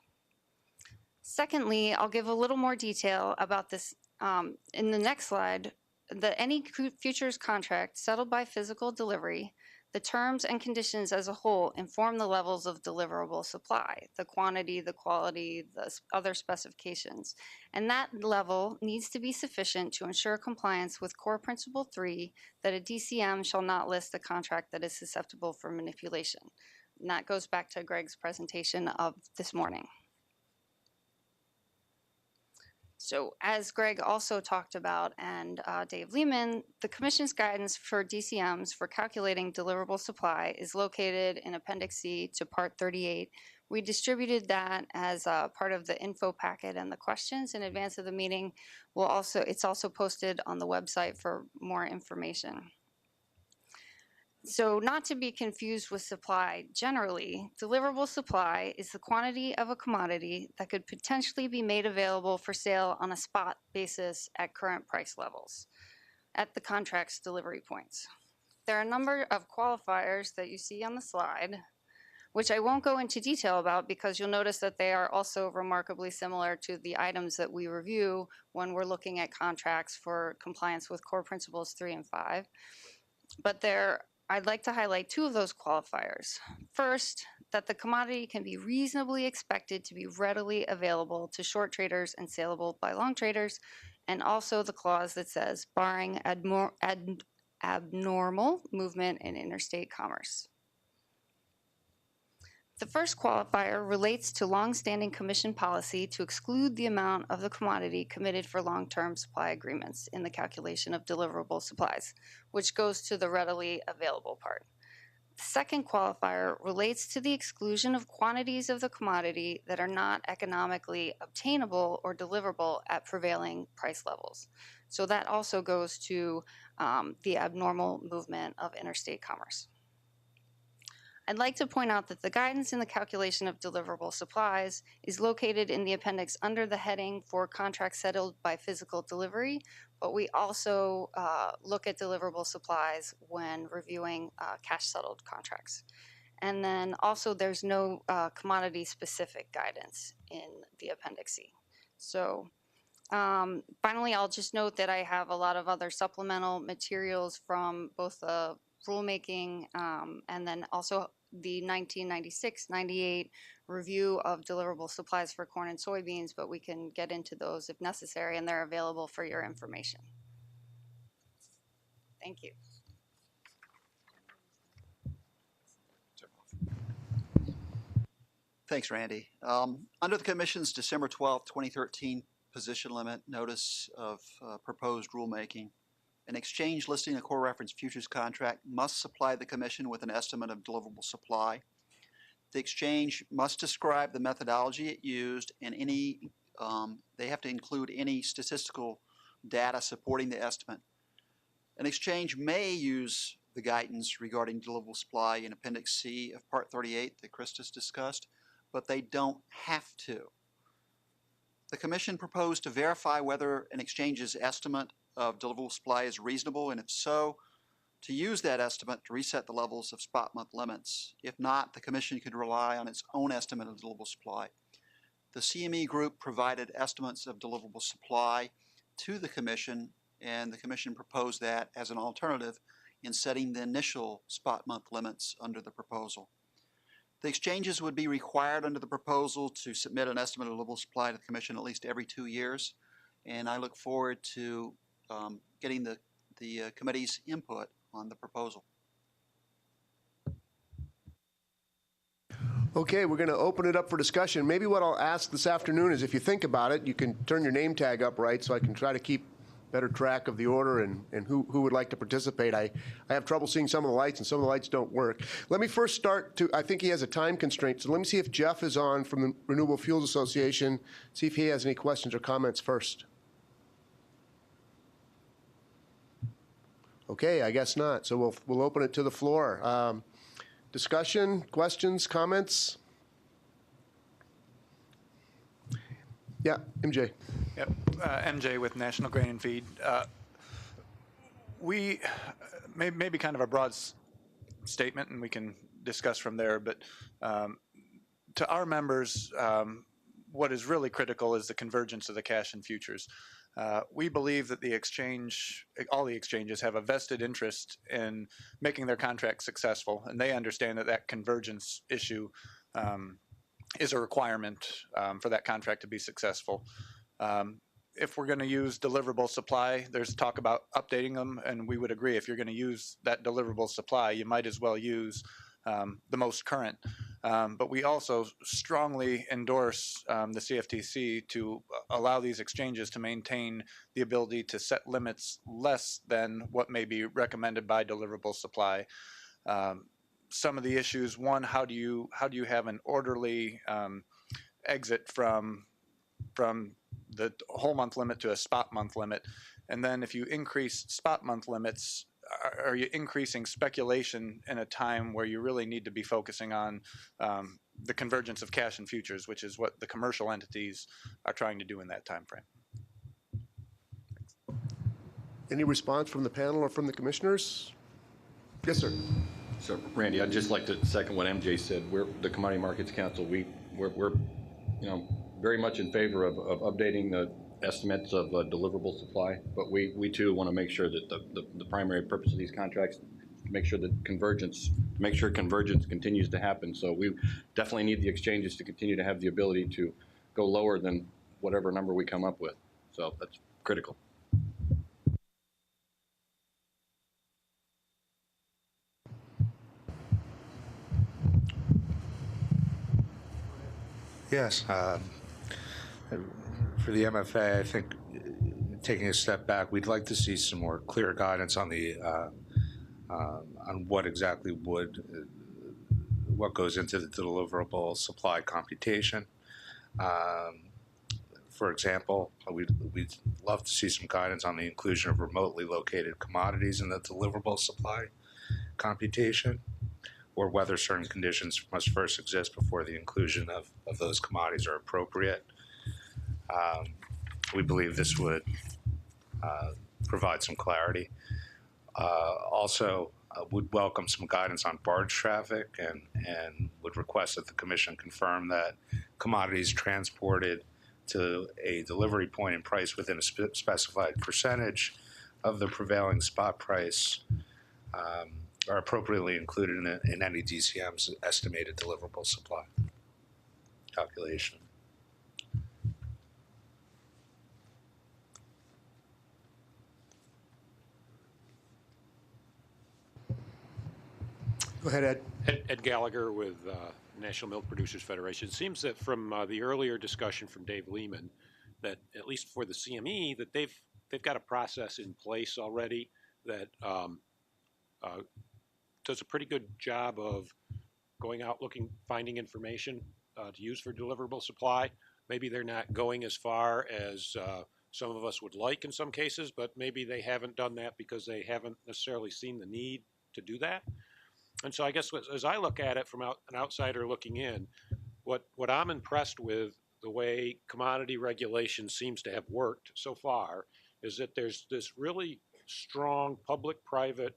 [SPEAKER 34] Secondly, I'll give a little more detail about this in the next slide, that any futures contract settled by physical delivery, the terms and conditions as a whole inform the levels of deliverable supply, the quantity, the quality, the other specifications. And that level needs to be sufficient to ensure compliance with Core Principle 3 that a DCM shall not list a contract that is susceptible for manipulation. And that goes back to Greg's presentation of this morning. So as Greg also talked about, and Dave Lehman, the Commission's guidance for DCMs for calculating deliverable supply is located in Appendix C to Part 38. We distributed that as part of the info packet and the questions in advance of the meeting. It's also posted on the website for more information. So not to be confused with supply generally, deliverable supply is the quantity of a commodity that could potentially be made available for sale on a spot basis at current price levels at the contract's delivery points. There are a number of qualifiers that you see on the slide, which I won't go into detail about because you'll notice that they are also remarkably similar to the items that we review when we're looking at contracts for compliance with Core Principles 3 and 5. But I'd like to highlight two of those qualifiers. First, that the commodity can be reasonably expected to be readily available to short traders and saleable by long traders, and also the clause that says, barring abnormal movement in interstate commerce. The first qualifier relates to long-standing Commission policy to exclude the amount of the commodity committed for long-term supply agreements in the calculation of deliverable supplies, which goes to the readily available part. The second qualifier relates to the exclusion of quantities of the commodity that are not economically obtainable or deliverable at prevailing price levels. So that also goes to the abnormal movement of interstate commerce. I'd like to point out that the guidance in the calculation of deliverable supplies is located in the appendix under the heading for contracts settled by physical delivery, but we also look at deliverable supplies when reviewing cash settled contracts. And then also there's no commodity specific guidance in the appendix C. So finally, I'll just note that I have a lot of other supplemental materials from both the rulemaking and then also the 1996-98 review of deliverable supplies for corn and soybeans, but we can get into those if necessary, and they're available for your information. Thank you.
[SPEAKER 2] Thanks, Randy. Under the Commission's December 12, 2013 position limit notice of proposed rulemaking, an exchange listing a core reference futures contract must supply the Commission with an estimate of deliverable supply. The exchange must describe the methodology it used and they have to include any statistical data supporting the estimate. An exchange may use the guidance regarding deliverable supply in Appendix C of Part 38 that Christus discussed, but they don't have to. The Commission proposed to verify whether an exchange's estimate of deliverable supply is reasonable, and if so, to use that estimate to reset the levels of spot month limits. If not, the Commission could rely on its own estimate of deliverable supply. The CME group provided estimates of deliverable supply to the Commission, and the Commission proposed that as an alternative in setting the initial spot month limits under the proposal. The exchanges would be required under the proposal to submit an estimate of deliverable supply to the Commission at least every 2 years, and I look forward to getting the committee's input on the proposal.
[SPEAKER 1] Okay, we're going to open it up for discussion. Maybe what I'll ask this afternoon is if you think about it, you can turn your name tag up right so I can try to keep better track of the order and who would like to participate. I have trouble seeing some of the lights, and some of the lights don't work. Let me first start to, I think he has a time constraint, so let me see if Jeff is on from the Renewable Fuels Association, see if he has any questions or comments first. Okay, I guess not, so we'll open it to the floor. Discussion, questions, comments? Yeah, MJ.
[SPEAKER 3] Yep, MJ with National Grain and Feed. We, maybe kind of a broad statement, and we can discuss from there, but to our members, what is really critical is the convergence of the cash and futures. We believe that the exchange, all the exchanges have a vested interest in making their contracts successful, and they understand that that convergence issue is a requirement for that contract to be successful. If we're going to use deliverable supply, there's talk about updating them, and we would agree if you're going to use that deliverable supply, you might as well use the most current. But we also strongly endorse the CFTC to allow these exchanges to maintain the ability to set limits less than what may be recommended by deliverable supply. Some of the issues: one, how do you have an orderly exit from the whole month limit to a spot month limit? And then if you increase spot month limits, are you increasing speculation in a time where you really need to be focusing on the convergence of cash and futures, which is what the commercial entities are trying to do in that time frame?
[SPEAKER 1] Any response from the panel or from the commissioners? Yes, sir.
[SPEAKER 4] So, Randy, I'd just like to second what MJ said. We're the Commodity Markets Council. We're very much in favor of updating the estimates of deliverable supply, but we too want to make sure that the primary purpose of these contracts is to make sure that convergence continues to happen. So we definitely need the exchanges to continue to have the ability to go lower than whatever number we come up with. So that's critical.
[SPEAKER 8] Yes. For the MFA, I think taking a step back, we'd like to see some more clear guidance on the on what exactly what goes into the deliverable supply computation. For example, we'd love to see some guidance on the inclusion of remotely located commodities in the deliverable supply computation, or whether certain conditions must first exist before the inclusion of those commodities are appropriate. We believe this would provide some clarity. Also, would welcome some guidance on barge traffic, and would request that the Commission confirm that commodities transported to a delivery point and price within a specified percentage of the prevailing spot price are appropriately included in any DCM's estimated deliverable supply calculation.
[SPEAKER 1] Go ahead, Ed.
[SPEAKER 12] Ed Gallagher with National Milk Producers Federation. It seems that from the earlier discussion from Dave Lehman, that at least for the CME, that they've got a process in place already that does a pretty good job of going out finding information to use for deliverable supply. Maybe they're not going as far as some of us would like in some cases, but maybe they haven't done that because they haven't necessarily seen the need to do that. And so I guess as I look at it from an outsider looking in, what I'm impressed with the way commodity regulation seems to have worked so far is that there's this really strong public-private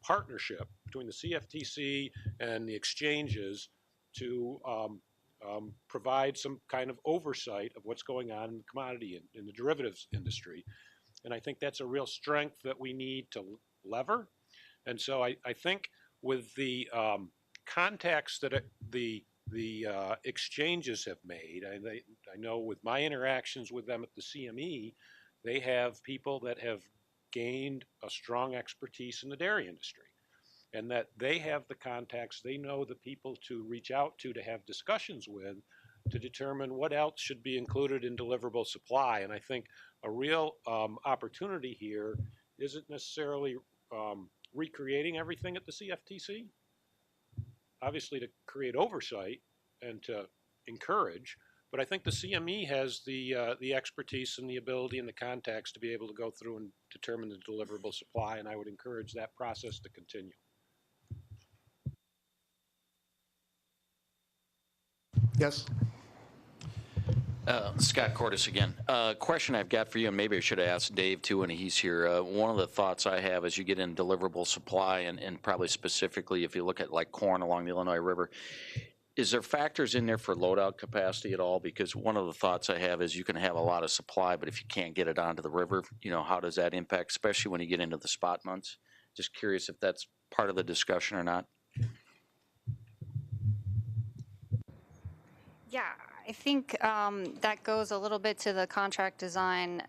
[SPEAKER 12] partnership between the CFTC and the exchanges to provide some kind of oversight of what's going on in the commodity in the derivatives industry. And I think that's a real strength that we need to lever. And so I think with the contacts that the exchanges have made, I know with my interactions with them at the CME, they have people that have gained a strong expertise in the dairy industry, and that they have the contacts, they know the people to reach out to have discussions with to determine what else should be included in deliverable supply. And I think a real opportunity here isn't necessarily recreating everything at the CFTC, obviously to create oversight and to encourage, but I think the CME has the expertise and the ability and the contacts to be able to go through and determine the deliverable supply, and I would encourage that process to continue.
[SPEAKER 1] Yes.
[SPEAKER 17] Scott Cordes again. Question I've got for you, and maybe I should have asked Dave too when he's here. One of the thoughts I have as you get in deliverable supply, and probably specifically if you look at like corn along the Illinois River, is there factors in there for load-out capacity at all? Because one of the thoughts I have is you can have a lot of supply, but if you can't get it onto the river, you know, how does that impact, especially when you get into the spot months? Just curious if that's part of the discussion or not.
[SPEAKER 34] Yeah, I think that goes a little bit to the contract design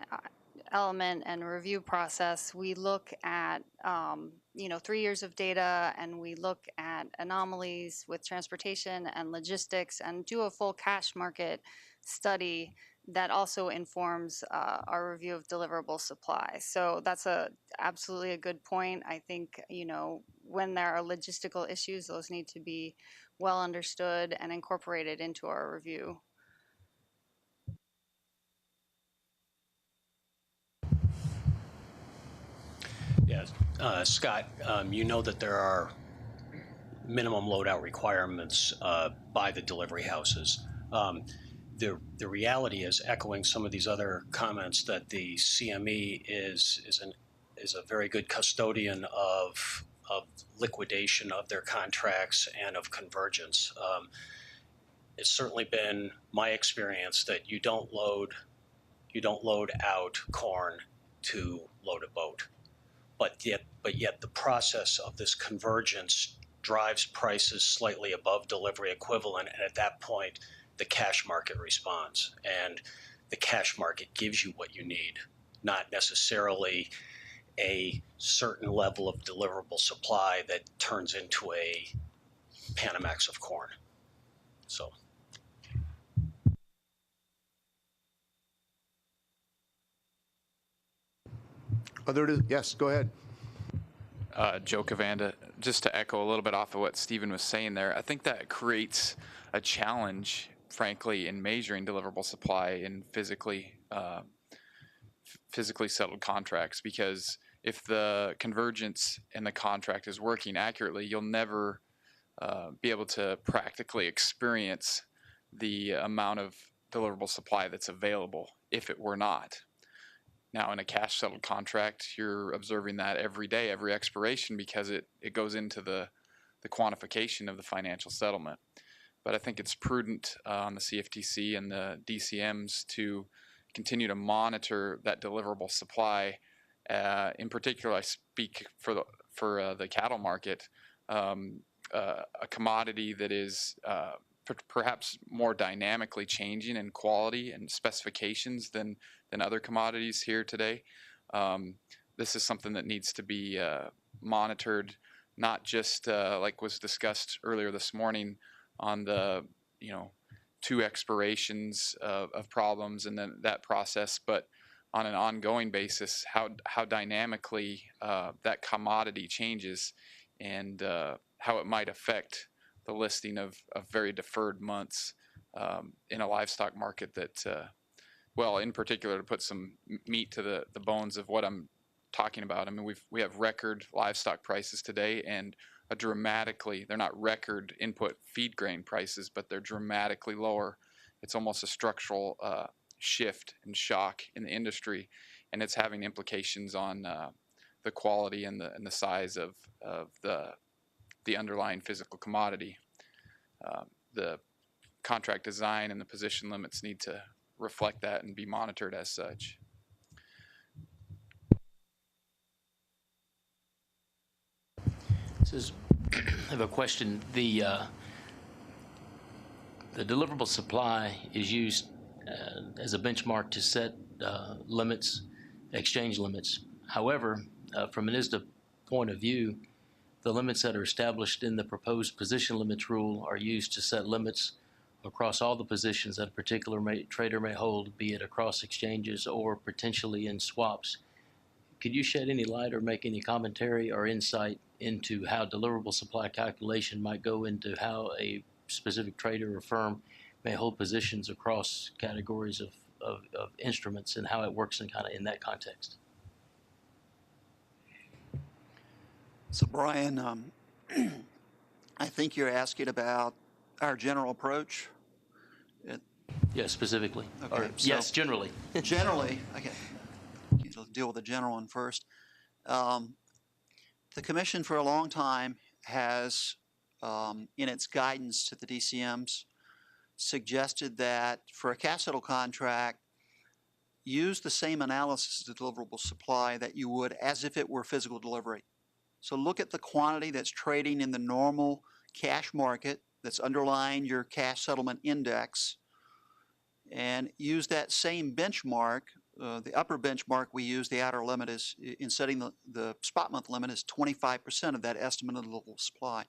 [SPEAKER 34] element and review process. We look at, 3 years of data, and we look at anomalies with transportation and logistics and do a full cash market study that also informs our review of deliverable supply. So that's absolutely a good point. I think, when there are logistical issues, those need to be well understood and incorporated into our review.
[SPEAKER 5] Yes, Scott, you know that there are minimum load-out requirements by the delivery houses. The reality is, echoing some of these other comments, that the CME is a very good custodian of liquidation of their contracts and of convergence. It's certainly been my experience that you don't load out corn to load a boat, but yet the process of this convergence drives prices slightly above delivery equivalent, and at that point the cash market responds, and the cash market gives you what you need, not necessarily a certain level of deliverable supply that turns into a Panamax of corn. So.
[SPEAKER 1] Yes, go ahead.
[SPEAKER 26] Joe Cavanda, just to echo a little bit off of what Stephen was saying there, I think that creates a challenge, frankly, in measuring deliverable supply in physically settled contracts, because if the convergence in the contract is working accurately, you'll never be able to practically experience the amount of deliverable supply that's available if it were not. Now, in a cash settled contract, you're observing that every day, every expiration, because it goes into the quantification of the financial settlement. But I think it's prudent on the CFTC and the DCMs to continue to monitor that deliverable supply. In particular, I speak for the cattle market, a commodity that is perhaps more dynamically changing in quality and specifications than other commodities here today. This is something that needs to be monitored, not just like was discussed earlier this morning on the 2 expirations of problems and then that process, but on an ongoing basis, how dynamically that commodity changes and how it might affect the listing of very deferred months in a livestock market that, well, in particular, to put some meat to the bones of what I'm talking about. I mean, we have record livestock prices today, and they're not record input feed grain prices, but they're dramatically lower. It's almost a structural shift and shock in the industry, and it's having implications on the quality and the size of the underlying physical commodity. The contract design and the position limits need to reflect that and be monitored as such.
[SPEAKER 6] I have a question. The deliverable supply is used as a benchmark to set limits, exchange limits. However, from an ISDA point of view, the limits that are established in the proposed position limits rule are used to set limits across all the positions that a particular trader may hold, be it across exchanges or potentially in swaps. Could you shed any light or make any commentary or insight into how deliverable supply calculation might go into how a specific trader or firm may hold positions across categories of instruments and how it works in that context?
[SPEAKER 2] So Brian, I think you're asking about our general approach.
[SPEAKER 6] Yes, specifically.
[SPEAKER 2] Okay,
[SPEAKER 6] Or, yes, generally.
[SPEAKER 2] Generally, okay. I'll deal with the general one first. The Commission for a long time has, in its guidance to the DCMs, suggested that for a cash settle contract, use the same analysis of deliverable supply that you would as if it were physical delivery. So look at the quantity that's trading in the normal cash market that's underlying your cash settlement index and use that same benchmark. The upper benchmark we use, the outer limit is, in setting the spot month limit, is 25% of that estimate of deliverable supply.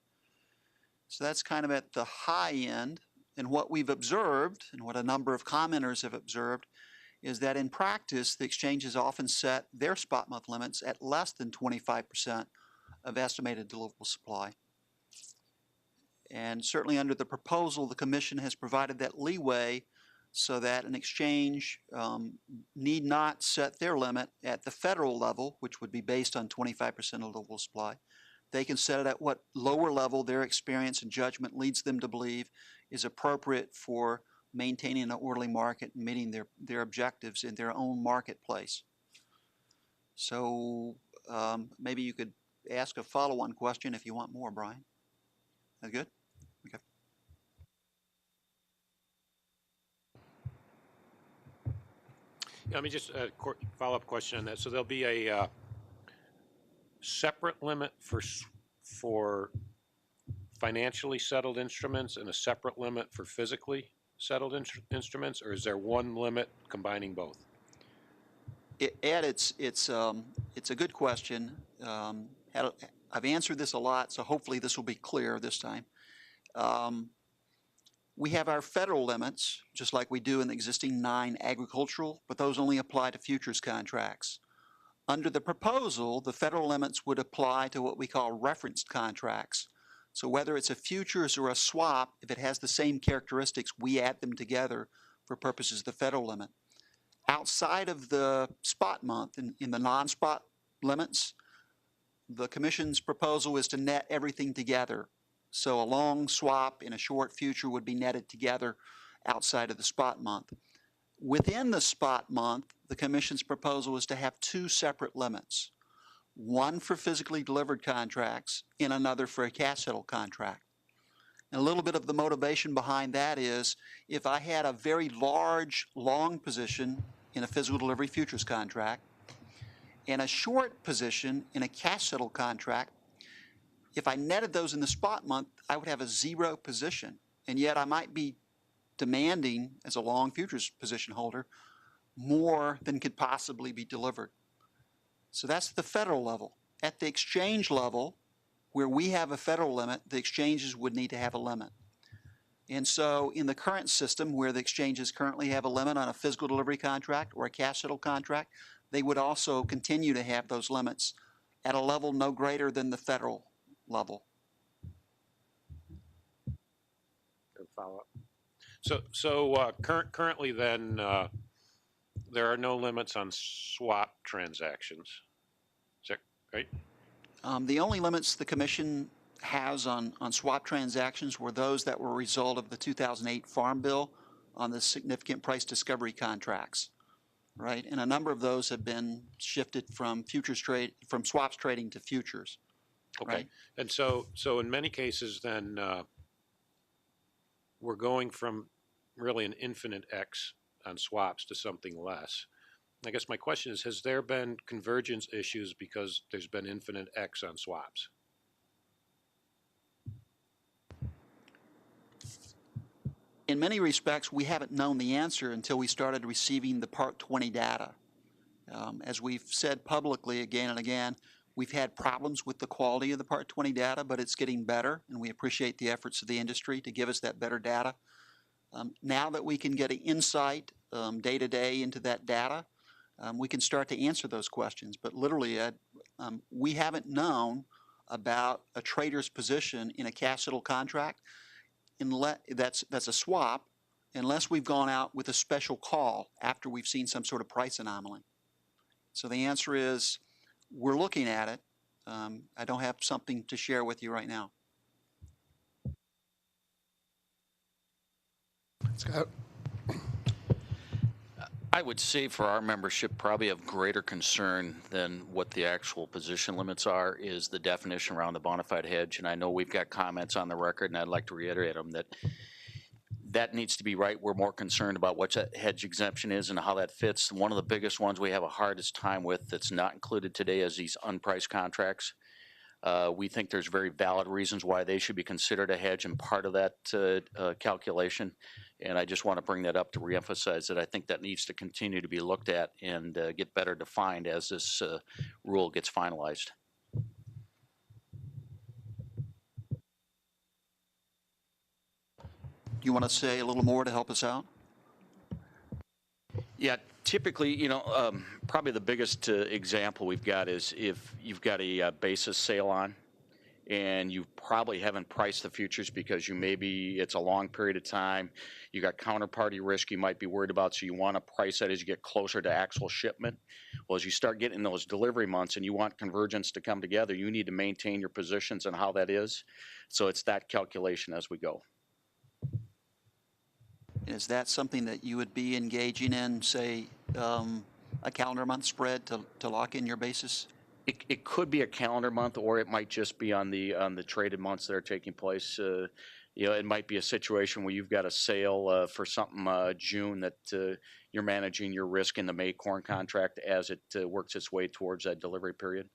[SPEAKER 2] So that's kind of at the high end. And what we've observed, and what a number of commenters have observed, is that in practice, the exchanges often set their spot month limits at less than 25% of estimated deliverable supply. And certainly under the proposal, the Commission has provided that leeway so that an exchange need not set their limit at the federal level, which would be based on 25% of deliverable supply. They can set it at what lower level their experience and judgment leads them to believe is appropriate for maintaining an orderly market and meeting their objectives in their own marketplace. So maybe you could ask a follow-on question if you want more, Brian. That good? Okay.
[SPEAKER 12] Let me just follow-up question on that. So there'll be a separate limit for financially settled instruments and a separate limit for physically settled instruments, or is there one limit combining both?
[SPEAKER 2] Ed, it's a good question. I've answered this a lot, so hopefully this will be clear this time. We have our federal limits, just like we do in the existing 9 agricultural, but those only apply to futures contracts. Under the proposal, the federal limits would apply to what we call referenced contracts. So whether it's a futures or a swap, if it has the same characteristics, we add them together for purposes of the federal limit. Outside of the spot month, in the non-spot limits, the Commission's proposal is to net everything together. So a long swap and a short future would be netted together outside of the spot month. Within the spot month, the Commission's proposal is to have 2 separate limits, one for physically delivered contracts and another for a cash settle contract. And a little bit of the motivation behind that is if I had a very large long position in a physical delivery futures contract and a short position in a cash settle contract, if I netted those in the spot month, I would have a 0 position. And yet I might be demanding, as a long futures position holder, more than could possibly be delivered. So that's the federal level. At the exchange level, where we have a federal limit, the exchanges would need to have a limit. And so in the current system, where the exchanges currently have a limit on a physical delivery contract or a cash settle contract, they would also continue to have those limits at a level no greater than the federal level.
[SPEAKER 12] Follow-up. So currently then, there are no limits on swap transactions. right?
[SPEAKER 2] The only limits the commission has on swap transactions were those that were a result of the 2008 Farm Bill on the significant price discovery contracts, right? And a number of those have been shifted from from swaps trading to futures.
[SPEAKER 12] Okay.
[SPEAKER 2] Right?
[SPEAKER 12] And so in many cases, then we're going from really an infinite X on swaps to something less. I guess my question is, has there been convergence issues because there's been infinite X on swaps?
[SPEAKER 2] In many respects, we haven't known the answer until we started receiving the Part 20 data. As we've said publicly again and again, we've had problems with the quality of the Part 20 data, but it's getting better, and we appreciate the efforts of the industry to give us that better data. Now that we can get an insight day to day into that data, we can start to answer those questions. But literally, Ed, we haven't known about a trader's position in a cash settle contract that's a swap, unless we've gone out with a special call after we've seen some sort of price anomaly. So the answer is, we're looking at it. I don't have something to share with you right now.
[SPEAKER 1] Scott?
[SPEAKER 17] I would say for our membership, probably of greater concern than what the actual position limits are is the definition around the bona fide hedge. And I know we've got comments on the record, and I'd like to reiterate them, that needs to be right. We're more concerned about what that hedge exemption is and how that fits. One of the biggest ones we have a hardest time with that's not included today is these unpriced contracts. We think there's very valid reasons why they should be considered a hedge and part of that calculation. And I just want to bring that up to reemphasize that I think that needs to continue to be looked at and get better defined as this rule gets finalized.
[SPEAKER 2] Do you want to say a little more to help us out?
[SPEAKER 17] Yeah, typically, probably the biggest example we've got is if you've got a basis sale on and you probably haven't priced the futures because it's a long period of time, you got counterparty risk you might be worried about, so you want to price that as you get closer to actual shipment. Well, as you start getting those delivery months and you want convergence to come together, you need to maintain your positions and how that is. So it's that calculation as we go.
[SPEAKER 2] Is that something that you would be engaging in, say, a calendar month spread to lock in your basis?
[SPEAKER 17] It could be a calendar month, or it might just be on the traded months that are taking place. It might be a situation where you've got a sale for something June that you're managing your risk in the May corn contract as it works its way towards that delivery period.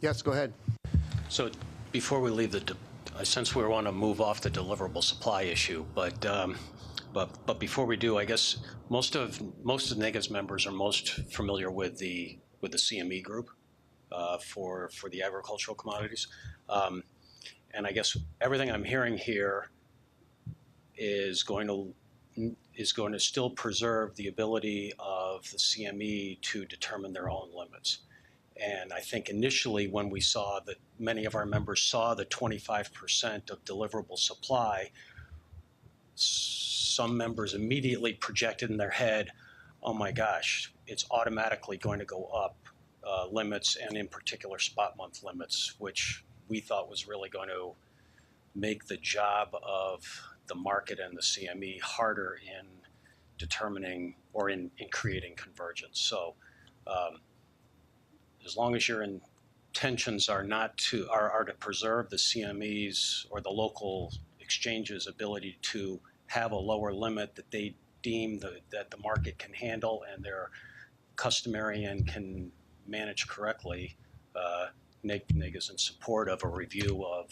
[SPEAKER 1] Yes, go ahead.
[SPEAKER 5] So before we leave since we want to move off the deliverable supply issue, but before we do, I guess most of NAGA's members are most familiar with the CME group for the agricultural commodities, and I guess everything I'm hearing here is going to still preserve the ability of the CME to determine their own limits. And I think initially when we saw that many of our members saw the 25% of deliverable supply, some members immediately projected in their head, oh my gosh, it's automatically going to go up limits, and in particular spot month limits, which we thought was really going to make the job of the market and the CME harder in determining or in creating convergence. So as long as your intentions are to preserve the CME's or the local exchanges' ability to have a lower limit that they deem that the market can handle and they're customary and can manage correctly, NAG is in support of a review of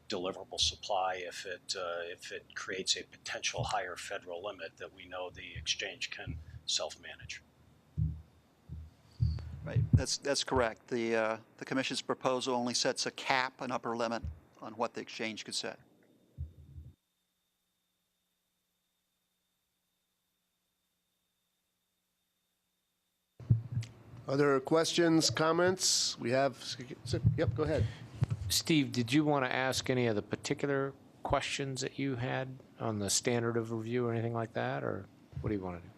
[SPEAKER 5] deliverable supply if it creates a potential higher federal limit that we know the exchange can self-manage.
[SPEAKER 2] Right, that's correct. The Commission's proposal only sets a cap, an upper limit on what the exchange could set.
[SPEAKER 1] Other questions, comments? We have, yep, go ahead.
[SPEAKER 7] Steve, did you want to ask any of the particular questions that you had on the standard of review or anything like that, or what do you want to do?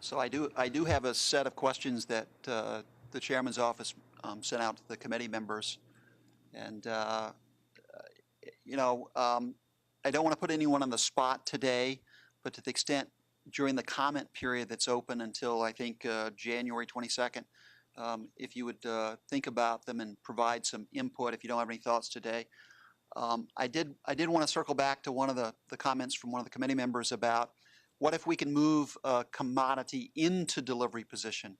[SPEAKER 2] So I do have a set of questions that the chairman's office sent out to the committee members. And, you know, I don't want to put anyone on the spot today, but to the extent during the comment period that's open until I think January 22nd, if you would think about them and provide some input if you don't have any thoughts today. I did want to circle back to one of the comments from one of the committee members about what if we can move a commodity into delivery position.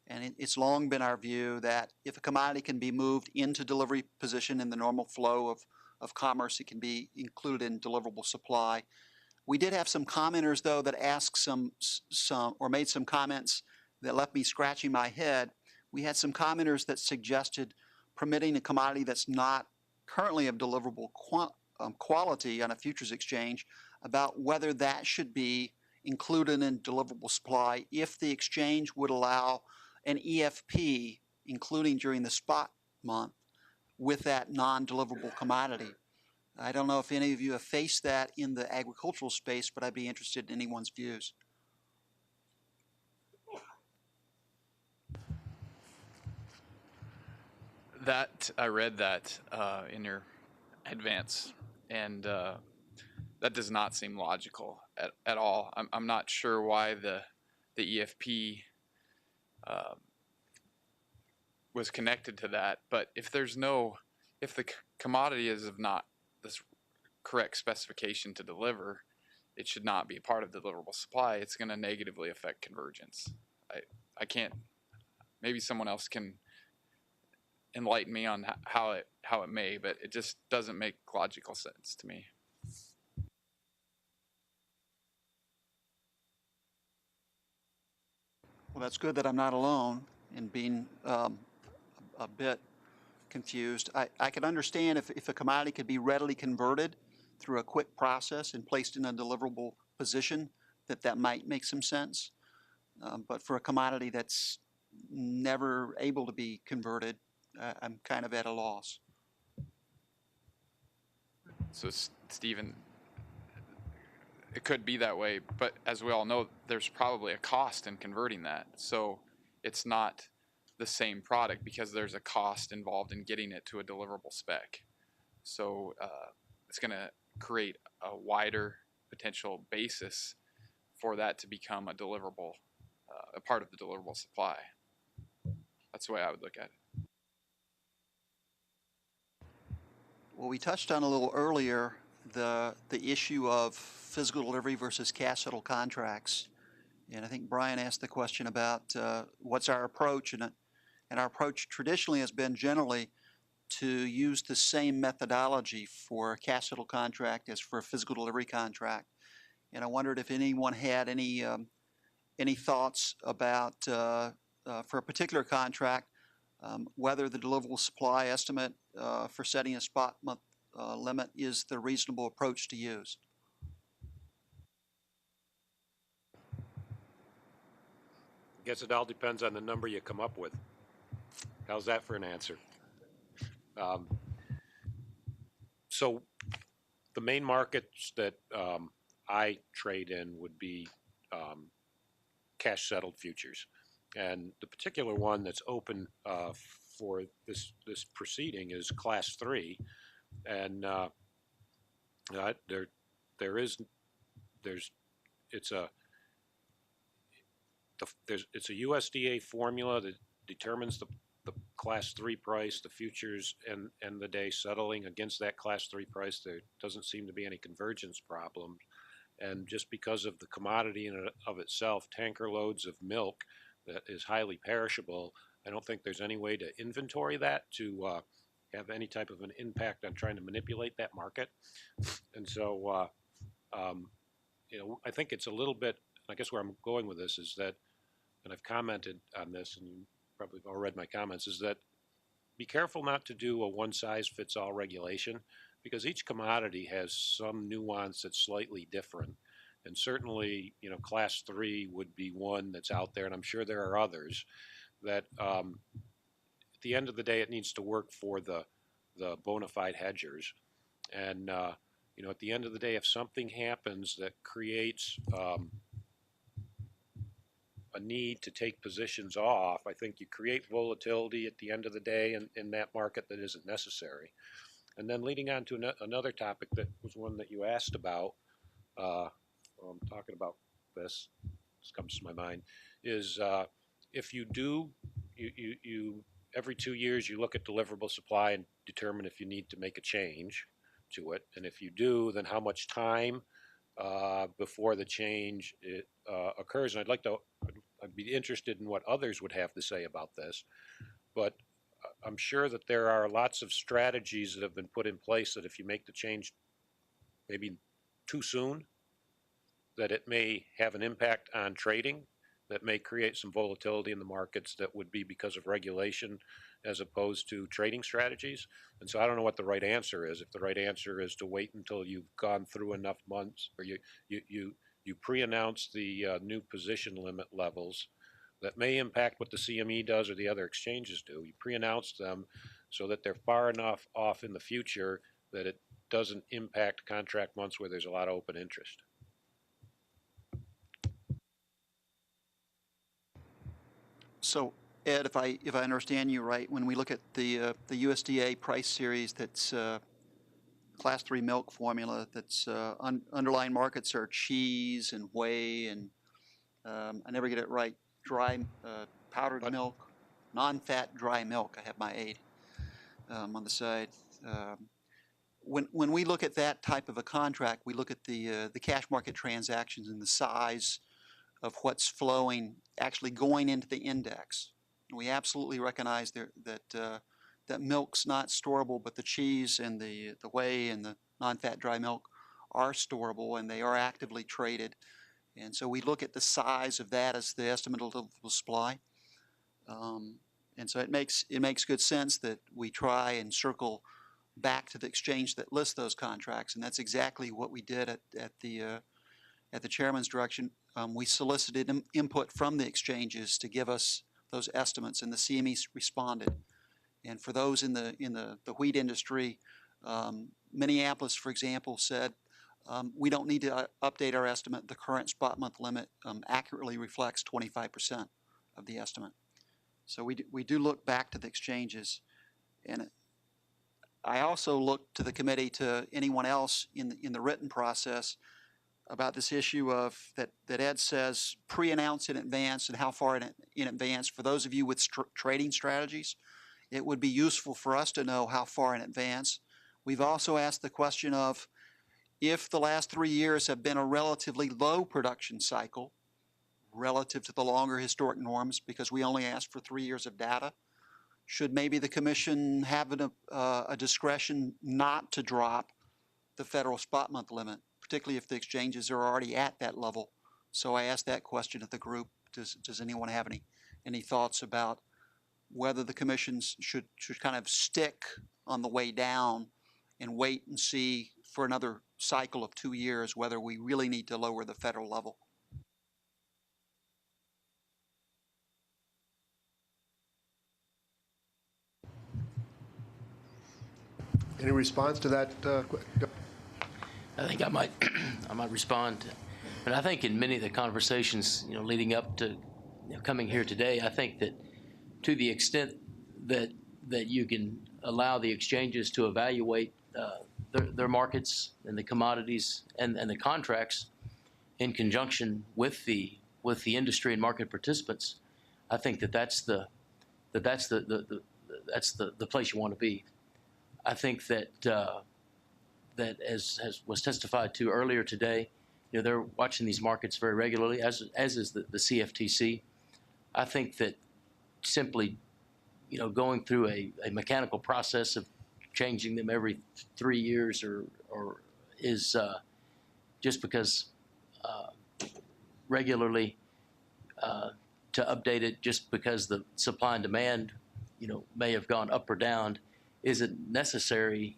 [SPEAKER 2] And it's long been our view that if a commodity can be moved into delivery position in the normal flow of commerce, it can be included in deliverable supply. We did have some commenters, though, that asked some or made some comments that left me scratching my head. We had some commenters that suggested permitting a commodity that's not currently of deliverable quality on a futures exchange about whether that should be included in deliverable supply if the exchange would allow an EFP, including during the spot month, with that non-deliverable commodity. I don't know if any of you have faced that in the agricultural space, but I'd be interested in anyone's views.
[SPEAKER 26] That I read that in your advance, and that does not seem logical at all. I'm not sure why the EFP was connected to that, but if the commodity is of not this correct specification to deliver, it should not be a part of deliverable supply. It's going to negatively affect convergence. I can't. Maybe someone else can enlighten me on how it may, but it just doesn't make logical sense to me.
[SPEAKER 2] Well, that's good that I'm not alone in being a bit confused. I could understand if a commodity could be readily converted through a quick process and placed in a deliverable position, that might make some sense. But for a commodity that's never able to be converted, I'm kind of at a loss.
[SPEAKER 26] So, Stephen, it could be that way, but as we all know, there's probably a cost in converting that. So it's not the same product because there's a cost involved in getting it to a deliverable spec. So it's going to create a wider potential basis for that to become a deliverable, a part of the deliverable supply. That's the way I would look at it.
[SPEAKER 2] Well, we touched on a little earlier the issue of physical delivery versus cash settle contracts. And I think Brian asked the question about what's our approach, and our approach traditionally has been generally to use the same methodology for a cash settle contract as for a physical delivery contract. And I wondered if anyone had any thoughts about for a particular contract whether the deliverable supply estimate for setting a spot month limit is the reasonable approach to use.
[SPEAKER 12] I guess it all depends on the number you come up with. How's that for an answer? So the main markets that I trade in would be cash settled futures. And the particular one that's open for this proceeding is Class 3, and it's a USDA formula that determines the Class 3 price, the futures, and the day settling against that Class 3 price. There doesn't seem to be any convergence problem, and just because of the commodity in and of itself, tanker loads of milk that is highly perishable, I don't think there's any way to inventory that to have any type of an impact on trying to manipulate that market. And so, I think it's a little bit, I guess where I'm going with this is that, and I've commented on this, and you probably have all read my comments, is that be careful not to do a one-size-fits-all regulation, because each commodity has some nuance that's slightly different. And certainly, Class 3 would be one that's out there, and I'm sure there are others, that at the end of the day, it needs to work for the bona fide hedgers. And You know, at the end of the day, if something happens that creates a need to take positions off, I think you create volatility at the end of the day in that market that isn't necessary. And then leading on to another topic that was one that you asked about, while I'm talking about this comes to my mind, is if you do, you every 2 years you look at deliverable supply and determine if you need to make a change to it. And if you do, then how much time before the change occurs. And I'd be interested in what others would have to say about this. But I'm sure that there are lots of strategies that have been put in place that if you make the change maybe too soon, that it may have an impact on trading, that may create some volatility in the markets that would be because of regulation as opposed to trading strategies. And so I don't know what the right answer is. If the right answer is to wait until you've gone through enough months, or you pre-announce the new position limit levels that may impact what the CME does or the other exchanges do. You pre-announce them so that they're far enough off in the future that it doesn't impact contract months where there's a lot of open interest.
[SPEAKER 2] So, Ed, if I understand you right, when we look at the USDA price series that's Class 3 milk formula, that's underlying markets are cheese and whey and I never get it right, dry powdered milk, non-fat dry milk. I have my aid on the side. When we look at that type of a contract, we look at the cash market transactions and the size of what's flowing, actually going into the index. We absolutely recognize that milk's not storable, but the cheese and the whey and the non-fat dry milk are storable and they are actively traded. And so we look at the size of that as the estimate of deliverable supply. And so it makes good sense that we try and circle back to the exchange that lists those contracts, and that's exactly what we did at the chairman's direction. We solicited input from the exchanges to give us those estimates, and the CME responded. And for those in the wheat industry, Minneapolis, for example, said we don't need to update our estimate. The current spot month limit accurately reflects 25% of the estimate. So we do look back to the exchanges, and I also look to the committee, to anyone else in the written process, about this issue of that Ed says pre-announce in advance, and how far in advance. For those of you with trading strategies, it would be useful for us to know how far in advance. We've also asked the question of, if the last 3 years have been a relatively low production cycle relative to the longer historic norms, because we only asked for 3 years of data, should maybe the commission have a discretion not to drop the federal spot month limit, particularly if the exchanges are already at that level? So I asked that question of the group. Does anyone have any thoughts about whether the commissions should kind of stick on the way down and wait and see for another cycle of 2 years whether we really need to lower the federal level?
[SPEAKER 1] Any response to that?
[SPEAKER 6] I think I might respond. And I think in many of the conversations, leading up to coming here today, I think that to the extent that you can allow the exchanges to evaluate their markets and the commodities and the contracts in conjunction with the industry and market participants, I think that's the place you want to be. I think that that as was testified to earlier today, they're watching these markets very regularly, as is the CFTC. I think that simply, going through a mechanical process of changing them every 3 years or is just because regularly to update it just because the supply and demand, may have gone up or down, isn't necessary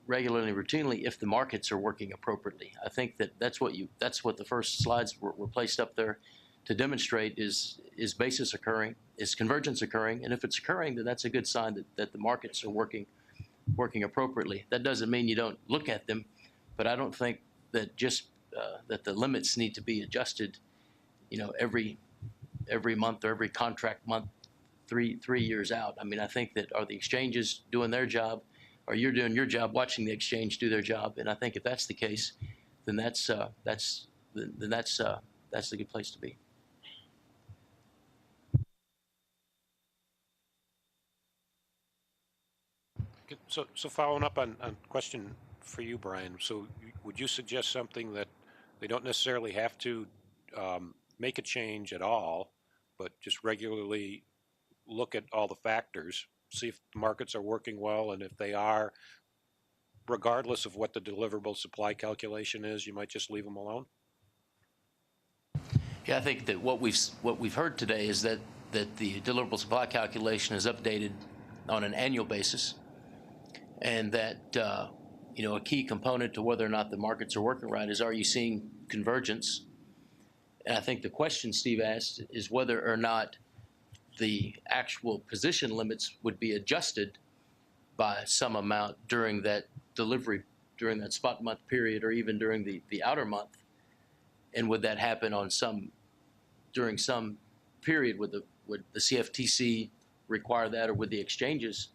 [SPEAKER 6] regularly and routinely if the markets are working appropriately. I think that's what the first slides were placed up there to demonstrate is basis occurring, is convergence occurring, and if it's occurring, then that's a good sign that the markets are working appropriately. That doesn't mean you don't look at them, But I don't think that just that the limits need to be adjusted, every month or every contract month, three years out. I mean, I think that are the exchanges doing their job, or you're doing your job watching the exchange do their job, and I think if that's the case, then that's a good place to be.
[SPEAKER 12] So following up on question for you, Brian, so would you suggest something that they don't necessarily have to make a change at all, but just regularly look at all the factors, see if the markets are working well, and if they are, regardless of what the deliverable supply calculation is, you might just leave them alone?
[SPEAKER 6] Yeah, I think that what we've heard today is that the deliverable supply calculation is updated on an annual basis, and that a key component to whether or not the markets are working right is, are you seeing convergence? And I think the question Steve asked is whether or not the actual position limits would be adjusted by some amount during that delivery, during that spot month period, or even during the outer month. And would that happen during some period? Would the CFTC require that, or would the exchanges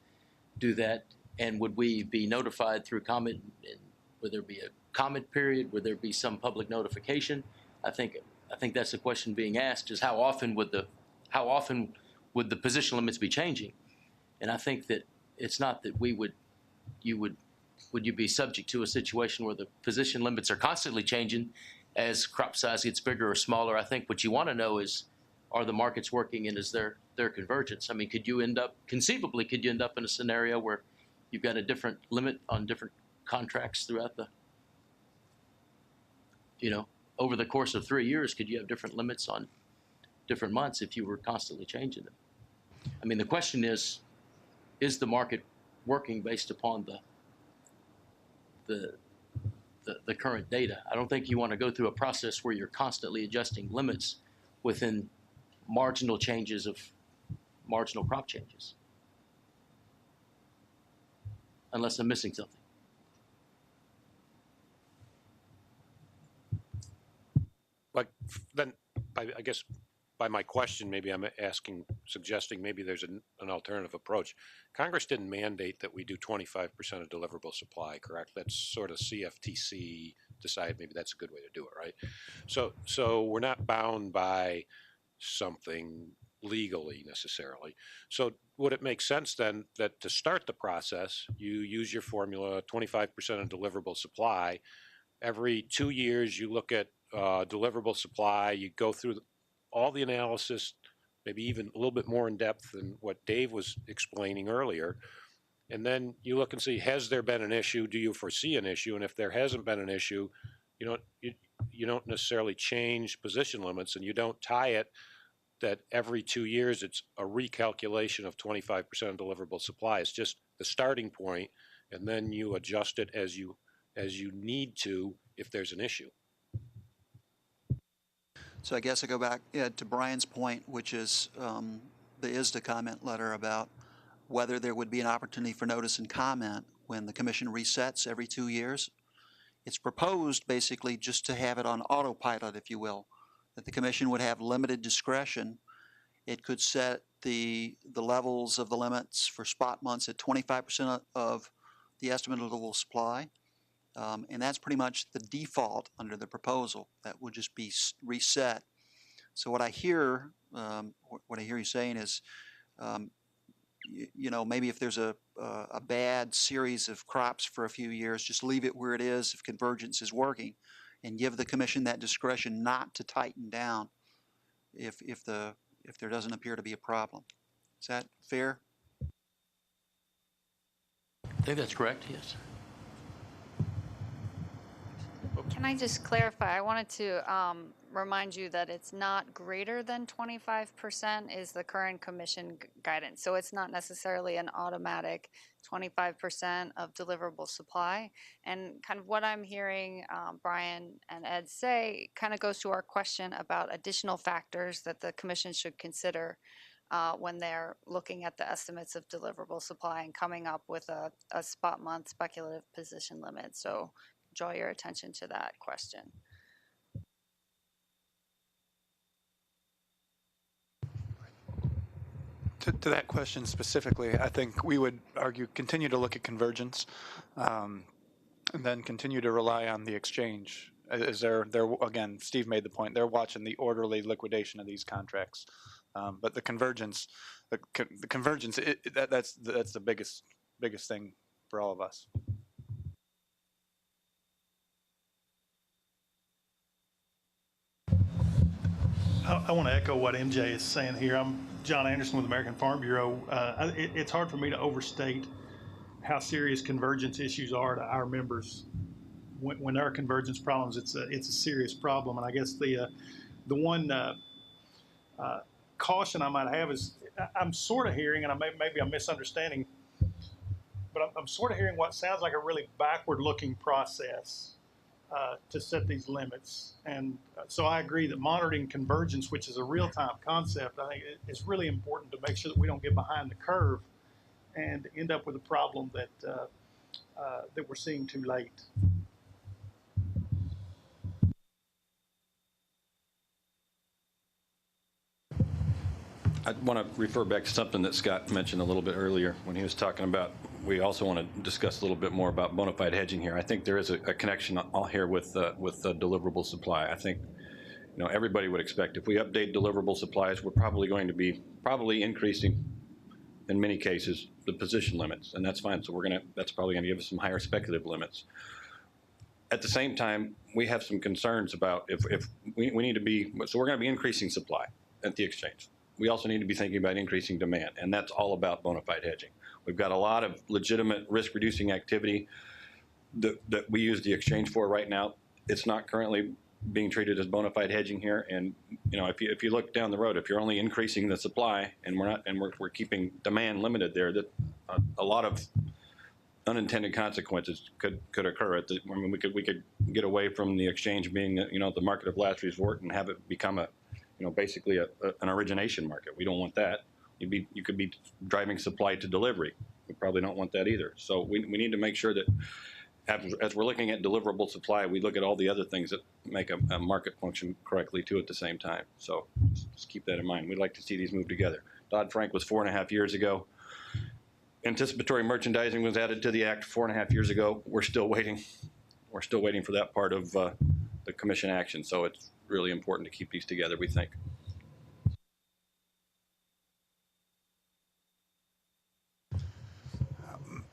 [SPEAKER 6] do that? And would we be notified through comment? And would there be a comment period? Would there be some public notification? I think that's the question being asked: is how often would the position limits be changing? And I think that it's not that would you be subject to a situation where the position limits are constantly changing as crop size gets bigger or smaller. I think what you want to know is, are the markets working, and is there convergence? I mean, conceivably could you end up in a scenario where you've got a different limit on different contracts throughout over the course of 3 years? Could you have different limits on different months if you were constantly changing them? I mean, the question is the market working based upon the current data? I don't think you want to go through a process where you're constantly adjusting limits within marginal changes of marginal crop changes, unless I'm missing something.
[SPEAKER 12] Like, then, I guess by my question, maybe I'm suggesting maybe there's an alternative approach. Congress didn't mandate that we do 25% of deliverable supply, correct? That's sort of CFTC decided maybe that's a good way to do it, right? So we're not bound by something legally necessarily. So would it make sense then that to start the process, you use your formula, 25% of deliverable supply? Every 2 years, you look at deliverable supply, you go through all the analysis, maybe even a little bit more in depth than what Dave was explaining earlier. And then you look and see, has there been an issue? Do you foresee an issue? And if there hasn't been an issue, you don't necessarily change position limits, and you don't tie it that every 2 years it's a recalculation of 25% of deliverable supply. It's just the starting point, and then you adjust it as you need to if there's an issue.
[SPEAKER 2] So I guess I go back to Brian's point, which is the ISDA comment letter about whether there would be an opportunity for notice and comment when the commission resets every 2 years. It's proposed basically just to have it on autopilot, if you will, that the commission would have limited discretion. It could set the levels of the limits for spot months at 25% of the estimable supply. And that's pretty much the default under the proposal. That would just be reset. So what I hear you saying is, maybe if there's a bad series of crops for a few years, just leave it where it is if convergence is working, and give the commission that discretion not to tighten down if there doesn't appear to be a problem. Is that fair?
[SPEAKER 6] I think that's correct, yes.
[SPEAKER 34] Can I just clarify? I wanted to remind you that it's not greater than 25% is the current commission guidance. So it's not necessarily an automatic 25% of deliverable supply. And kind of what I'm hearing Brian and Ed say kind of goes to our question about additional factors that the commission should consider when they're looking at the estimates of deliverable supply and coming up with a spot month speculative position limit. So draw your attention to that question.
[SPEAKER 3] To that question specifically, I think we would argue continue to look at convergence, and then continue to rely on the exchange. Is there again? Steve made the point. They're watching the orderly liquidation of these contracts, but the convergence, that's the biggest thing for all of us.
[SPEAKER 23] I want to echo what MJ is saying here. I'm John Anderson with American Farm Bureau. It's hard for me to overstate how serious convergence issues are to our members. When there are convergence problems, it's a serious problem. And I guess the one caution I might have is I'm sort of hearing, and maybe I'm misunderstanding, but I'm sort of hearing what sounds like a really backward-looking process to set these limits. And so I agree that monitoring convergence, which is a real-time concept, I think is really important to make sure that we don't get behind the curve and end up with a problem that that we're seeing too late.
[SPEAKER 4] I want to refer back to something that Scott mentioned a little bit earlier when he was talking about, we also want to discuss a little bit more about bona fide hedging here. I think there is a connection all here with deliverable supply. I think, everybody would expect if we update deliverable supplies, we're probably going to be increasing, in many cases, the position limits, and that's fine. So that's probably going to give us some higher speculative limits. At the same time, we have some concerns about if we need to be, so we're going to be increasing supply at the exchange. We also need to be thinking about increasing demand, and that's all about bona fide hedging. We've got a lot of legitimate risk-reducing activity that we use the exchange for right now. It's not currently being treated as bona fide hedging here, and if you look down the road, if you're only increasing the supply and we're keeping demand limited there, that a lot of unintended consequences could occur. We could get away from the exchange being the market of last resort and have it become basically an origination market. We don't want that. You could be driving supply to delivery. We probably don't want that either. So we need to make sure that as we're looking at deliverable supply, we look at all the other things that make a market function correctly too at the same time. So just keep that in mind. We'd like to see these move together. Dodd-Frank was 4.5 years ago. Anticipatory merchandising was added to the act 4.5 years ago. We're still waiting. We're still waiting for that part of the commission action. So it's really important to keep these together, we think.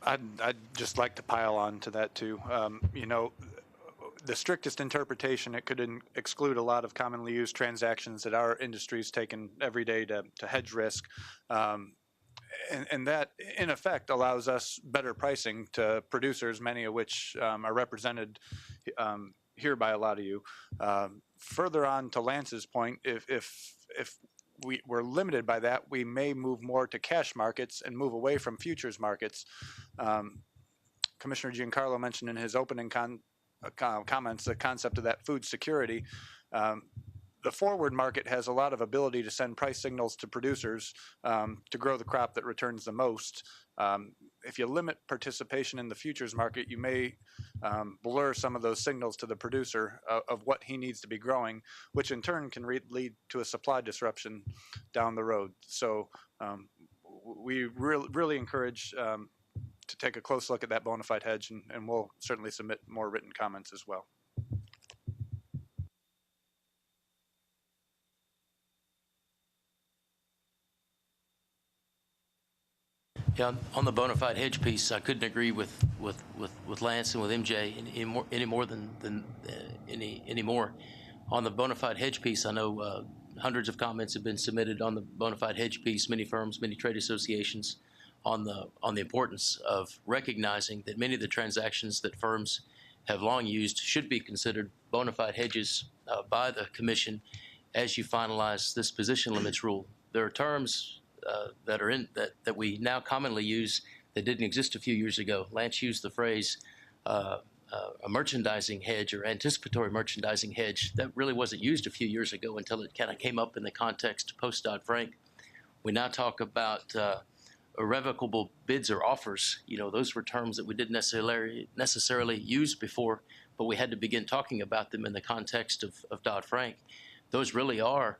[SPEAKER 3] I'd just like to pile on to that too. The strictest interpretation, it could exclude a lot of commonly used transactions that our industry's taken every day to hedge risk. And that, in effect, allows us better pricing to producers, many of which are represented here by a lot of you. Further on to Lance's point, if we're limited by that, we may move more to cash markets and move away from futures markets. Commissioner Giancarlo mentioned in his opening comments the concept of that food security. The forward market has a lot of ability to send price signals to producers to grow the crop that returns the most. If you limit participation in the futures market, you may blur some of those signals to the producer of what he needs to be growing, which in turn can lead to a supply disruption down the road. So we really encourage to take a close look at that bona fide hedge, and we'll certainly submit more written comments as well.
[SPEAKER 6] Yeah, on the bona fide hedge piece, I couldn't agree with Lance and with MJ any more. On the bona fide hedge piece, I know hundreds of comments have been submitted on the bona fide hedge piece. Many firms, many trade associations, on the importance of recognizing that many of the transactions that firms have long used should be considered bona fide hedges by the Commission as you finalize this position limits rule. There are terms that we now commonly use that didn't exist a few years ago. Lance used the phrase a merchandising hedge or anticipatory merchandising hedge. That really wasn't used a few years ago until it kind of came up in the context post Dodd-Frank. We now talk about irrevocable bids or offers. Those were terms that we didn't necessarily use before but we had to begin talking about them in the context of Dodd-Frank. Those really are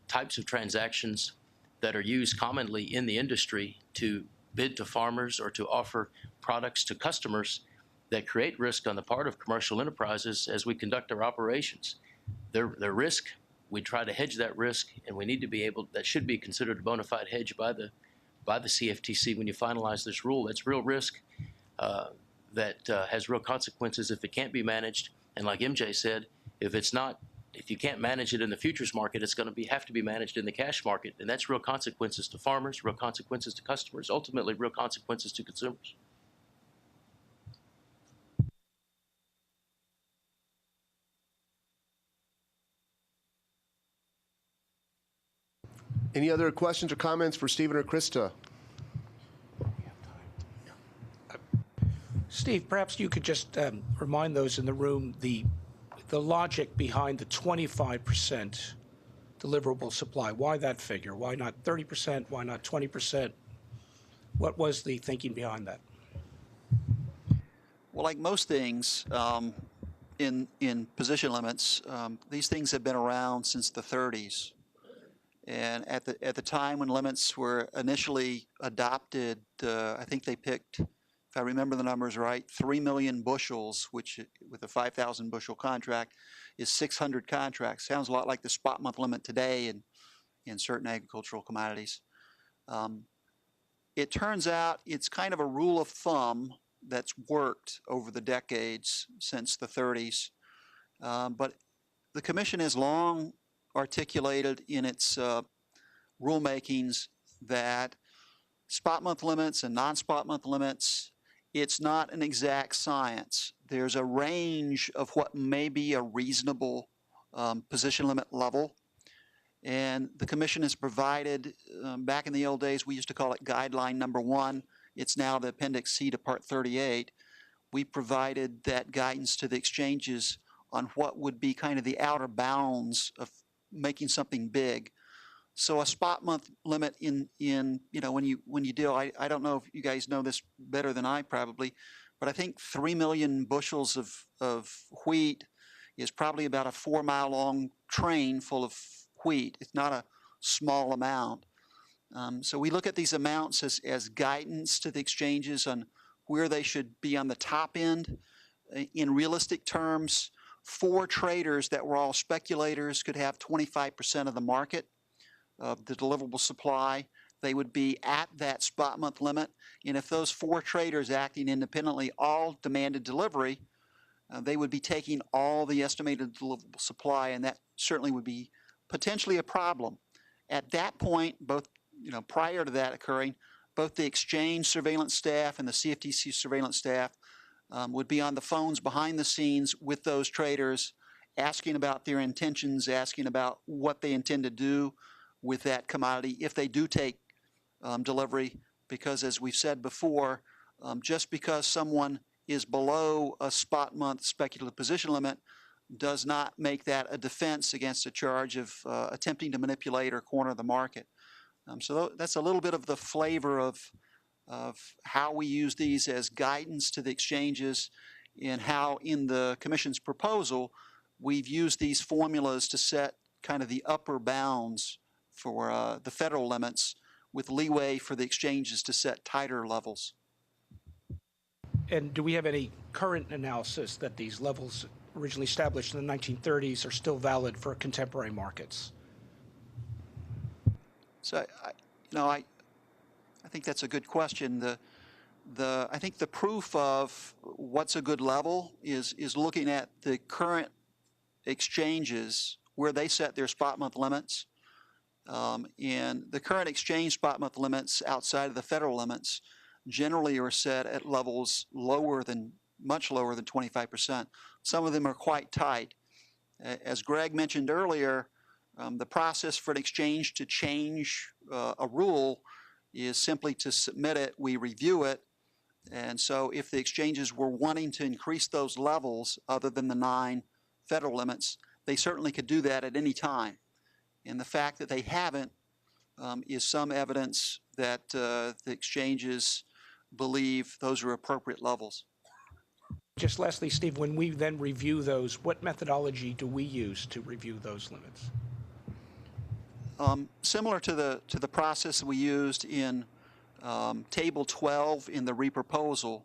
[SPEAKER 6] types of transactions that are used commonly in the industry to bid to farmers or to offer products to customers that create risk on the part of commercial enterprises as we conduct our operations. Their risk, we try to hedge that risk, and we need to be able, that should be considered a bona fide hedge by the CFTC when you finalize this rule. That's real risk that has real consequences if it can't be managed. And like MJ said, if you can't manage it in the futures market, it's going to have to be managed in the cash market. And that's real consequences to farmers, real consequences to customers, ultimately real consequences to consumers.
[SPEAKER 1] Any other questions or comments for Stephen or Krista?
[SPEAKER 9] Steve, perhaps you could just remind those in the room the logic behind the 25% deliverable supply. Why that figure? Why not 30%? Why not 20%? What was the thinking behind that?
[SPEAKER 2] Well, like most things in position limits, these things have been around since the 30s. And at the time when limits were initially adopted, I think they picked, if I remember the numbers right, 3 million bushels, which with a 5,000 bushel contract is 600 contracts. Sounds a lot like the spot month limit today in certain agricultural commodities. It turns out it's kind of a rule of thumb that's worked over the decades since the 30s. But the Commission has long articulated in its rulemakings that spot month limits and non-spot month limits, it's not an exact science. There's a range of what may be a reasonable position limit level. And the Commission has provided, back in the old days, we used to call it guideline number 1. It's now the Appendix C to Part 38. We provided that guidance to the exchanges on what would be kind of the outer bounds of making something big. So a spot month limit in when you deal, I don't know if you guys know this better than I probably, but I think 3 million bushels of wheat is probably about a 4-mile long train full of wheat. It's not a small amount. So we look at these amounts as guidance to the exchanges on where they should be on the top end. In realistic terms, 4 traders that were all speculators could have 25% of the market of the deliverable supply. They would be at that spot month limit. And if those 4 traders acting independently all demanded delivery, they would be taking all the estimated deliverable supply, and that certainly would be potentially a problem. At that point, prior to that occurring, both the exchange surveillance staff and the CFTC surveillance staff would be on the phones behind the scenes with those traders, asking about their intentions, asking about what they intend to do with that commodity if they do take delivery. Because as we've said before, just because someone is below a spot month speculative position limit does not make that a defense against a charge of attempting to manipulate or corner the market. So that's a little bit of the flavor of how we use these as guidance to the exchanges, and how in the Commission's proposal we've used these formulas to set kind of the upper bounds for the federal limits, with leeway for the exchanges to set tighter levels.
[SPEAKER 9] And do we have any current analysis that these levels originally established in the 1930s are still valid for contemporary markets?
[SPEAKER 2] So, I think that's a good question. I think the proof of what's a good level is looking at the current exchanges where they set their spot month limits. And the current exchange spot month limits outside of the federal limits generally are set at levels much lower than 25%. Some of them are quite tight. As Greg mentioned earlier, the process for an exchange to change a rule is simply to submit it, we review it, and so if the exchanges were wanting to increase those levels other than the 9 federal limits, they certainly could do that at any time. And the fact that they haven't is some evidence that the exchanges believe those are appropriate levels.
[SPEAKER 9] Just lastly, Steve, when we then review those, what methodology do we use to review those limits?
[SPEAKER 2] Similar to the process we used in Table 12 in the reproposal,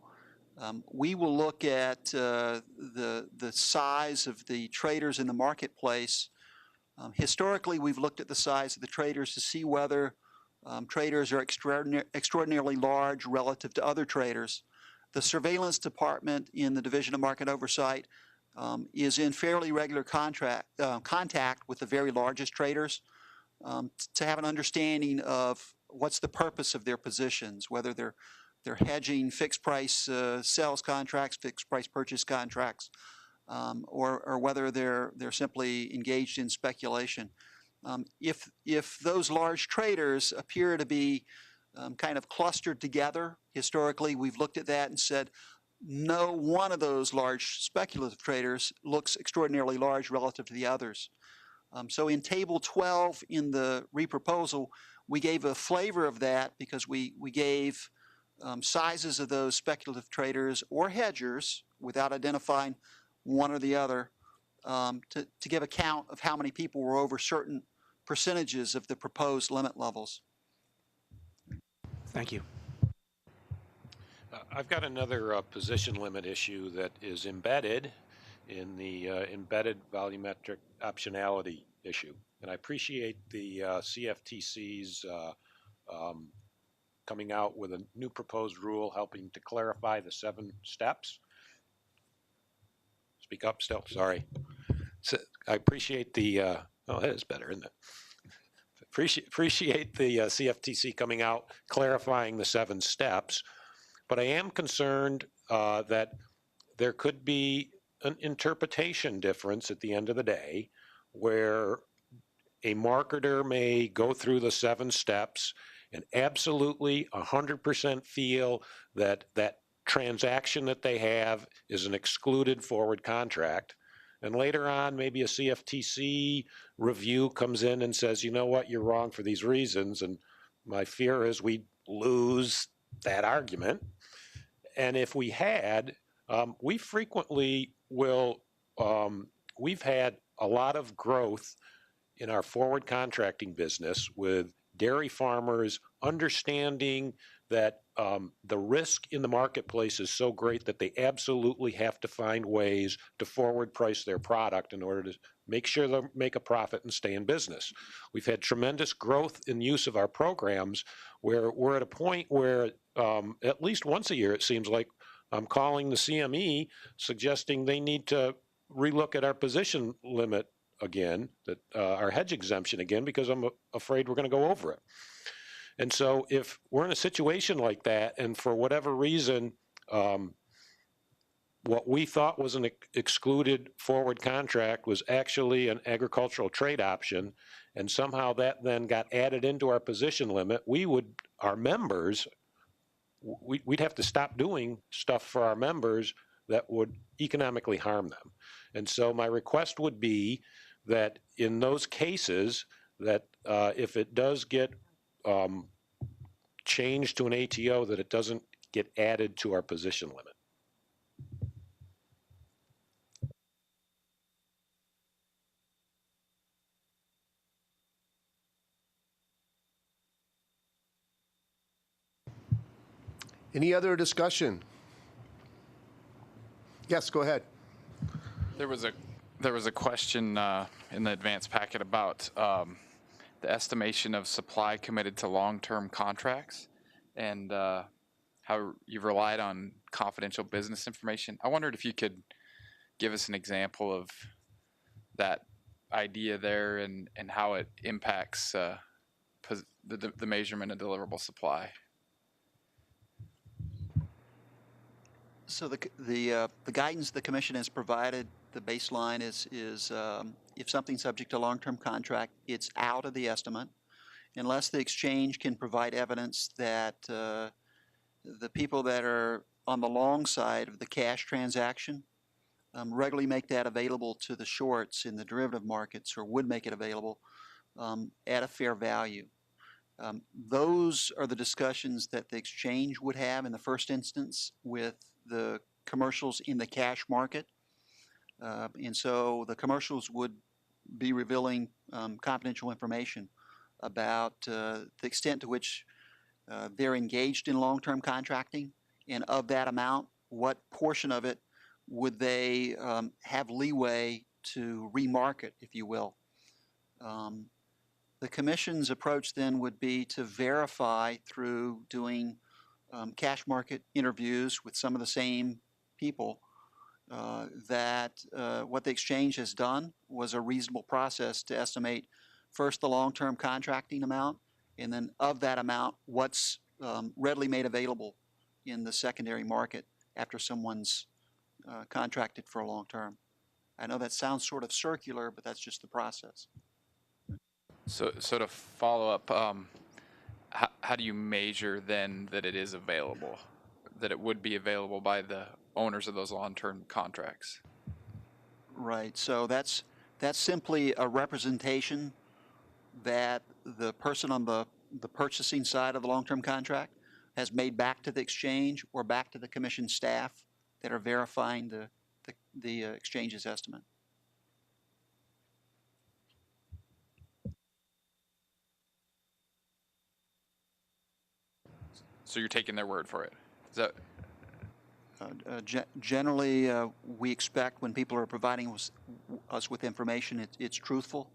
[SPEAKER 2] we will look at the size of the traders in the marketplace. Historically, we've looked at the size of the traders to see whether traders are extraordinarily large relative to other traders. The surveillance department in the Division of Market Oversight is in fairly regular contact with the very largest traders to have an understanding of what's the purpose of their positions, whether they're hedging fixed price sales contracts, fixed price purchase contracts, or whether they're simply engaged in speculation. If those large traders appear to be kind of clustered together, historically we've looked at that and said no one of those large speculative traders looks extraordinarily large relative to the others. So in Table 12 in the reproposal, we gave a flavor of that because we gave sizes of those speculative traders or hedgers without identifying one or the other to give account of how many people were over certain percentages of the proposed limit levels.
[SPEAKER 9] Thank you.
[SPEAKER 12] I've got another position limit issue that is embedded in the embedded volumetric optionality issue. And I appreciate the CFTC's coming out with a new proposed rule helping to clarify the 7 steps. Speak up still, sorry. So I appreciate the, oh, that is better, isn't it? Appreciate the CFTC coming out clarifying the 7 steps, but I am concerned that there could be an interpretation difference at the end of the day where a marketer may go through the 7 steps and absolutely 100% feel that that transaction that they have is an excluded forward contract. And later on, maybe a CFTC review comes in and says, you know what, you're wrong for these reasons. And my fear is we lose that argument. And if we had, we frequently will, we've had a lot of growth in our forward contracting business with dairy farmers understanding that the risk in the marketplace is so great that they absolutely have to find ways to forward price their product in order to make sure they'll make a profit and stay in business. We've had tremendous growth in use of our programs where we're at a point where at least once a year it seems like I'm calling the CME suggesting they need to relook at our position limit again, that our hedge exemption again, because I'm afraid we're going to go over it. And so if we're in a situation like that, and for whatever reason, what we thought was an excluded forward contract was actually an agricultural trade option, and somehow that then got added into our position limit, we would, our members, we'd have to stop doing stuff for our members that would economically harm them. And so my request would be that in those cases, that if it does get changed to an ATO, that it doesn't get added to our position limit.
[SPEAKER 1] Any other discussion? Yes, go ahead.
[SPEAKER 26] There was a question in the advance packet about the estimation of supply committed to long-term contracts and how you've relied on confidential business information. I wondered if you could give us an example of that idea there and how it impacts the measurement of deliverable supply.
[SPEAKER 2] So the guidance the Commission has provided, the baseline is if something's subject to long-term contract, it's out of the estimate, unless the exchange can provide evidence that the people that are on the long side of the cash transaction regularly make that available to the shorts in the derivative markets, or would make it available at a fair value. Those are the discussions that the exchange would have in the first instance with the commercials in the cash market. And so the commercials would be revealing confidential information about the extent to which they're engaged in long-term contracting, and of that amount, what portion of it would they have leeway to remarket, if you will. The Commission's approach then would be to verify through doing cash market interviews with some of the same people that what the exchange has done was a reasonable process to estimate first the long-term contracting amount, and then of that amount, what's readily made available in the secondary market after someone's contracted for a long term. I know that sounds sort of circular, but that's just the process.
[SPEAKER 26] So to follow up, how do you measure then that it is available, that it would be available by the owners of those long-term contracts?
[SPEAKER 2] Right. So that's simply a representation that the person on the purchasing side of the long-term contract has made back to the exchange or back to the Commission staff that are verifying the exchange's estimate.
[SPEAKER 26] So you're taking their word for it? Is that?
[SPEAKER 2] Generally, we expect when people are providing us with information, it's truthful.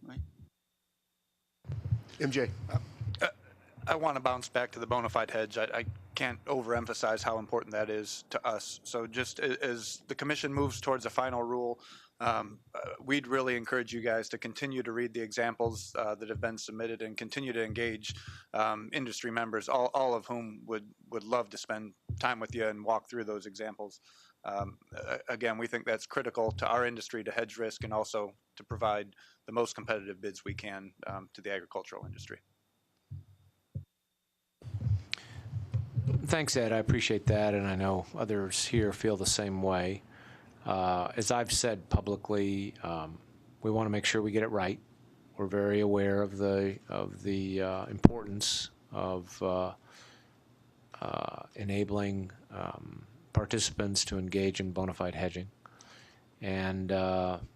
[SPEAKER 2] Right?
[SPEAKER 1] MJ.
[SPEAKER 3] I want to bounce back to the bona fide hedge. I can't overemphasize how important that is to us. So just as the Commission moves towards a final rule, we'd really encourage you guys to continue to read the examples that have been submitted and continue to engage industry members, all of whom would love to spend time with you and walk through those examples. Again, we think that's critical to our industry to hedge risk and also to provide the most competitive bids we can to the agricultural industry.
[SPEAKER 7] Thanks, Ed. I appreciate that, and I know others here feel the same way. As I've said publicly, we want to make sure we get it right. We're very aware of the importance of enabling participants to engage in bona fide hedging, and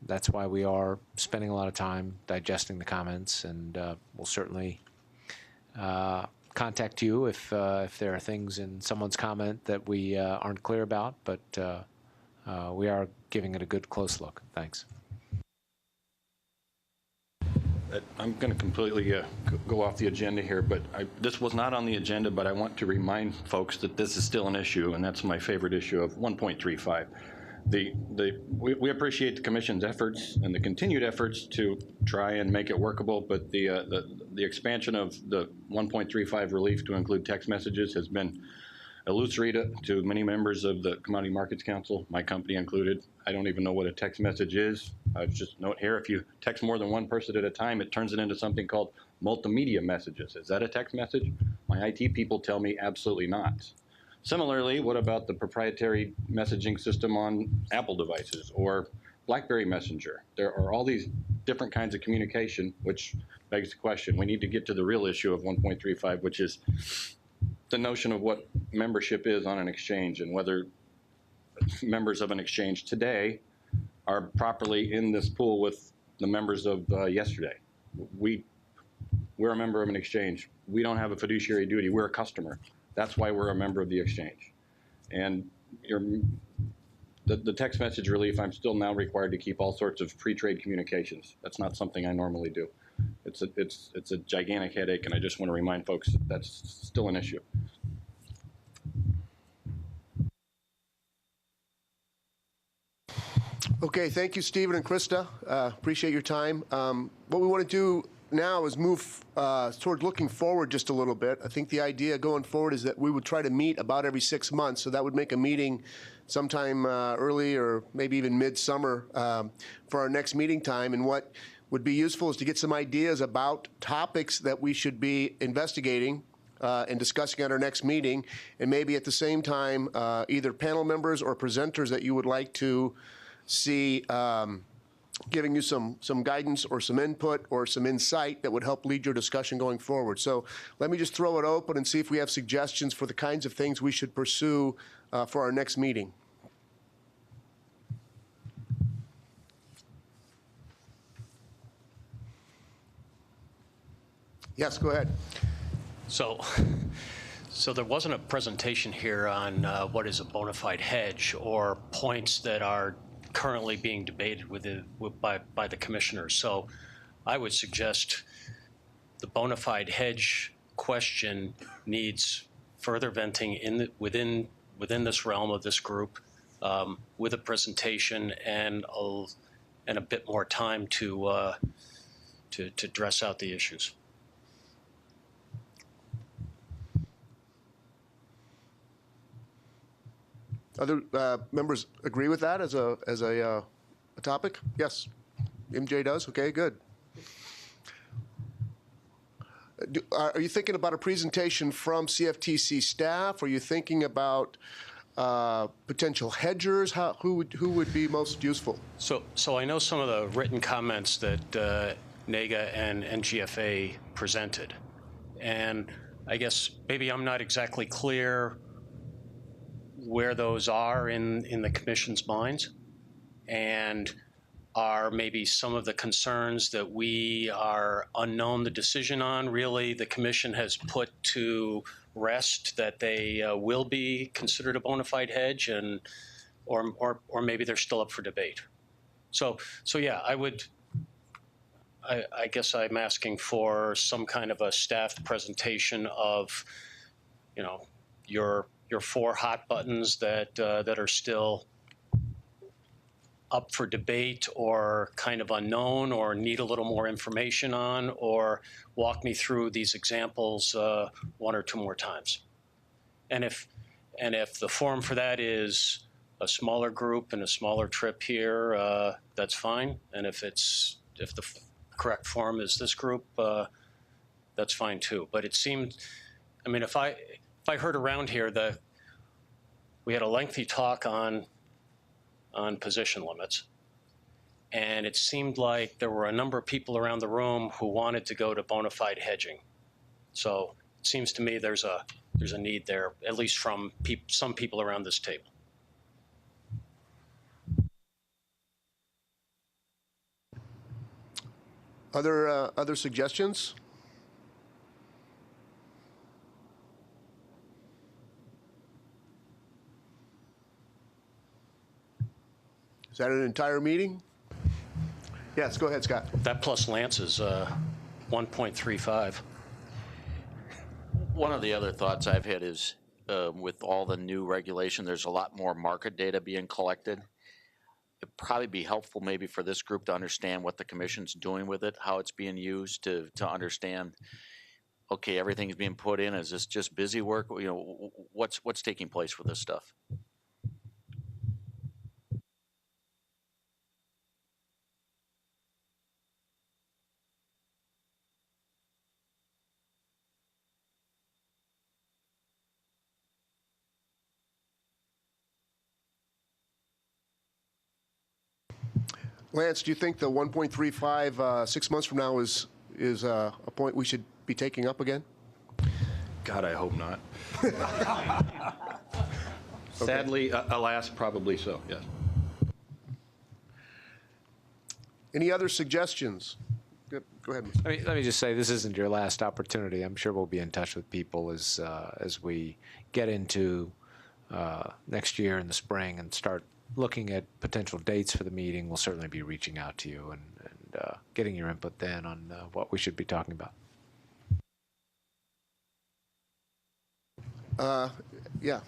[SPEAKER 7] that's why we are spending a lot of time digesting the comments, and we'll certainly contact you if there are things in someone's comment that we aren't clear about, but we are giving it a good close look. Thanks.
[SPEAKER 4] I'm going to completely go off the agenda here, but this was not on the agenda, but I want to remind folks that this is still an issue, and that's my favorite issue of 1.35. We appreciate the Commission's efforts and the continued efforts to try and make it workable, but the expansion of the 1.35 relief to include text messages has been illusory to many members of the Commodity Markets Council, my company included. I don't even know what a text message is. I just note here, if you text more than one person at a time, it turns it into something called multimedia messages. Is that a text message? My IT people tell me absolutely not. Similarly, what about the proprietary messaging system on Apple devices or BlackBerry Messenger? There are all these different kinds of communication, which begs the question. We need to get to the real issue of 1.35, which is the notion of what membership is on an exchange and whether members of an exchange today are properly in this pool with the members of yesterday. We're a member of an exchange. We don't have a fiduciary duty. We're a customer. That's why we're a member of the exchange. And the text message relief, I'm still now required to keep all sorts of pre-trade communications. That's not something I normally do. It's a gigantic headache, and I just want to remind folks that that's still an issue.
[SPEAKER 1] Okay, thank you, Stephen and Krista. Appreciate your time. What we want to do now is move toward looking forward just a little bit. I think the idea going forward is that we would try to meet about every 6 months, so that would make a meeting sometime early or maybe even midsummer for our next meeting time. And what would be useful is to get some ideas about topics that we should be investigating and discussing at our next meeting, and maybe at the same time either panel members or presenters that you would like to see giving you some guidance or some input or some insight that would help lead your discussion going forward. So let me just throw it open and see if we have suggestions for the kinds of things we should pursue for our next meeting? Yes, go ahead.
[SPEAKER 5] So there wasn't a presentation here on what is a bona fide hedge or points that are currently being debated by the commissioners. So I would suggest the bona fide hedge question needs further venting within this realm of this group with a presentation and a bit more time to dress out the issues.
[SPEAKER 1] Other members agree with that as a topic? Yes. MJ does? Okay, good. Are you thinking about a presentation from CFTC staff? Are you thinking about potential hedgers? Who would be most useful?
[SPEAKER 5] So I know some of the written comments that NEGA and NGFA presented, and I guess maybe I'm not exactly clear where those are in the commission's minds, and are maybe some of the concerns that we are unknown the decision on. Really, the commission has put to rest that they will be considered a bona fide hedge, and or maybe they're still up for debate. So yeah, I guess I'm asking for some kind of a staff presentation of, you know, your 4 hot buttons that are still up for debate or kind of unknown or need a little more information on, or walk me through these examples 1 or 2 more times. And if the forum for that is a smaller group and a smaller trip here, that's fine. And if the correct forum is this group, that's fine too. But it seemed, I mean, if I heard around here that we had a lengthy talk on position limits, and it seemed like there were a number of people around the room who wanted to go to bona fide hedging. So it seems to me there's a need there, at least from some people around this table.
[SPEAKER 1] Other suggestions? Is that an entire meeting? Yes, go ahead, Scott.
[SPEAKER 5] That plus Lance is 1.35.
[SPEAKER 17] One of the other thoughts I've had is with all the new regulation, there's a lot more market data being collected. It'd probably be helpful maybe for this group to understand what the commission's doing with it, how it's being used to understand, okay, everything's being put in. Is this just busy work? You know, what's taking place with this stuff?
[SPEAKER 1] Lance, do you think the 1.35 6 months from now is a point we should be taking up again?
[SPEAKER 4] God, I hope not. Sadly, alas, probably so, yes.
[SPEAKER 1] Any other suggestions? Go ahead.
[SPEAKER 7] Let me just say, this isn't your last opportunity. I'm sure we'll be in touch with people as we get into next year in the spring and start looking at potential dates for the meeting. We'll certainly be reaching out to you and getting your input then on what we should be talking about.
[SPEAKER 1] Yeah.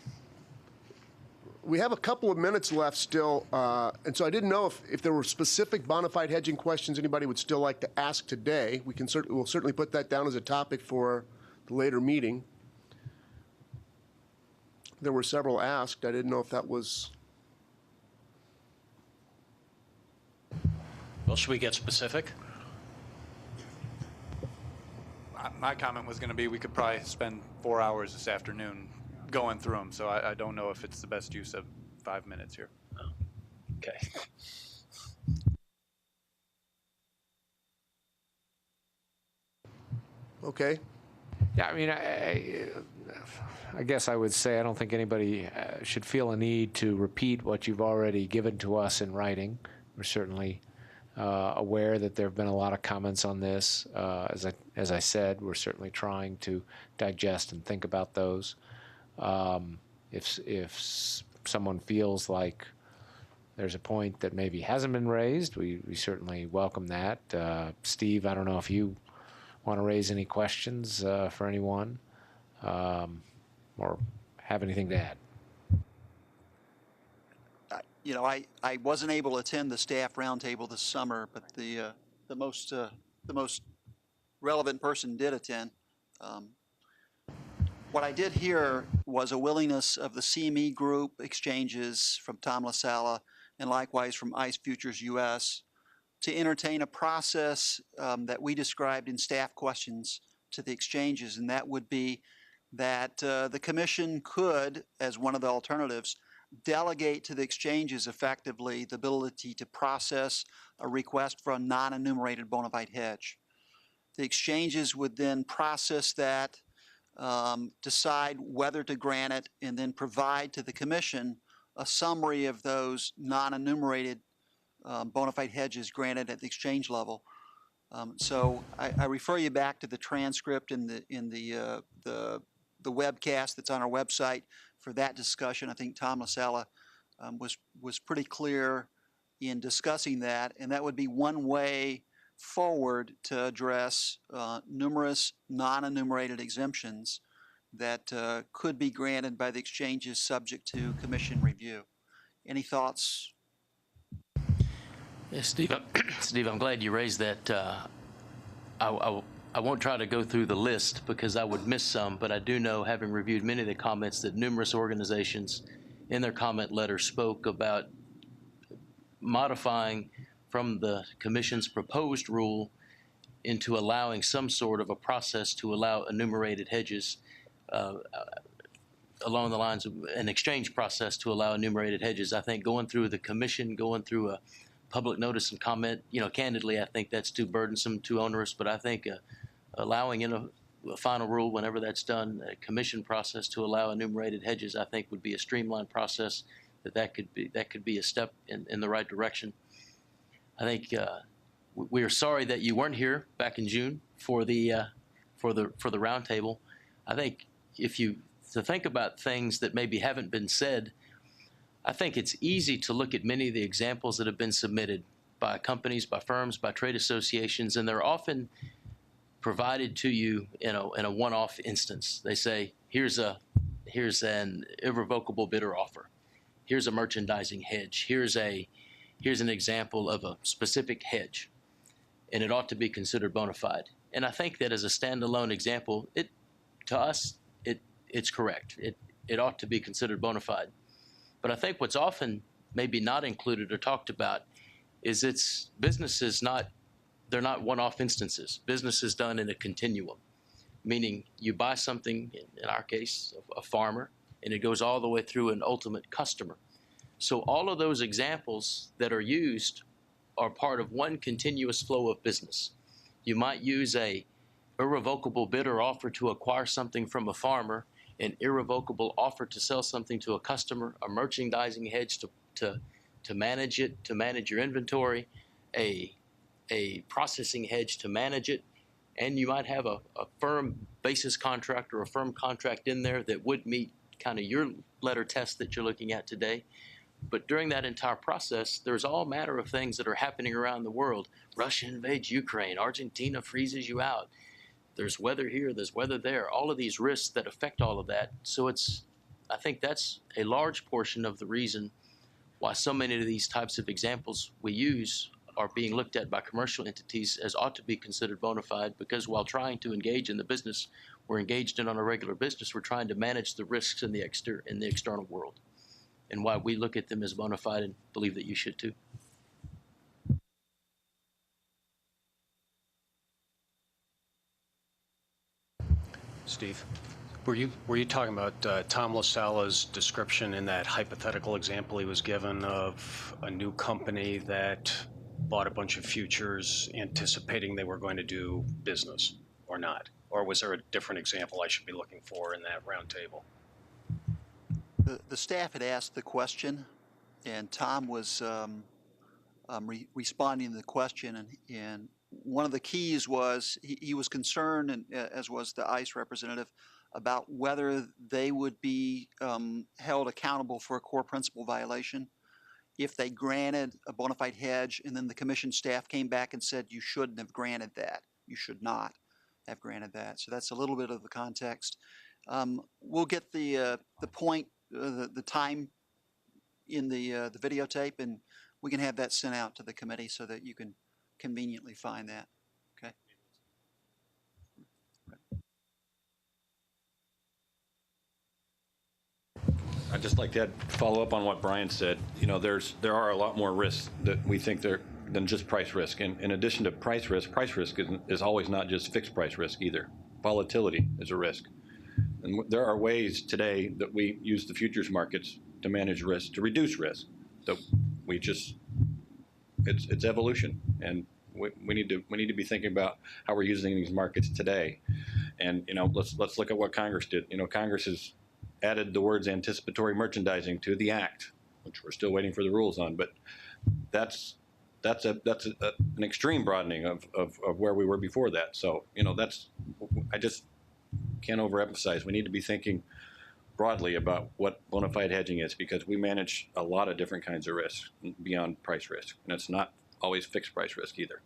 [SPEAKER 1] We have a couple of minutes left still, and so I didn't know if there were specific bona fide hedging questions anybody would still like to ask today. We'll certainly put that down as a topic for the later meeting. There were several asked. I didn't know if that was.
[SPEAKER 5] Well, should we get specific?
[SPEAKER 3] My comment was going to be we could probably spend 4 hours this afternoon going through them, so I don't know if it's the best use of 5 minutes here.
[SPEAKER 5] Oh, okay.
[SPEAKER 1] Okay.
[SPEAKER 7] Yeah, I mean, I guess I would say I don't think anybody should feel a need to repeat what you've already given to us in writing. We're certainly aware that there have been a lot of comments on this. As I said, we're certainly trying to digest and think about those. If someone feels like there's a point that maybe hasn't been raised, we certainly welcome that. Steve, I don't know if you want to raise any questions for anyone or have anything to add.
[SPEAKER 2] You know, I wasn't able to attend the staff roundtable this summer, but the most relevant person did attend. What I did hear was a willingness of the CME group exchanges from Tom LaSala and likewise from ICE Futures US to entertain a process that we described in staff questions to the exchanges, and that would be that the commission could, as one of the alternatives, delegate to the exchanges effectively the ability to process a request for a non-enumerated bona fide hedge. The exchanges would then process that, decide whether to grant it, and then provide to the commission a summary of those non-enumerated bona fide hedges granted at the exchange level. So I refer you back to the transcript in the webcast that's on our website for that discussion. I think Tom LaSala was pretty clear in discussing that, and that would be one way forward to address numerous non-enumerated exemptions that could be granted by the exchanges subject to commission review. Any thoughts?
[SPEAKER 6] Yeah, Steve, Steve, I'm glad you raised that. I won't try to go through the list because I would miss some, but I do know, having reviewed many of the comments, that numerous organizations in their comment letter spoke about modifying from the Commission's proposed rule into allowing some sort of a process to allow enumerated hedges along the lines of an exchange process to allow enumerated hedges. I think going through the Commission, going through a public notice and comment, you know, candidly, I think that's too burdensome, too onerous, but I think allowing in a final rule, whenever that's done, a commission process to allow enumerated hedges, I think would be a streamlined process that could be a step in the right direction. I think we are sorry that you weren't here back in June for the roundtable. I think to think about things that maybe haven't been said, I think it's easy to look at many of the examples that have been submitted by companies, by firms, by trade associations, and they're often provided to you in a one-off instance. They say, here's an irrevocable bidder offer. Here's a merchandising hedge. Here's an example of a specific hedge, and it ought to be considered bona fide. And I think that as a standalone example, to us, it's correct. It ought to be considered bona fide. But I think what's often maybe not included or talked about is they're not one-off instances. Business is done in a continuum, meaning you buy something, in our case, a farmer, and it goes all the way through an ultimate customer. So all of those examples that are used are part of one continuous flow of business. You might use a irrevocable bidder offer to acquire something from a farmer, an irrevocable offer to sell something to a customer, a merchandising hedge to manage it, to manage your inventory, a processing hedge to manage it, and you might have a firm basis contract or a firm contract in there that would meet kind of your letter test that you're looking at today. But during that entire process, there's all manner of things that are happening around the world. Russia invades Ukraine, Argentina freezes you out. There's weather here, there's weather there, all of these risks that affect all of that. So I think that's a large portion of the reason why so many of these types of examples we use are being looked at by commercial entities as ought to be considered bona fide, because while trying to engage in the business we're engaged in on a regular business, we're trying to manage the risks in the external world, and why we look at them as bona fide and believe that you should too.
[SPEAKER 5] Steve, were you talking about Tom LaSala's description in that hypothetical example he was given of a new company that bought a bunch of futures anticipating they were going to do business or not? Or was there a different example I should be looking for in that roundtable?
[SPEAKER 2] The staff had asked the question, and Tom was responding to the question, and one of the keys was he was concerned, and as was the ICE representative, about whether they would be held accountable for a core principle violation if they granted a bona fide hedge, and then the commission staff came back and said you shouldn't have granted that. You should not have granted that. So that's a little bit of the context. We'll get the point, the time in the videotape, and we can have that sent out to the committee so that you can conveniently find that. Okay.
[SPEAKER 4] I'd just like to follow up on what Brian said. You know, there are a lot more risks that we think there than just price risk. And in addition to price risk is always not just fixed price risk either. Volatility is a risk. And there are ways today that we use the futures markets to manage risk, to reduce risk. So we just, it's evolution. And we need to be thinking about how we're using these markets today. And, you know, let's look at what Congress did. You know, Congress has added the words anticipatory merchandising to the act, which we're still waiting for the rules on. But that's an extreme broadening of where we were before that. So, you know, I just can't overemphasize. We need to be thinking broadly about what bona fide hedging is, because we manage a lot of different kinds of risks beyond price risk, and it's not always fixed price risk either.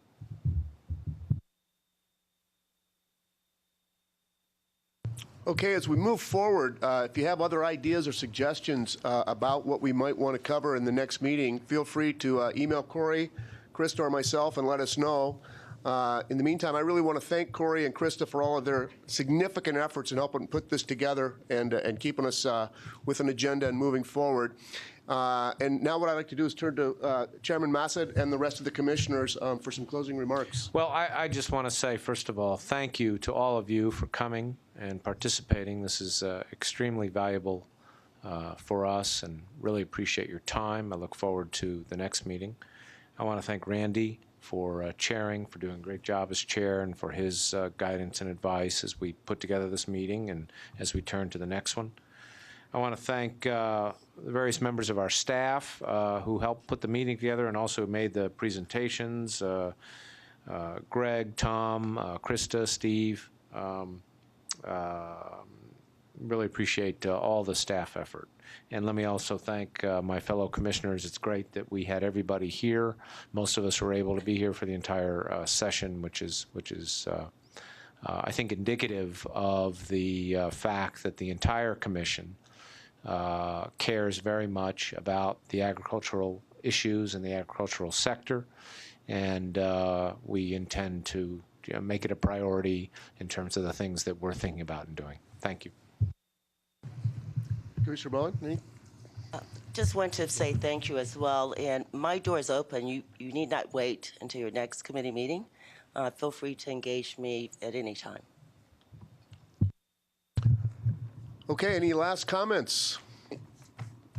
[SPEAKER 1] Okay, as we move forward, if you have other ideas or suggestions about what we might want to cover in the next meeting, feel free to email Corey, Krista, or myself and let us know. In the meantime, I really want to thank Corey and Krista for all of their significant efforts in helping put this together and keeping us with an agenda and moving forward. And now what I'd like to do is turn to Chairman Massad and the rest of the commissioners for some closing remarks.
[SPEAKER 7] Well, I just want to say, first of all, thank you to all of you for coming and participating. This is extremely valuable for us, and really appreciate your time. I look forward to the next meeting. I want to thank Randy for chairing, for doing a great job as chair, and for his guidance and advice as we put together this meeting and as we turn to the next one. I want to thank the various members of our staff who helped put the meeting together and also made the presentations. Greg, Tom, Krista, Steve. Really appreciate all the staff effort. And let me also thank my fellow commissioners. It's great that we had everybody here. Most of us were able to be here for the entire session, which is I think indicative of the fact that the entire commission cares very much about the agricultural issues in the agricultural sector, and we intend to make it a priority in terms of the things that we're thinking about and doing. Thank you.
[SPEAKER 1] Commissioner Bowen,
[SPEAKER 10] just want to say thank you as well. And my door is open. You need not wait until your next committee meeting. Feel free to engage me at any time.
[SPEAKER 1] Okay, any last comments?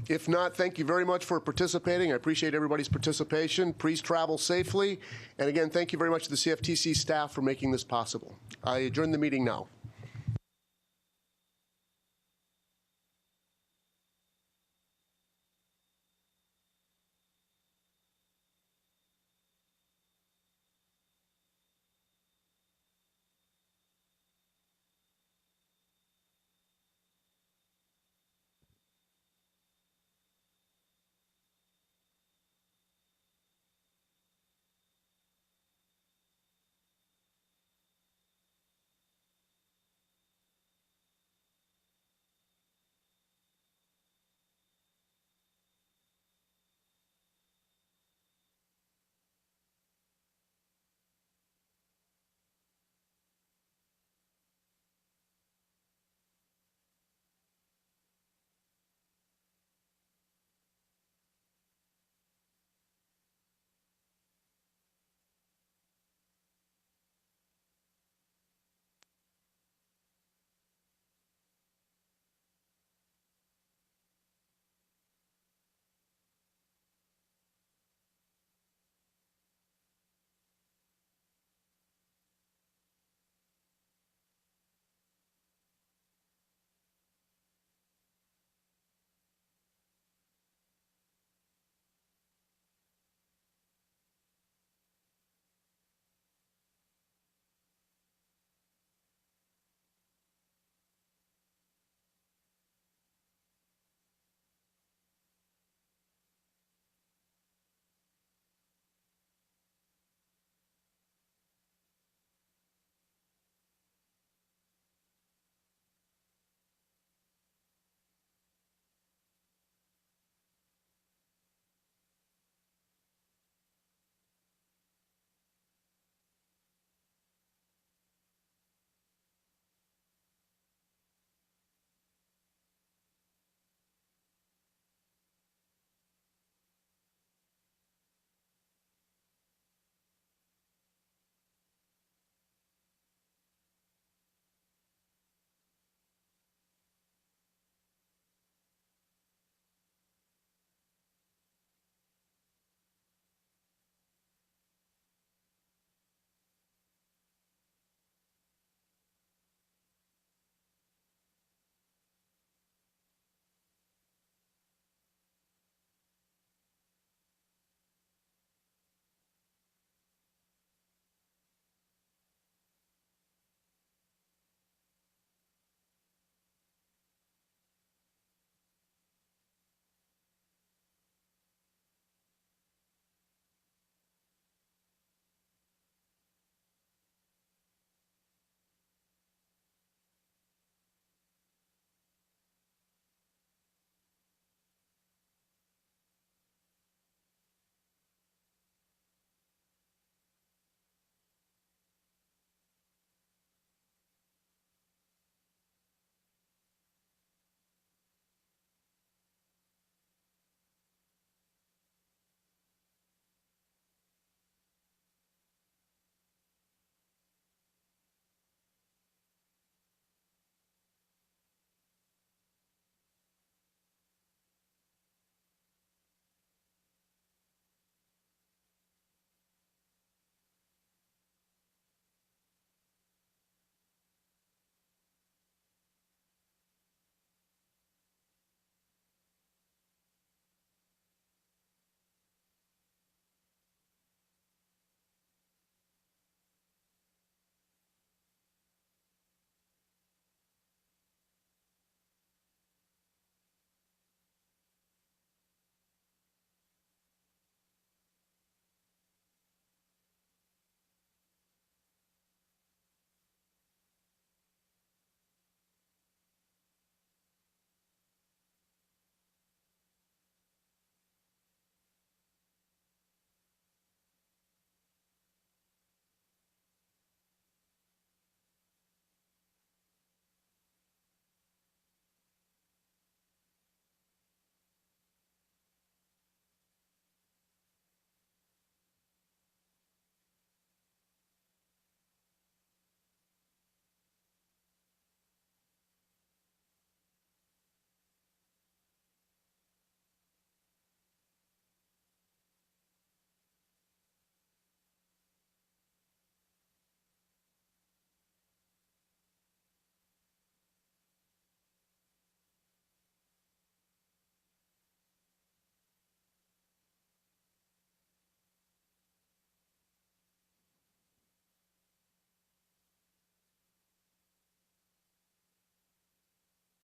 [SPEAKER 1] If not, thank you very much for participating. I appreciate everybody's participation. Please travel safely. And again, thank you very much to the CFTC staff for making this possible. I adjourn the meeting now.